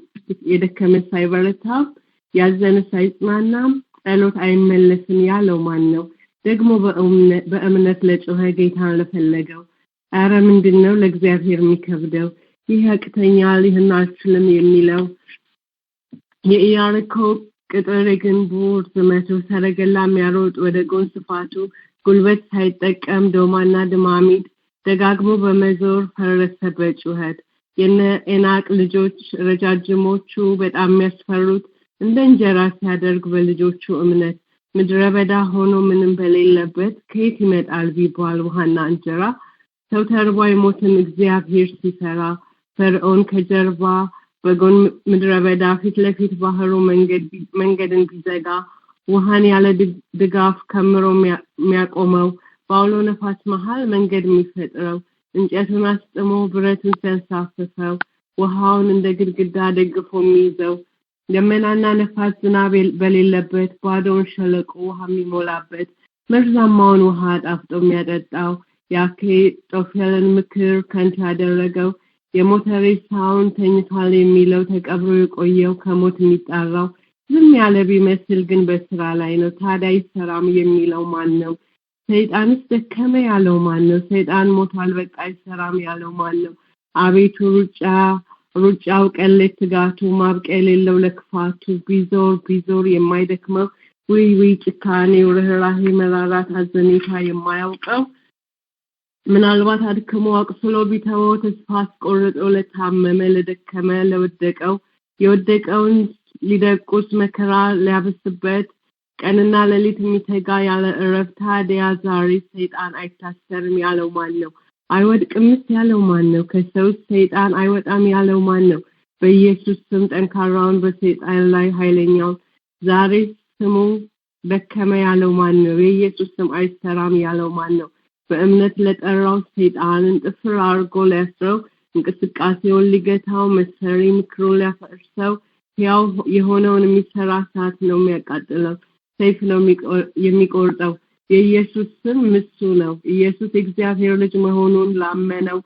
Speaker 12: የደከመስ አይበረታም፣ ያዘነስ አይጽናናም፣ ጸሎት አይመለስም ያለው ማን ነው? ደግሞ በእምነት ለጮኸ ጌታን ለፈለገው ኧረ ምንድነው ለእግዚአብሔር የሚከብደው? ይህ ያቅተኛል ይህን አልችልም የሚለው የኢያሪኮ ቅጥር የግንቡ ርዝመቱ ሰረገላ የሚያሮጥ ወደ ጎን ስፋቱ ጉልበት ሳይጠቀም ዶማና ድማሚት ደጋግሞ በመዞር ፈረሰ በጩኸት። የነ ኤናቅ ልጆች ረጃጅሞቹ በጣም የሚያስፈሩት እንደ እንጀራ ሲያደርግ በልጆቹ እምነት ምድረ በዳ ሆኖ ምንም በሌለበት ከየት ይመጣል ቢባል ውሃና እንጀራ። ሰው ተርቦ አይሞትም እግዚአብሔር ሲሰራ። ፈርዖን ከጀርባ በጎን ምድረ በዳ ፊት ለፊት ባህሩ መንገድን ቢዘጋ ውሃን ያለ ድጋፍ ከምሮ የሚያቆመው በአውሎ ነፋስ መሃል መንገድ የሚፈጥረው እንጨቱን አስጥሞ ብረቱን ሲያንሳፍፈው ውሃውን እንደ ግድግዳ ደግፎ የሚይዘው ደመናና ነፋስ ዝናብ በሌለበት ባዶውን ሸለቆ ውሃ የሚሞላበት መርዛማውን ውሃ አጣፍጦ የሚያጠጣው የአኪጦፌልን ምክር ከንቱ ያደረገው የሞተ ሬሳውን ተኝቷል የሚለው ተቀብሮ የቆየው ከሞት የሚጣራው ዝም ያለ ቢመስል ግን በስራ ላይ ነው። ታዲያ ይሰራም የሚለው ማን ነው? ሰይጣንስ ደከመ ያለው ማን ነው? ሰይጣን ሞቷል በቃ ይሰራም ያለው ማን ነው? አቤቱ ሩጫው ቀሌት ትጋቱ ማብቂያ የሌለው ለክፋቱ ቢዞር የማይደክመው ውይ ጭካኔው ርህራሄ መራራት አዘኔታ የማያውቀው ምናልባት አድክሞ አቅስሎ ቢተወው ተስፋ አስቆርጦ ለታመመ ለደከመ ለወደቀው የወደቀውን ሊደቁስ መከራ ሊያብስበት ቀንና ሌሊት የሚተጋ ያለ እረፍት ታዲያ ዛሬ ሰይጣን አይታሰርም ያለው ማን ነው? አይወድቅምስ ያለው ማን ነው? ከሰውስ ሰይጣን አይወጣም ያለው ማን ነው? በኢየሱስ ስም ጠንካራውን በሰይጣን ላይ ኃይለኛውን ዛሬ ስሙ ደከመ ያለው ማን ነው? የኢየሱስ ስም አይሰራም ያለው ማን ነው? በእምነት ለጠራው ሰይጣንን ጥፍር አድርጎ ሊያስረው እንቅስቃሴውን ሊገታው መሰሪ ምክሩን ሊያፈርሰው ያው የሆነውን የሚሰራ ሰዓት ነው የሚያቃጥለው ሰይፍ ነው የሚቆርጠው። የኢየሱስ ስም ምሱ ነው። ኢየሱስ እግዚአብሔር ልጅ መሆኑን ላመነው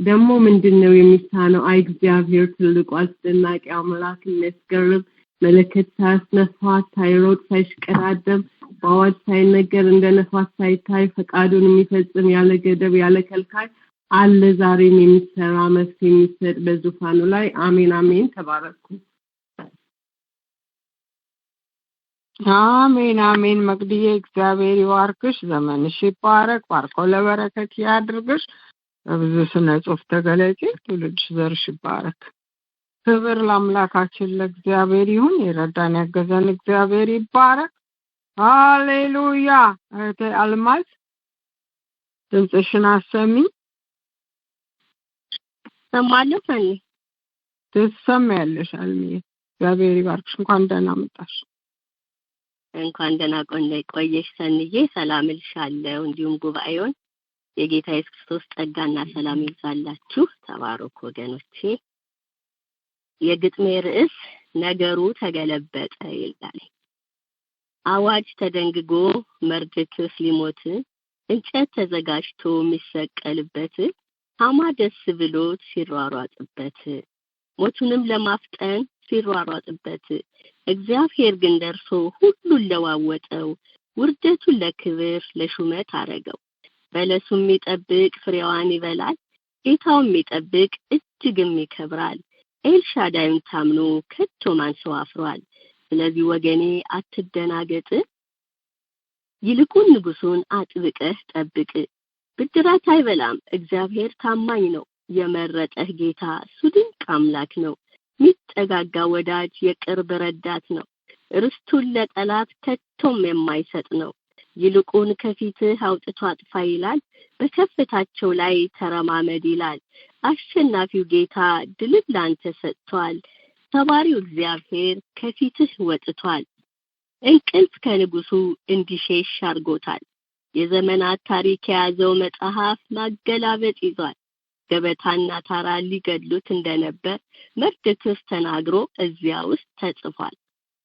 Speaker 12: ደግሞ ምንድነው የሚሳነው? አይ እግዚአብሔር ትልቁ አስደናቂ አምላክ የሚያስገርም መለከት ሳያስነፋ ሳይሮጥ ሳይሽቀዳደም በአዋጅ ሳይነገር እንደ ነፋስ ሳይታይ ፈቃዱን የሚፈጽም ያለ ገደብ ያለ ከልካይ አለ ዛሬም የሚሰራ መፍትሄ የሚሰጥ በዙፋኑ ላይ አሜን አሜን። ተባረኩ።
Speaker 11: አሜን አሜን። መቅድዬ እግዚአብሔር ይባርክሽ፣ ዘመንሽ ይባረክ፣ ባርኮ ለበረከት ያድርግሽ፣ በብዙ ስነ ጽሑፍ ተገለጪ፣ ትውልድሽ ዘርሽ ይባረክ። ክብር ለአምላካችን ለእግዚአብሔር ይሁን። የረዳን ያገዘን እግዚአብሔር ይባረክ። ሃሌሉያ። እህቴ አልማዝ ድምፅሽን አሰሚ።
Speaker 6: ሰማለሁ ፈኒ
Speaker 11: ትሰሚያለሽ አልሚዬ። እግዚአብሔር ይባርክሽ። እንኳን ደህና መጣሽ።
Speaker 6: እንኳን ደህና ቆየሽ ሰንዬ። ሰላም እልሻለሁ። እንዲሁም ጉባኤውን የጌታ ኢየሱስ ክርስቶስ ጸጋና ሰላም ይብዛላችሁ። ተባረኩ ወገኖቼ። የግጥሜ ርዕስ ነገሩ ተገለበጠ ይላል። አዋጅ ተደንግጎ መርዶክዮስ ሊሞት እንጨት ተዘጋጅቶ የሚሰቀልበት ሐማ ደስ ብሎት ሲሯሯጥበት ሞቱንም ለማፍጠን ሲሯሯጥበት እግዚአብሔር ግን ደርሶ ሁሉን ለዋወጠው ውርደቱን ለክብር ለሹመት አረገው። በለሱም የሚጠብቅ ፍሬዋን ይበላል፣ ጌታውም የሚጠብቅ እጅግም ይከብራል። ኤልሻዳይም ታምኖ ከቶ ማን ሰው አፍሯል። ስለዚህ ወገኔ አትደናገጥ፣ ይልቁን ንጉሱን አጥብቀህ ጠብቅ። ብድራት አይበላም፣ እግዚአብሔር ታማኝ ነው። የመረጠህ ጌታ እሱ ድንቅ አምላክ ነው። ሚጠጋጋ ወዳጅ የቅርብ ረዳት ነው። ርስቱን ለጠላት ከቶም የማይሰጥ ነው። ይልቁን ከፊትህ አውጥቶ አጥፋ ይላል፣ በከፍታቸው ላይ ተረማመድ ይላል። አሸናፊው ጌታ ድልን ላንተ ሰጥቷል። ተባሪው እግዚአብሔር ከፊትህ ወጥቷል። እንቅልፍ ከንጉሱ እንዲሸሽ አድርጎታል። የዘመናት ታሪክ የያዘው መጽሐፍ ማገላበጥ ይዟል። ገበታና ታራ ሊገድሉት እንደነበር መርዶክዮስ ተናግሮ እዚያ ውስጥ ተጽፏል።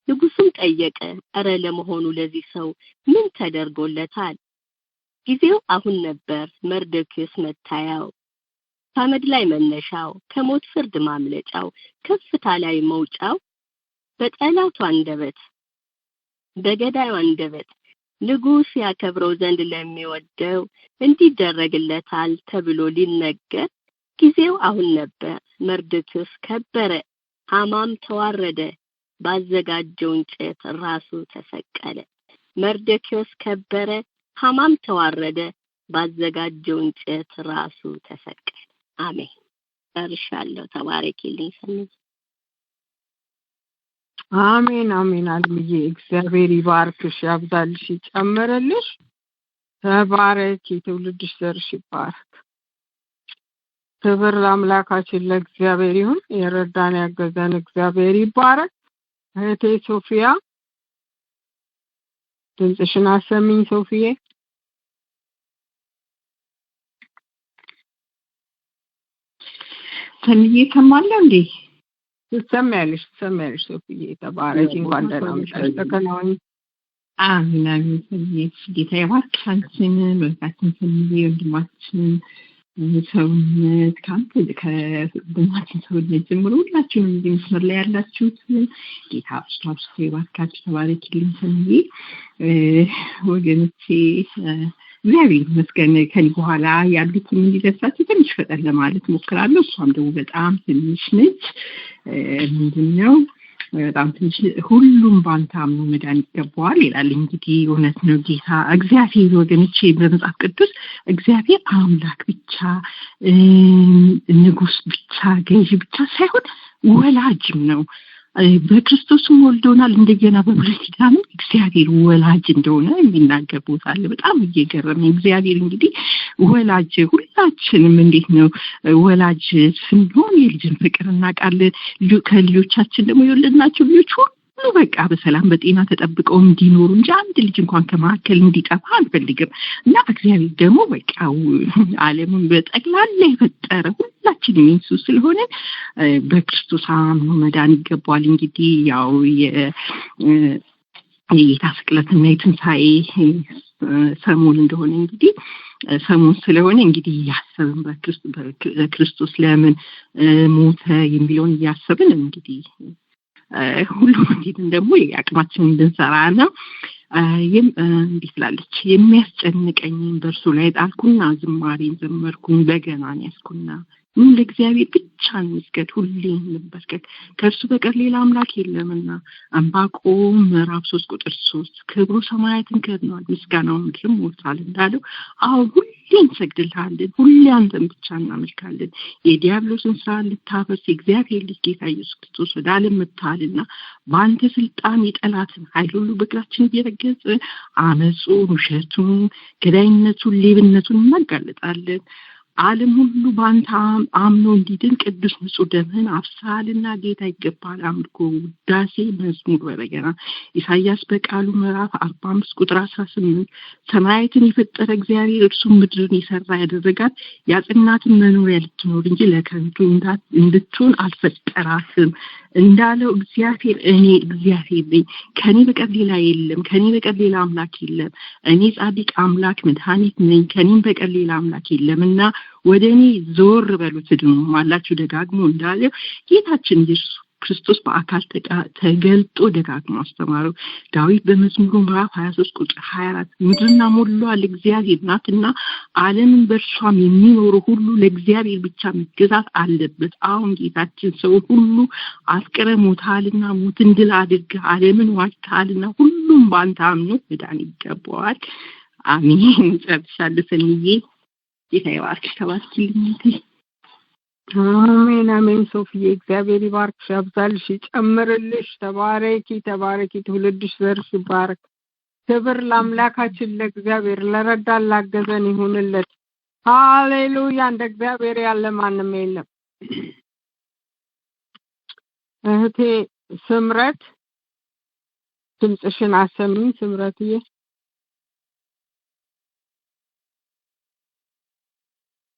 Speaker 6: ንጉሱም ጠየቀ፣ እረ ለመሆኑ ለዚህ ሰው ምን ተደርጎለታል? ጊዜው አሁን ነበር መርዶክዮስ መታያው፣ ከአመድ ላይ መነሻው፣ ከሞት ፍርድ ማምለጫው፣ ከፍታ ላይ መውጫው። በጠላቱ አንደበት በገዳዩ አንደበት ንጉስ ያከብረው ዘንድ ለሚወደው እንዲደረግለታል ተብሎ ሊነገር ጊዜው አሁን ነበር። መርዶክዮስ ከበረ፣ ሐማም ተዋረደ፣ ባዘጋጀው እንጨት ራሱ ተሰቀለ። መርዶክዮስ ከበረ፣ ሐማም ተዋረደ፣ ባዘጋጀው እንጨት ራሱ ተሰቀለ። አሜን። ጨርሻለሁ። ተባረኪልኝ ሰንዬ።
Speaker 11: አሜን አሜን። አልምዬ እግዚአብሔር ይባርክሽ፣ ያብዛልሽ፣ ይጨምርልሽ። ተባረኪ፣ ትውልድሽ ዘርሽ ይባረክ። ክብር ለአምላካችን ለእግዚአብሔር ይሁን። የረዳን ያገዘን እግዚአብሔር ይባረክ። እህቴ ሶፊያ ድምፅሽን አሰሚኝ። ሶፊዬ
Speaker 8: ሰንዬ ሰማለሁ እንዴ?
Speaker 11: ትሰሚያለሽ ሶፊዬ። ተባረኪ፣ እንኳን ደህና መጣሽ። ተከናወኝ።
Speaker 8: አሜን አሜን። ሰንዬ ጌታ ይባርክ አንቺን፣ በረካችን ሰንዬ ወንድማችን ሰውነት ከወንድማችን ሰውነት ጀምሮ ሁላችሁም እዚህ መስመር ላይ ያላችሁት ጌታ አብዝቶ ይባርካችሁ። ተባረኪልኝ ሰንዬ። ወገኖቼ እግዚአብሔር ይመስገን። ከዚህ በኋላ ያሉትን እንዲደርሳችሁ ትንሽ ፈጠን ለማለት ሞክራለሁ። እሷም ደግሞ በጣም ትንሽ ነች። ምንድነው በጣም ትንሽ ሁሉም ባንተ አምኖ መዳን ይገባዋል ይላል። እንግዲህ እውነት ነው። ጌታ እግዚአብሔር ወገኖቼ በመጽሐፍ ቅዱስ እግዚአብሔር አምላክ ብቻ ንጉስ ብቻ ገዢ ብቻ ሳይሆን ወላጅም ነው። በክርስቶስም ወልዶናል። እንደገና በብሉይ ኪዳንም እግዚአብሔር ወላጅ እንደሆነ የሚናገር ቦታ አለ። በጣም እየገረመኝ እግዚአብሔር እንግዲህ ወላጅ ሁላችንም እንዴት ነው ወላጅ ስንሆን የልጅን ፍቅር እናውቃለን። ከልጆቻችን ደግሞ የወለድናቸው ልጆች ሁሉ በቃ በሰላም በጤና ተጠብቀው እንዲኖሩ እንጂ አንድ ልጅ እንኳን ከመካከል እንዲጠፋ አንፈልግም። እና እግዚአብሔር ደግሞ በቃ ዓለምን በጠቅላላ የፈጠረ ሁላችንም የሱ ስለሆነ በክርስቶስ አምኖ መዳን ይገባዋል። እንግዲህ ያው የጌታ ስቅለትና የትንሣኤ ሰሞን እንደሆነ እንግዲህ ሰሞን ስለሆነ እንግዲህ እያሰብን በክርስቶስ ለምን ሞተ የሚለውን እያሰብን እንግዲህ ሁሉም እንዴት ደግሞ የአቅማችንን እንድንሰራ ነው። እንዴት ላለች የሚያስጨንቀኝን በእርሱ ላይ ጣልኩና ዝማሬን ዘመርኩኝ፣ በገናን ያዝኩና ለእግዚአብሔር ብቻ እንስገድ፣ ሁሌ እንበርከክ፣ ከእርሱ በቀር ሌላ አምላክ የለምና። ዕንባቆም ምዕራፍ 3:3 ክብሩ ሰማያትን ከድኗል፣ ምስጋናው ምድርን ሞልቷል እንዳለው አሁን ሁሌ እንሰግድልሃለን፣ ሁሌ አንተን ብቻ እናመልካለን። የዲያብሎስን ስራ ልታፈርስ የእግዚአብሔር ልጅ ጌታ ኢየሱስ ክርስቶስ ወደ ዓለም መጥቷልና በአንተ ስልጣን የጠላትን ኃይል ሁሉ በእግራችን እየረገጽ አመፁን፣ ውሸቱን፣ ገዳይነቱን፣ ሌብነቱን እናጋልጣለን። ዓለም ሁሉ በአንተ አምኖ እንዲድን ቅዱስ ንጹሕ ደምህን አፍስሰሃልና ጌታ ይገባል። አምልኮ፣ ውዳሴ፣ መዝሙር በበገና። ኢሳይያስ በቃሉ ምዕራፍ 45:18 ሰማያትን የፈጠረ እግዚአብሔር እርሱ ምድርን የሰራ ያደረጋት ያጽናትን መኖሪያ ልትኖር እንጂ ለከንቱ እንድትሆን አልፈጠራትም እንዳለው እግዚአብሔር እኔ እግዚአብሔር ነኝ፣ ከኔ በቀር ሌላ የለም፣ ከኔ በቀር ሌላ አምላክ የለም፣ እኔ ጻድቅ አምላክ መድኃኒት ነኝ፣ ከኔም በቀር ሌላ አምላክ የለምና ወደ እኔ ዞር በሉ ትድኑማላችሁ ደጋግሞ እንዳለው ጌታችን ኢየሱስ ክርስቶስ በአካል ተገልጦ ደጋግሞ አስተማረው። ዳዊት በመዝሙሩ ምዕራፍ 23:24 ምድርና ሞላዋ ለእግዚአብሔር ናትና ዓለምን በእርሷም የሚኖሩ ሁሉ ለእግዚአብሔር ብቻ መገዛት አለበት። አሁን ጌታችን ሰው ሁሉ አስቀረሞታልና ሞትን ድል አድርገህ ዓለምን ዋጅተሃልና ሁሉም በአንተ አምኖ መዳን ይገባዋል። አሜን። ጨርሻለሁ። ሰንዬ ጌታ ይባርክሽ። ተባርኪልኝ።
Speaker 11: አሜን አሜን። ሶፊዬ እግዚአብሔር ይባርክሽ፣ ያብዛልሽ፣ ይጨምርልሽ። ተባረኪ ተባረኪ። ትውልድሽ ዘርሽ ይባረክ። ክብር ለአምላካችን ለእግዚአብሔር ለረዳን ላገዘን ይሁንለት። ሃሌሉያ። እንደ እግዚአብሔር ያለ ማንም የለም። እህቴ ስምረት ድምፅሽን አሰሚኝ። ስምረትዬ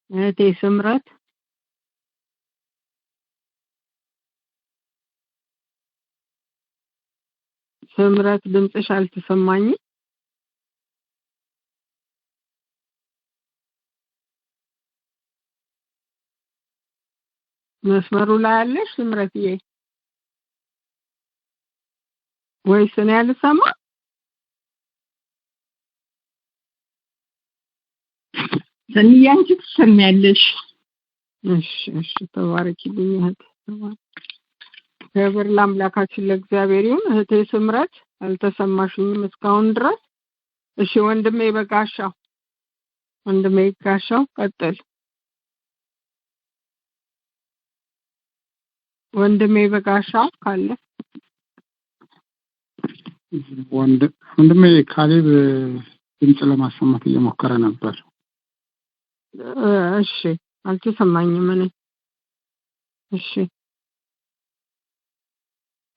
Speaker 11: እህቴ ስምረት ስምረት ድምፅሽ አልተሰማኝም። መስመሩ ላይ ያለሽ ስምረትዬ ወይስ እኔ አልሰማ?
Speaker 8: ሰንዬ አንቺ ትሰሚያለሽ?
Speaker 11: እሺ ተባረኪልኝ እህቴ። ክብር ለአምላካችን ለእግዚአብሔር ይሁን። እህቴ ስምረት አልተሰማሽኝም እስካሁን ድረስ። እሺ ወንድሜ በጋሻው ቀጥል። ወንድሜ በጋሻው ካለ
Speaker 10: ወንድሜ ካሌብ ድምፅ ለማሰማት እየሞከረ ነበር።
Speaker 11: እሺ አልተሰማኝም እኔ። እሺ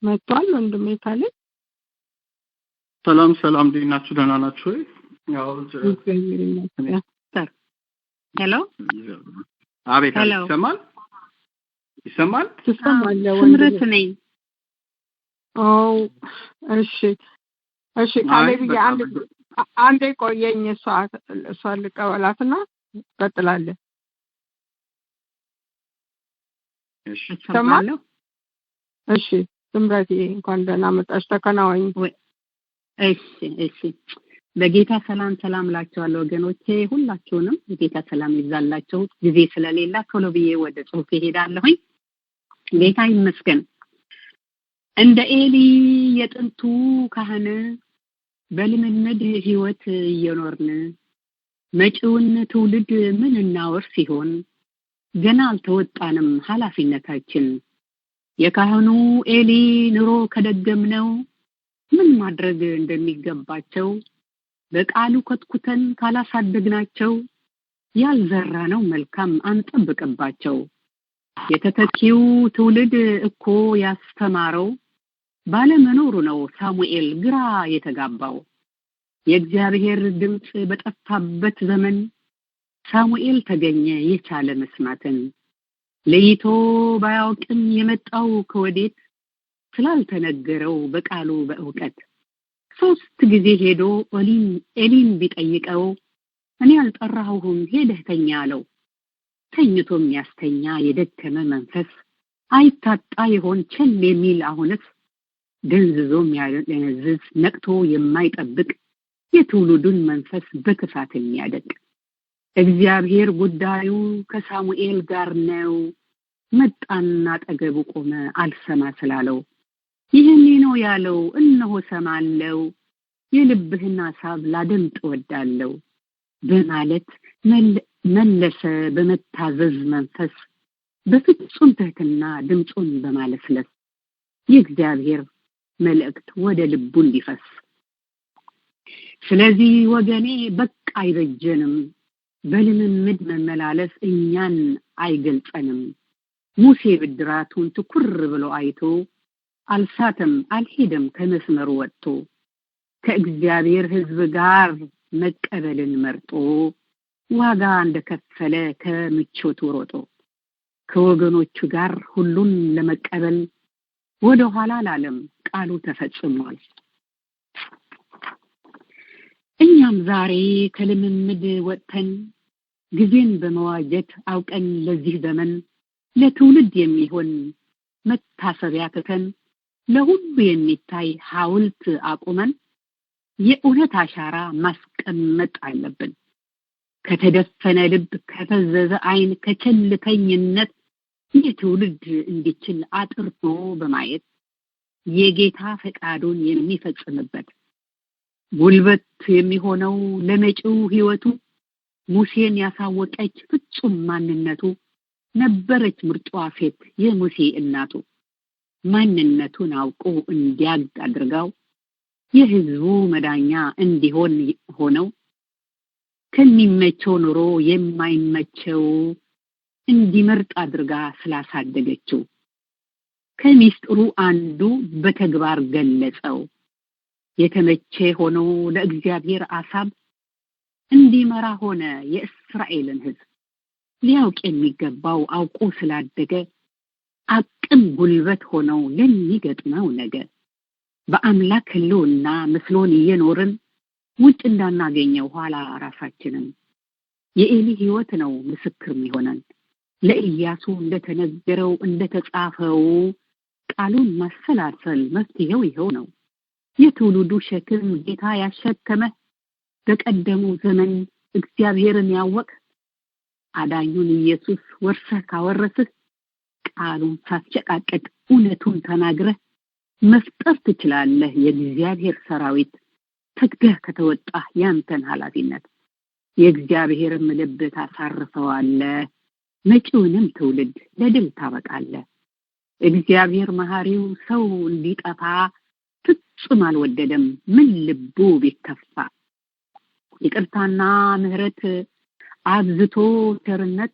Speaker 11: መጥቷል ወንድሜ ካሌብ።
Speaker 13: ሰላም እንዴት ናችሁ? ደህና ናችሁ ወይ? ያው
Speaker 8: ሄሎ
Speaker 13: አቤት ይሰማል?
Speaker 11: ትሰማለህ?
Speaker 8: ስምረት ነኝ።
Speaker 11: እሺ ካሌብ አንዴ ቆየኝ። እሷ ልቀበላትና ቀጥላለህ።
Speaker 13: እሺ
Speaker 11: ሰማለሁ። እሺ ስምረት እንኳን ደህና መጣሽ። ተከናወኝ።
Speaker 8: እሺ በጌታ ሰላም ላችኋለሁ ወገኖቼ፣ ሁላችሁንም የጌታ ሰላም ይብዛላችሁ። ጊዜ ስለሌላ ቶሎ ብዬ ወደ ጽሁፍ እሄዳለሁኝ። ጌታ ይመስገን። እንደ ኤሊ የጥንቱ ካህን በልምምድ ህይወት እየኖርን መጪውን ትውልድ ምን እናወርስ ሲሆን ገና አልተወጣንም ኃላፊነታችን። የካህኑ ኤሊ ኑሮ ከደገምነው ምን ማድረግ እንደሚገባቸው በቃሉ ከትኩተን ካላሳደግናቸው ያልዘራነው መልካም አንጠብቅባቸው። የተተኪው ትውልድ እኮ ያስተማረው ባለመኖሩ ነው ሳሙኤል ግራ የተጋባው። የእግዚአብሔር ድምጽ በጠፋበት ዘመን ሳሙኤል ተገኘ የቻለ መስማትን። ለይቶ ባያውቅም የመጣው ከወዴት ስላልተነገረው በቃሉ በእውቀት 3 ጊዜ ሄዶ ኤሊን ቢጠይቀው እኔ አልጠራሁም ሄደህ ተኛ አለው። ተኝቶም ያስተኛ የደከመ መንፈስ አይታጣ ይሆን ቸል የሚል አሁንስ ደንዝዞም ያለነዝዝ ነቅቶ የማይጠብቅ የትውልዱን መንፈስ በክፋት የሚያደቅ
Speaker 14: እግዚአብሔር ጉዳዩ ከሳሙኤል ጋር ነው። መጣና አጠገቡ ቆመ አልሰማ ስላለው ይህኔ ነው ያለው እነሆ ሰማለው የልብህን ሐሳብ ላደምጥ ወዳለው በማለት መለሰ በመታዘዝ መንፈስ በፍጹም ትህትና ድምጹን በማለስለስ የእግዚአብሔር መልእክት ወደ ልቡ እንዲፈስ። ስለዚህ ወገኔ በቃ አይበጀንም፣ በልምምድ መመላለስ እኛን አይገልጸንም። ሙሴ ብድራቱን ትኩር ብሎ አይቶ አልሳተም አልሄደም ከመስመሩ ወጥቶ ከእግዚአብሔር ሕዝብ ጋር መቀበልን መርጦ ዋጋ እንደከፈለ ከምቾቱ ሮጦ ከወገኖቹ ጋር ሁሉን ለመቀበል ወደ ኋላ አላለም፣ ቃሉ ተፈጽሟል። እኛም ዛሬ ከልምምድ ወጥተን ጊዜን በመዋጀት አውቀን ለዚህ ዘመን ለትውልድ የሚሆን መታሰቢያ ትተን ለሁሉ የሚታይ ሐውልት አቁመን የእውነት አሻራ ማስቀመጥ አለብን። ከተደፈነ ልብ፣ ከፈዘዘ ዓይን፣ ከቸልተኝነት የትውልድ እንዲችል አጥርቶ በማየት የጌታ ፈቃዱን የሚፈጽምበት ጉልበት የሚሆነው ለመጪው ሕይወቱ ሙሴን ያሳወቀች ፍጹም ማንነቱ ነበረች ምርጧ ሴት የሙሴ እናቱ። ማንነቱን አውቆ እንዲያድግ አድርጋው የሕዝቡ መዳኛ እንዲሆን ሆነው ከሚመቸው ኑሮ የማይመቸው እንዲመርጥ አድርጋ ስላሳደገችው ከሚስጥሩ አንዱ በተግባር ገለጸው። የተመቸ ሆኖ ለእግዚአብሔር አሳብ እንዲመራ ሆነ የእስራኤልን ሕዝብ። ሊያውቅ የሚገባው አውቆ ስላደገ አቅም ጉልበት ሆነው ለሚገጥመው ነገር በአምላክ ሕልውና መስሎን እየኖርን ውጭ እንዳናገኘው ኋላ ራሳችንን የኤሊ ሕይወት ነው ምስክር የሚሆነን። ለኢያሱ እንደተነገረው እንደተጻፈው ቃሉን ማሰላሰል መፍትሄው ይኸው ነው። የትውልዱ ሸክም ጌታ ያሸከመ በቀደሙ ዘመን እግዚአብሔርን ያወቅ አዳኙን ኢየሱስ ወርሰህ ካወረስህ ቃሉን ሳትጨቃጨቅ እውነቱን ተናግረህ መፍጠር ትችላለህ የእግዚአብሔር ሰራዊት። ተግተህ ከተወጣህ ያንተን ኃላፊነት የእግዚአብሔርን ልብ ታሳርፈዋለህ፣ መጪውንም ትውልድ ለድል ታበቃለህ። እግዚአብሔር መሐሪው ሰው እንዲጠፋ ፍጹም አልወደደም፣ ምን ልቡ ቢከፋ። ይቅርታና ምሕረት አብዝቶ ቸርነት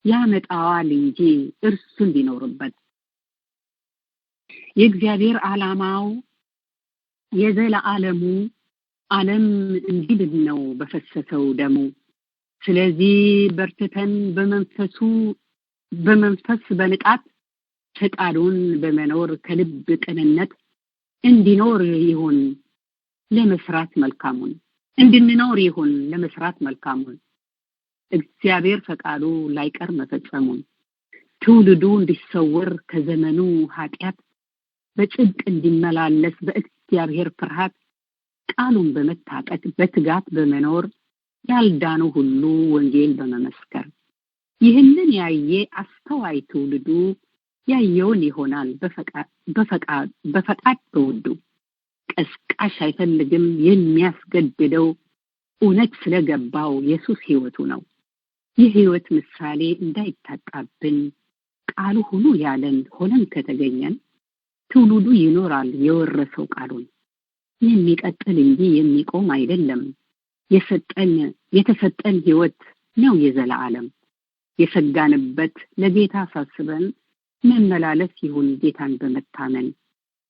Speaker 14: ያመጣዋል እንጂ እርሱ እንዲኖርበት። የእግዚአብሔር ዓላማው የዘለዓለሙ ዓለም እንዲድን ነው በፈሰሰው ደሙ። ስለዚህ በርትተን በመንፈስ በንቃት ፈቃዱን በመኖር ከልብ ቅንነት እንድንኖር ይሁን ለመስራት መልካሙን እግዚአብሔር ፈቃዱ ላይቀር መፈጸሙን ትውልዱ እንዲሰወር ከዘመኑ ኃጢአት በጽድቅ እንዲመላለስ በእግዚአብሔር ፍርሃት ቃሉን በመታጠቅ በትጋት በመኖር ያልዳኑ ሁሉ ወንጌል በመመስከር ይህንን ያየ አስተዋይ ትውልዱ ያየውን ይሆናል በፈቃድ በውዱ። ቀስቃሽ አይፈልግም የሚያስገድደው እውነት ስለገባው ኢየሱስ ሕይወቱ ነው። የሕይወት ምሳሌ እንዳይታጣብን ቃሉ ሁሉ ያለን ሆነን ከተገኘን ትውልዱ ይኖራል የወረሰው ቃሉን። የሚቀጥል እንጂ የሚቆም አይደለም። የተሰጠን ሕይወት ነው የዘላለም። የሰጋንበት ለጌታ ሳስበን መመላለስ ይሁን ጌታን በመታመን።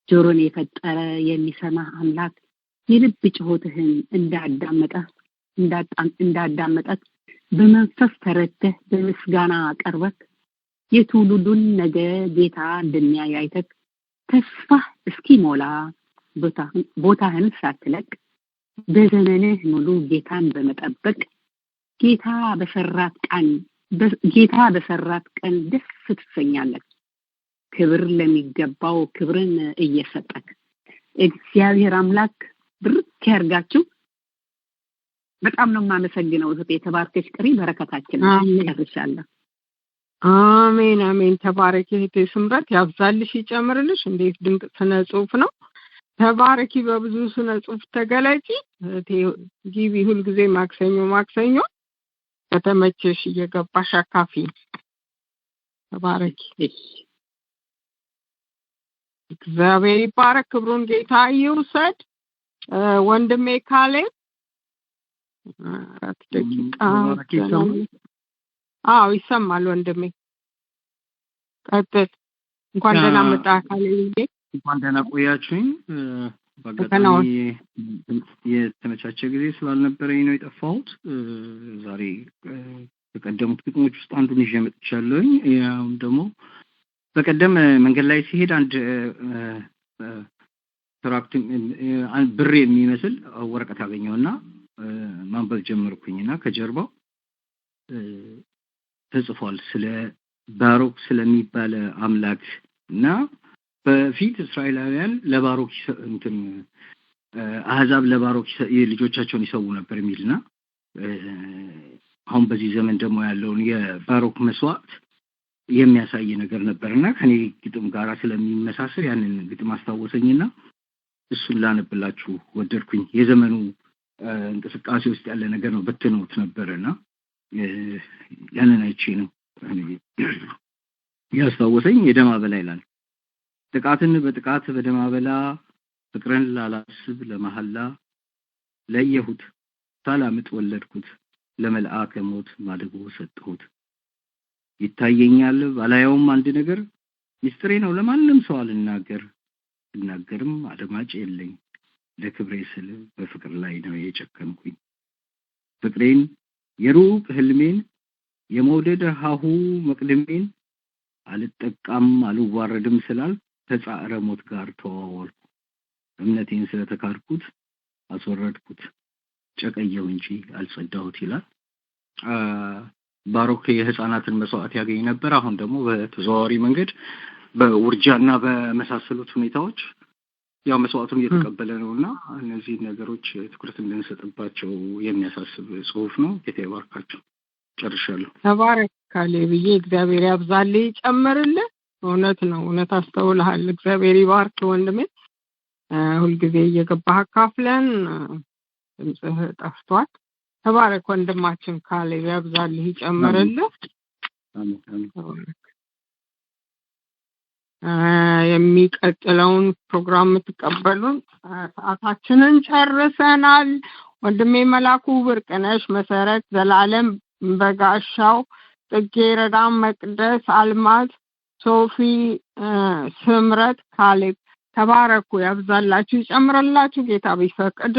Speaker 14: ጆሮን የፈጠረ የሚሰማ አምላክ የልብ ጩኸትህን እንዳዳመጠህ በመንፈስ ተረድተህ በምስጋና ቀርበክ የትውልዱን ነገ ጌታ እንደሚያይ አይተህ ተስፋህ እስኪሞላ ቦታህን ሳትለቅ በዘመንህ ሙሉ ጌታን በመጠበቅ ጌታ በሰራት ቀን ደስ ትሰኛለህ። ክብር ለሚገባው ክብርን እየሰጠክ እግዚአብሔር አምላክ ብርክ ያርጋችሁ። በጣም ነው የማመሰግነው እህቴ። ተባርከሽ ቅሪ በረከታችን ያርሻለሁ።
Speaker 11: አሜን አሜን። ተባረኪ እህቴ ስምረት፣ ያብዛልሽ ይጨምርልሽ። እንዴት ድንቅ ስነ ጽሁፍ ነው። ተባረኪ፣ በብዙ ስነ ጽሁፍ ተገለጪ እህቴ። ጊቢ ሁልጊዜ ማክሰኞ ከተመቸሽ እየገባሽ አካፊ። ተባረኪ። እግዚአብሔር ይባረክ፣ ክብሩን ጌታ ይውሰድ። ወንድሜ ካሌብ 4 ደቂቃ። አዎ ይሰማል ወንድሜ፣ ቀጥል። እንኳን ደህና መጣ ካሌብ።
Speaker 13: እንኳን ደህና ቆያችሁኝ። በአጋጣሚ የተመቻቸ ጊዜ ስላልነበረኝ ነው የጠፋሁት። ዛሬ ከቀደሙት ግጥሞች ውስጥ አንዱን ይዤ መጥቻለሁኝ። ያው ደግሞ በቀደም መንገድ ላይ ሲሄድ አንድ ትራክት ብር የሚመስል ወረቀት አገኘውና ማንበብ ጀመርኩኝና ከጀርባው ተጽፏል ስለ ባሮክ ስለሚባል አምላክ እና በፊት እስራኤላውያን ለባሮክ እንትን አህዛብ ለባሮክ ልጆቻቸውን ይሰው ነበር የሚልና አሁን በዚህ ዘመን ደግሞ ያለውን የባሮክ መስዋዕት የሚያሳይ ነገር ነበርና ከኔ ግጥም ጋራ ስለሚመሳሰል ያንን ግጥም አስታወሰኝና እሱን ላነብላችሁ ወደድኩኝ። የዘመኑ እንቅስቃሴ ውስጥ ያለ ነገር ነው። በትነውት ነበርና ያንን አይቼ ነው ያስታወሰኝ። የደማበላ ይላል። ጥቃትን በጥቃት በደማበላ ፍቅርን ላላስብ ለመሐላ ለየሁት ሳላምጥ ወለድኩት ለመልአከ ሞት ማደጎ ሰጠሁት። ይታየኛል ባላየውም አንድ ነገር ሚስጥሬ ነው ለማንም ሰው አልናገር። እናገርም አድማጭ የለኝ ለክብሬ ስል በፍቅር ላይ ነው የጨከንኩኝ። ፍቅሬን የሩቅ ህልሜን የመውደድ ሀሁ መቅደሜን አልጠቃም አልዋረድም ስላል ተጻዕረ ሞት ጋር ተዋወልኩ። እምነቴን ስለተካርኩት አስወረድኩት ጨቀየው እንጂ አልጸዳሁት ይላል። ባሮክ የህፃናትን መስዋዕት ያገኝ ነበር። አሁን ደግሞ በተዘዋዋሪ መንገድ በውርጃና በመሳሰሉት ሁኔታዎች ያው መስዋዕቱን እየተቀበለ ነውና እነዚህ ነገሮች ትኩረት እንድንሰጥባቸው የሚያሳስብ ጽሁፍ ነው። ጌታ ይባርካችሁ። ጨርሻለሁ።
Speaker 11: ተባረክ ካሌብዬ፣ እግዚአብሔር ያብዛልህ ይጨምርልህ። እውነት ነው፣ እውነት አስተውልሃል። እግዚአብሔር ይባርክ ወንድሜ። ሁልጊዜ እየገባህ አካፍለን፣ ድምፅህ ጠፍቷል። ተባረክ ወንድማችን ካሌብ፣ ያብዛልህ ይጨምርልህ። የሚቀጥለውን ፕሮግራም የምትቀበሉን ሰዓታችንን ጨርሰናል። ወንድሜ መላኩ ብርቅነሽ፣ መሰረት ዘላለም፣ በጋሻው፣ ጽጌ ረዳም፣ መቅደስ፣ አልማዝ፣ ሶፊ፣ ስምረት፣ ካሌብ ተባረኩ። ያብዛላችሁ ይጨምርላችሁ። ጌታ ቢፈቅድ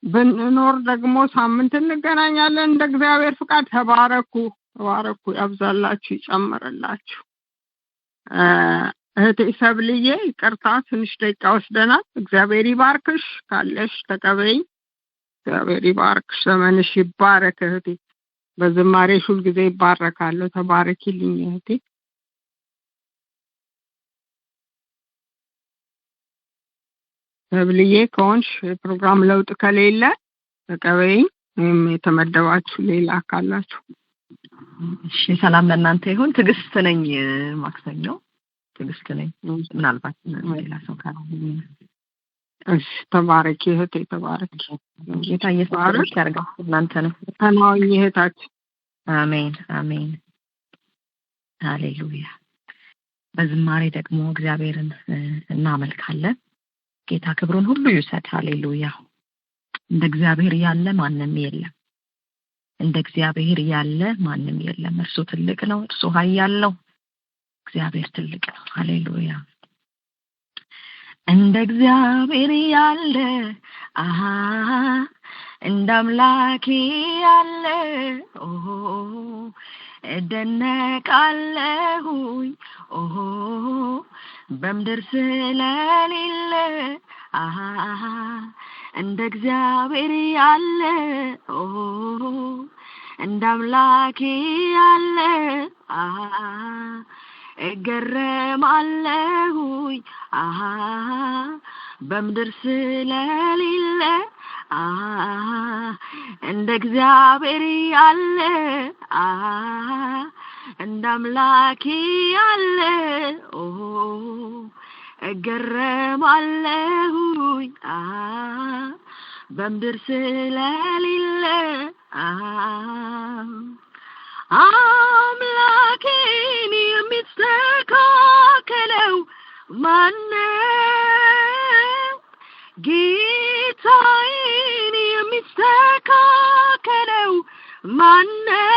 Speaker 11: ብንኖር ደግሞ ሳምንት እንገናኛለን እንደ እግዚአብሔር ፍቃድ። ተባረኩ ተባረኩ። ያብዛላችሁ ይጨምርላችሁ። እህቴ ሰብልዬ ይቅርታ ትንሽ ደቂቃ ወስደናል። እግዚአብሔር ይባርክሽ። ካለሽ ተቀበይኝ። እግዚአብሔር ይባርክሽ። ዘመንሽ ይባረክ እህቴ። በዝማሬሽ ሁልጊዜ ይባረካለሁ። ተባረኪልኝ እህቴ። ሰብልዬ ከሆንሽ የፕሮግራም ለውጥ ከሌለ ተቀበይኝ፣ ወይም የተመደባችሁ ሌላ ካላችሁ።
Speaker 15: እሺ፣ ሰላም ለእናንተ ይሁን። ትዕግስት ነኝ። ማክሰኞ ትዕግስት ነኝ። ምናልባት ሌላ ሰው ካለ
Speaker 11: እሺ። ተባረኪ እህቴ፣ ተባረኪ።
Speaker 15: ጌታ ኢየሱስ ያርጋው እናንተ ነው።
Speaker 11: ተናውኝ እህታችን።
Speaker 15: አሜን አሜን። ሃሌሉያ። በዝማሬ ደግሞ እግዚአብሔርን እናመልካለን። ጌታ ክብሩን ሁሉ ይውሰድ። ሃሌሉያ። እንደ እግዚአብሔር ያለ ማንም የለም። እንደ እግዚአብሔር ያለ ማንም የለም። እርሱ ትልቅ ነው። እርሱ ኃያል ነው። እግዚአብሔር ትልቅ ነው። ሃሌሉያ። እንደ እግዚአብሔር ያለ እንደ አምላኬ ያለ እደነቃለሁኝ በምድር ስለሌለ እንደ እግዚአብሔር ያለ እንደ አምላኬ ያለ እገረማለሁኝ በምድር ስለሌለ
Speaker 16: እንደ እግዚአብሔር ያለ እንደ አምላኬ ያለ እገረማለሁኝ በምድር ስለሌለ አምላኬን የሚስተካከለው ማነው? ጌታዬን የሚስተካከለው ማነው?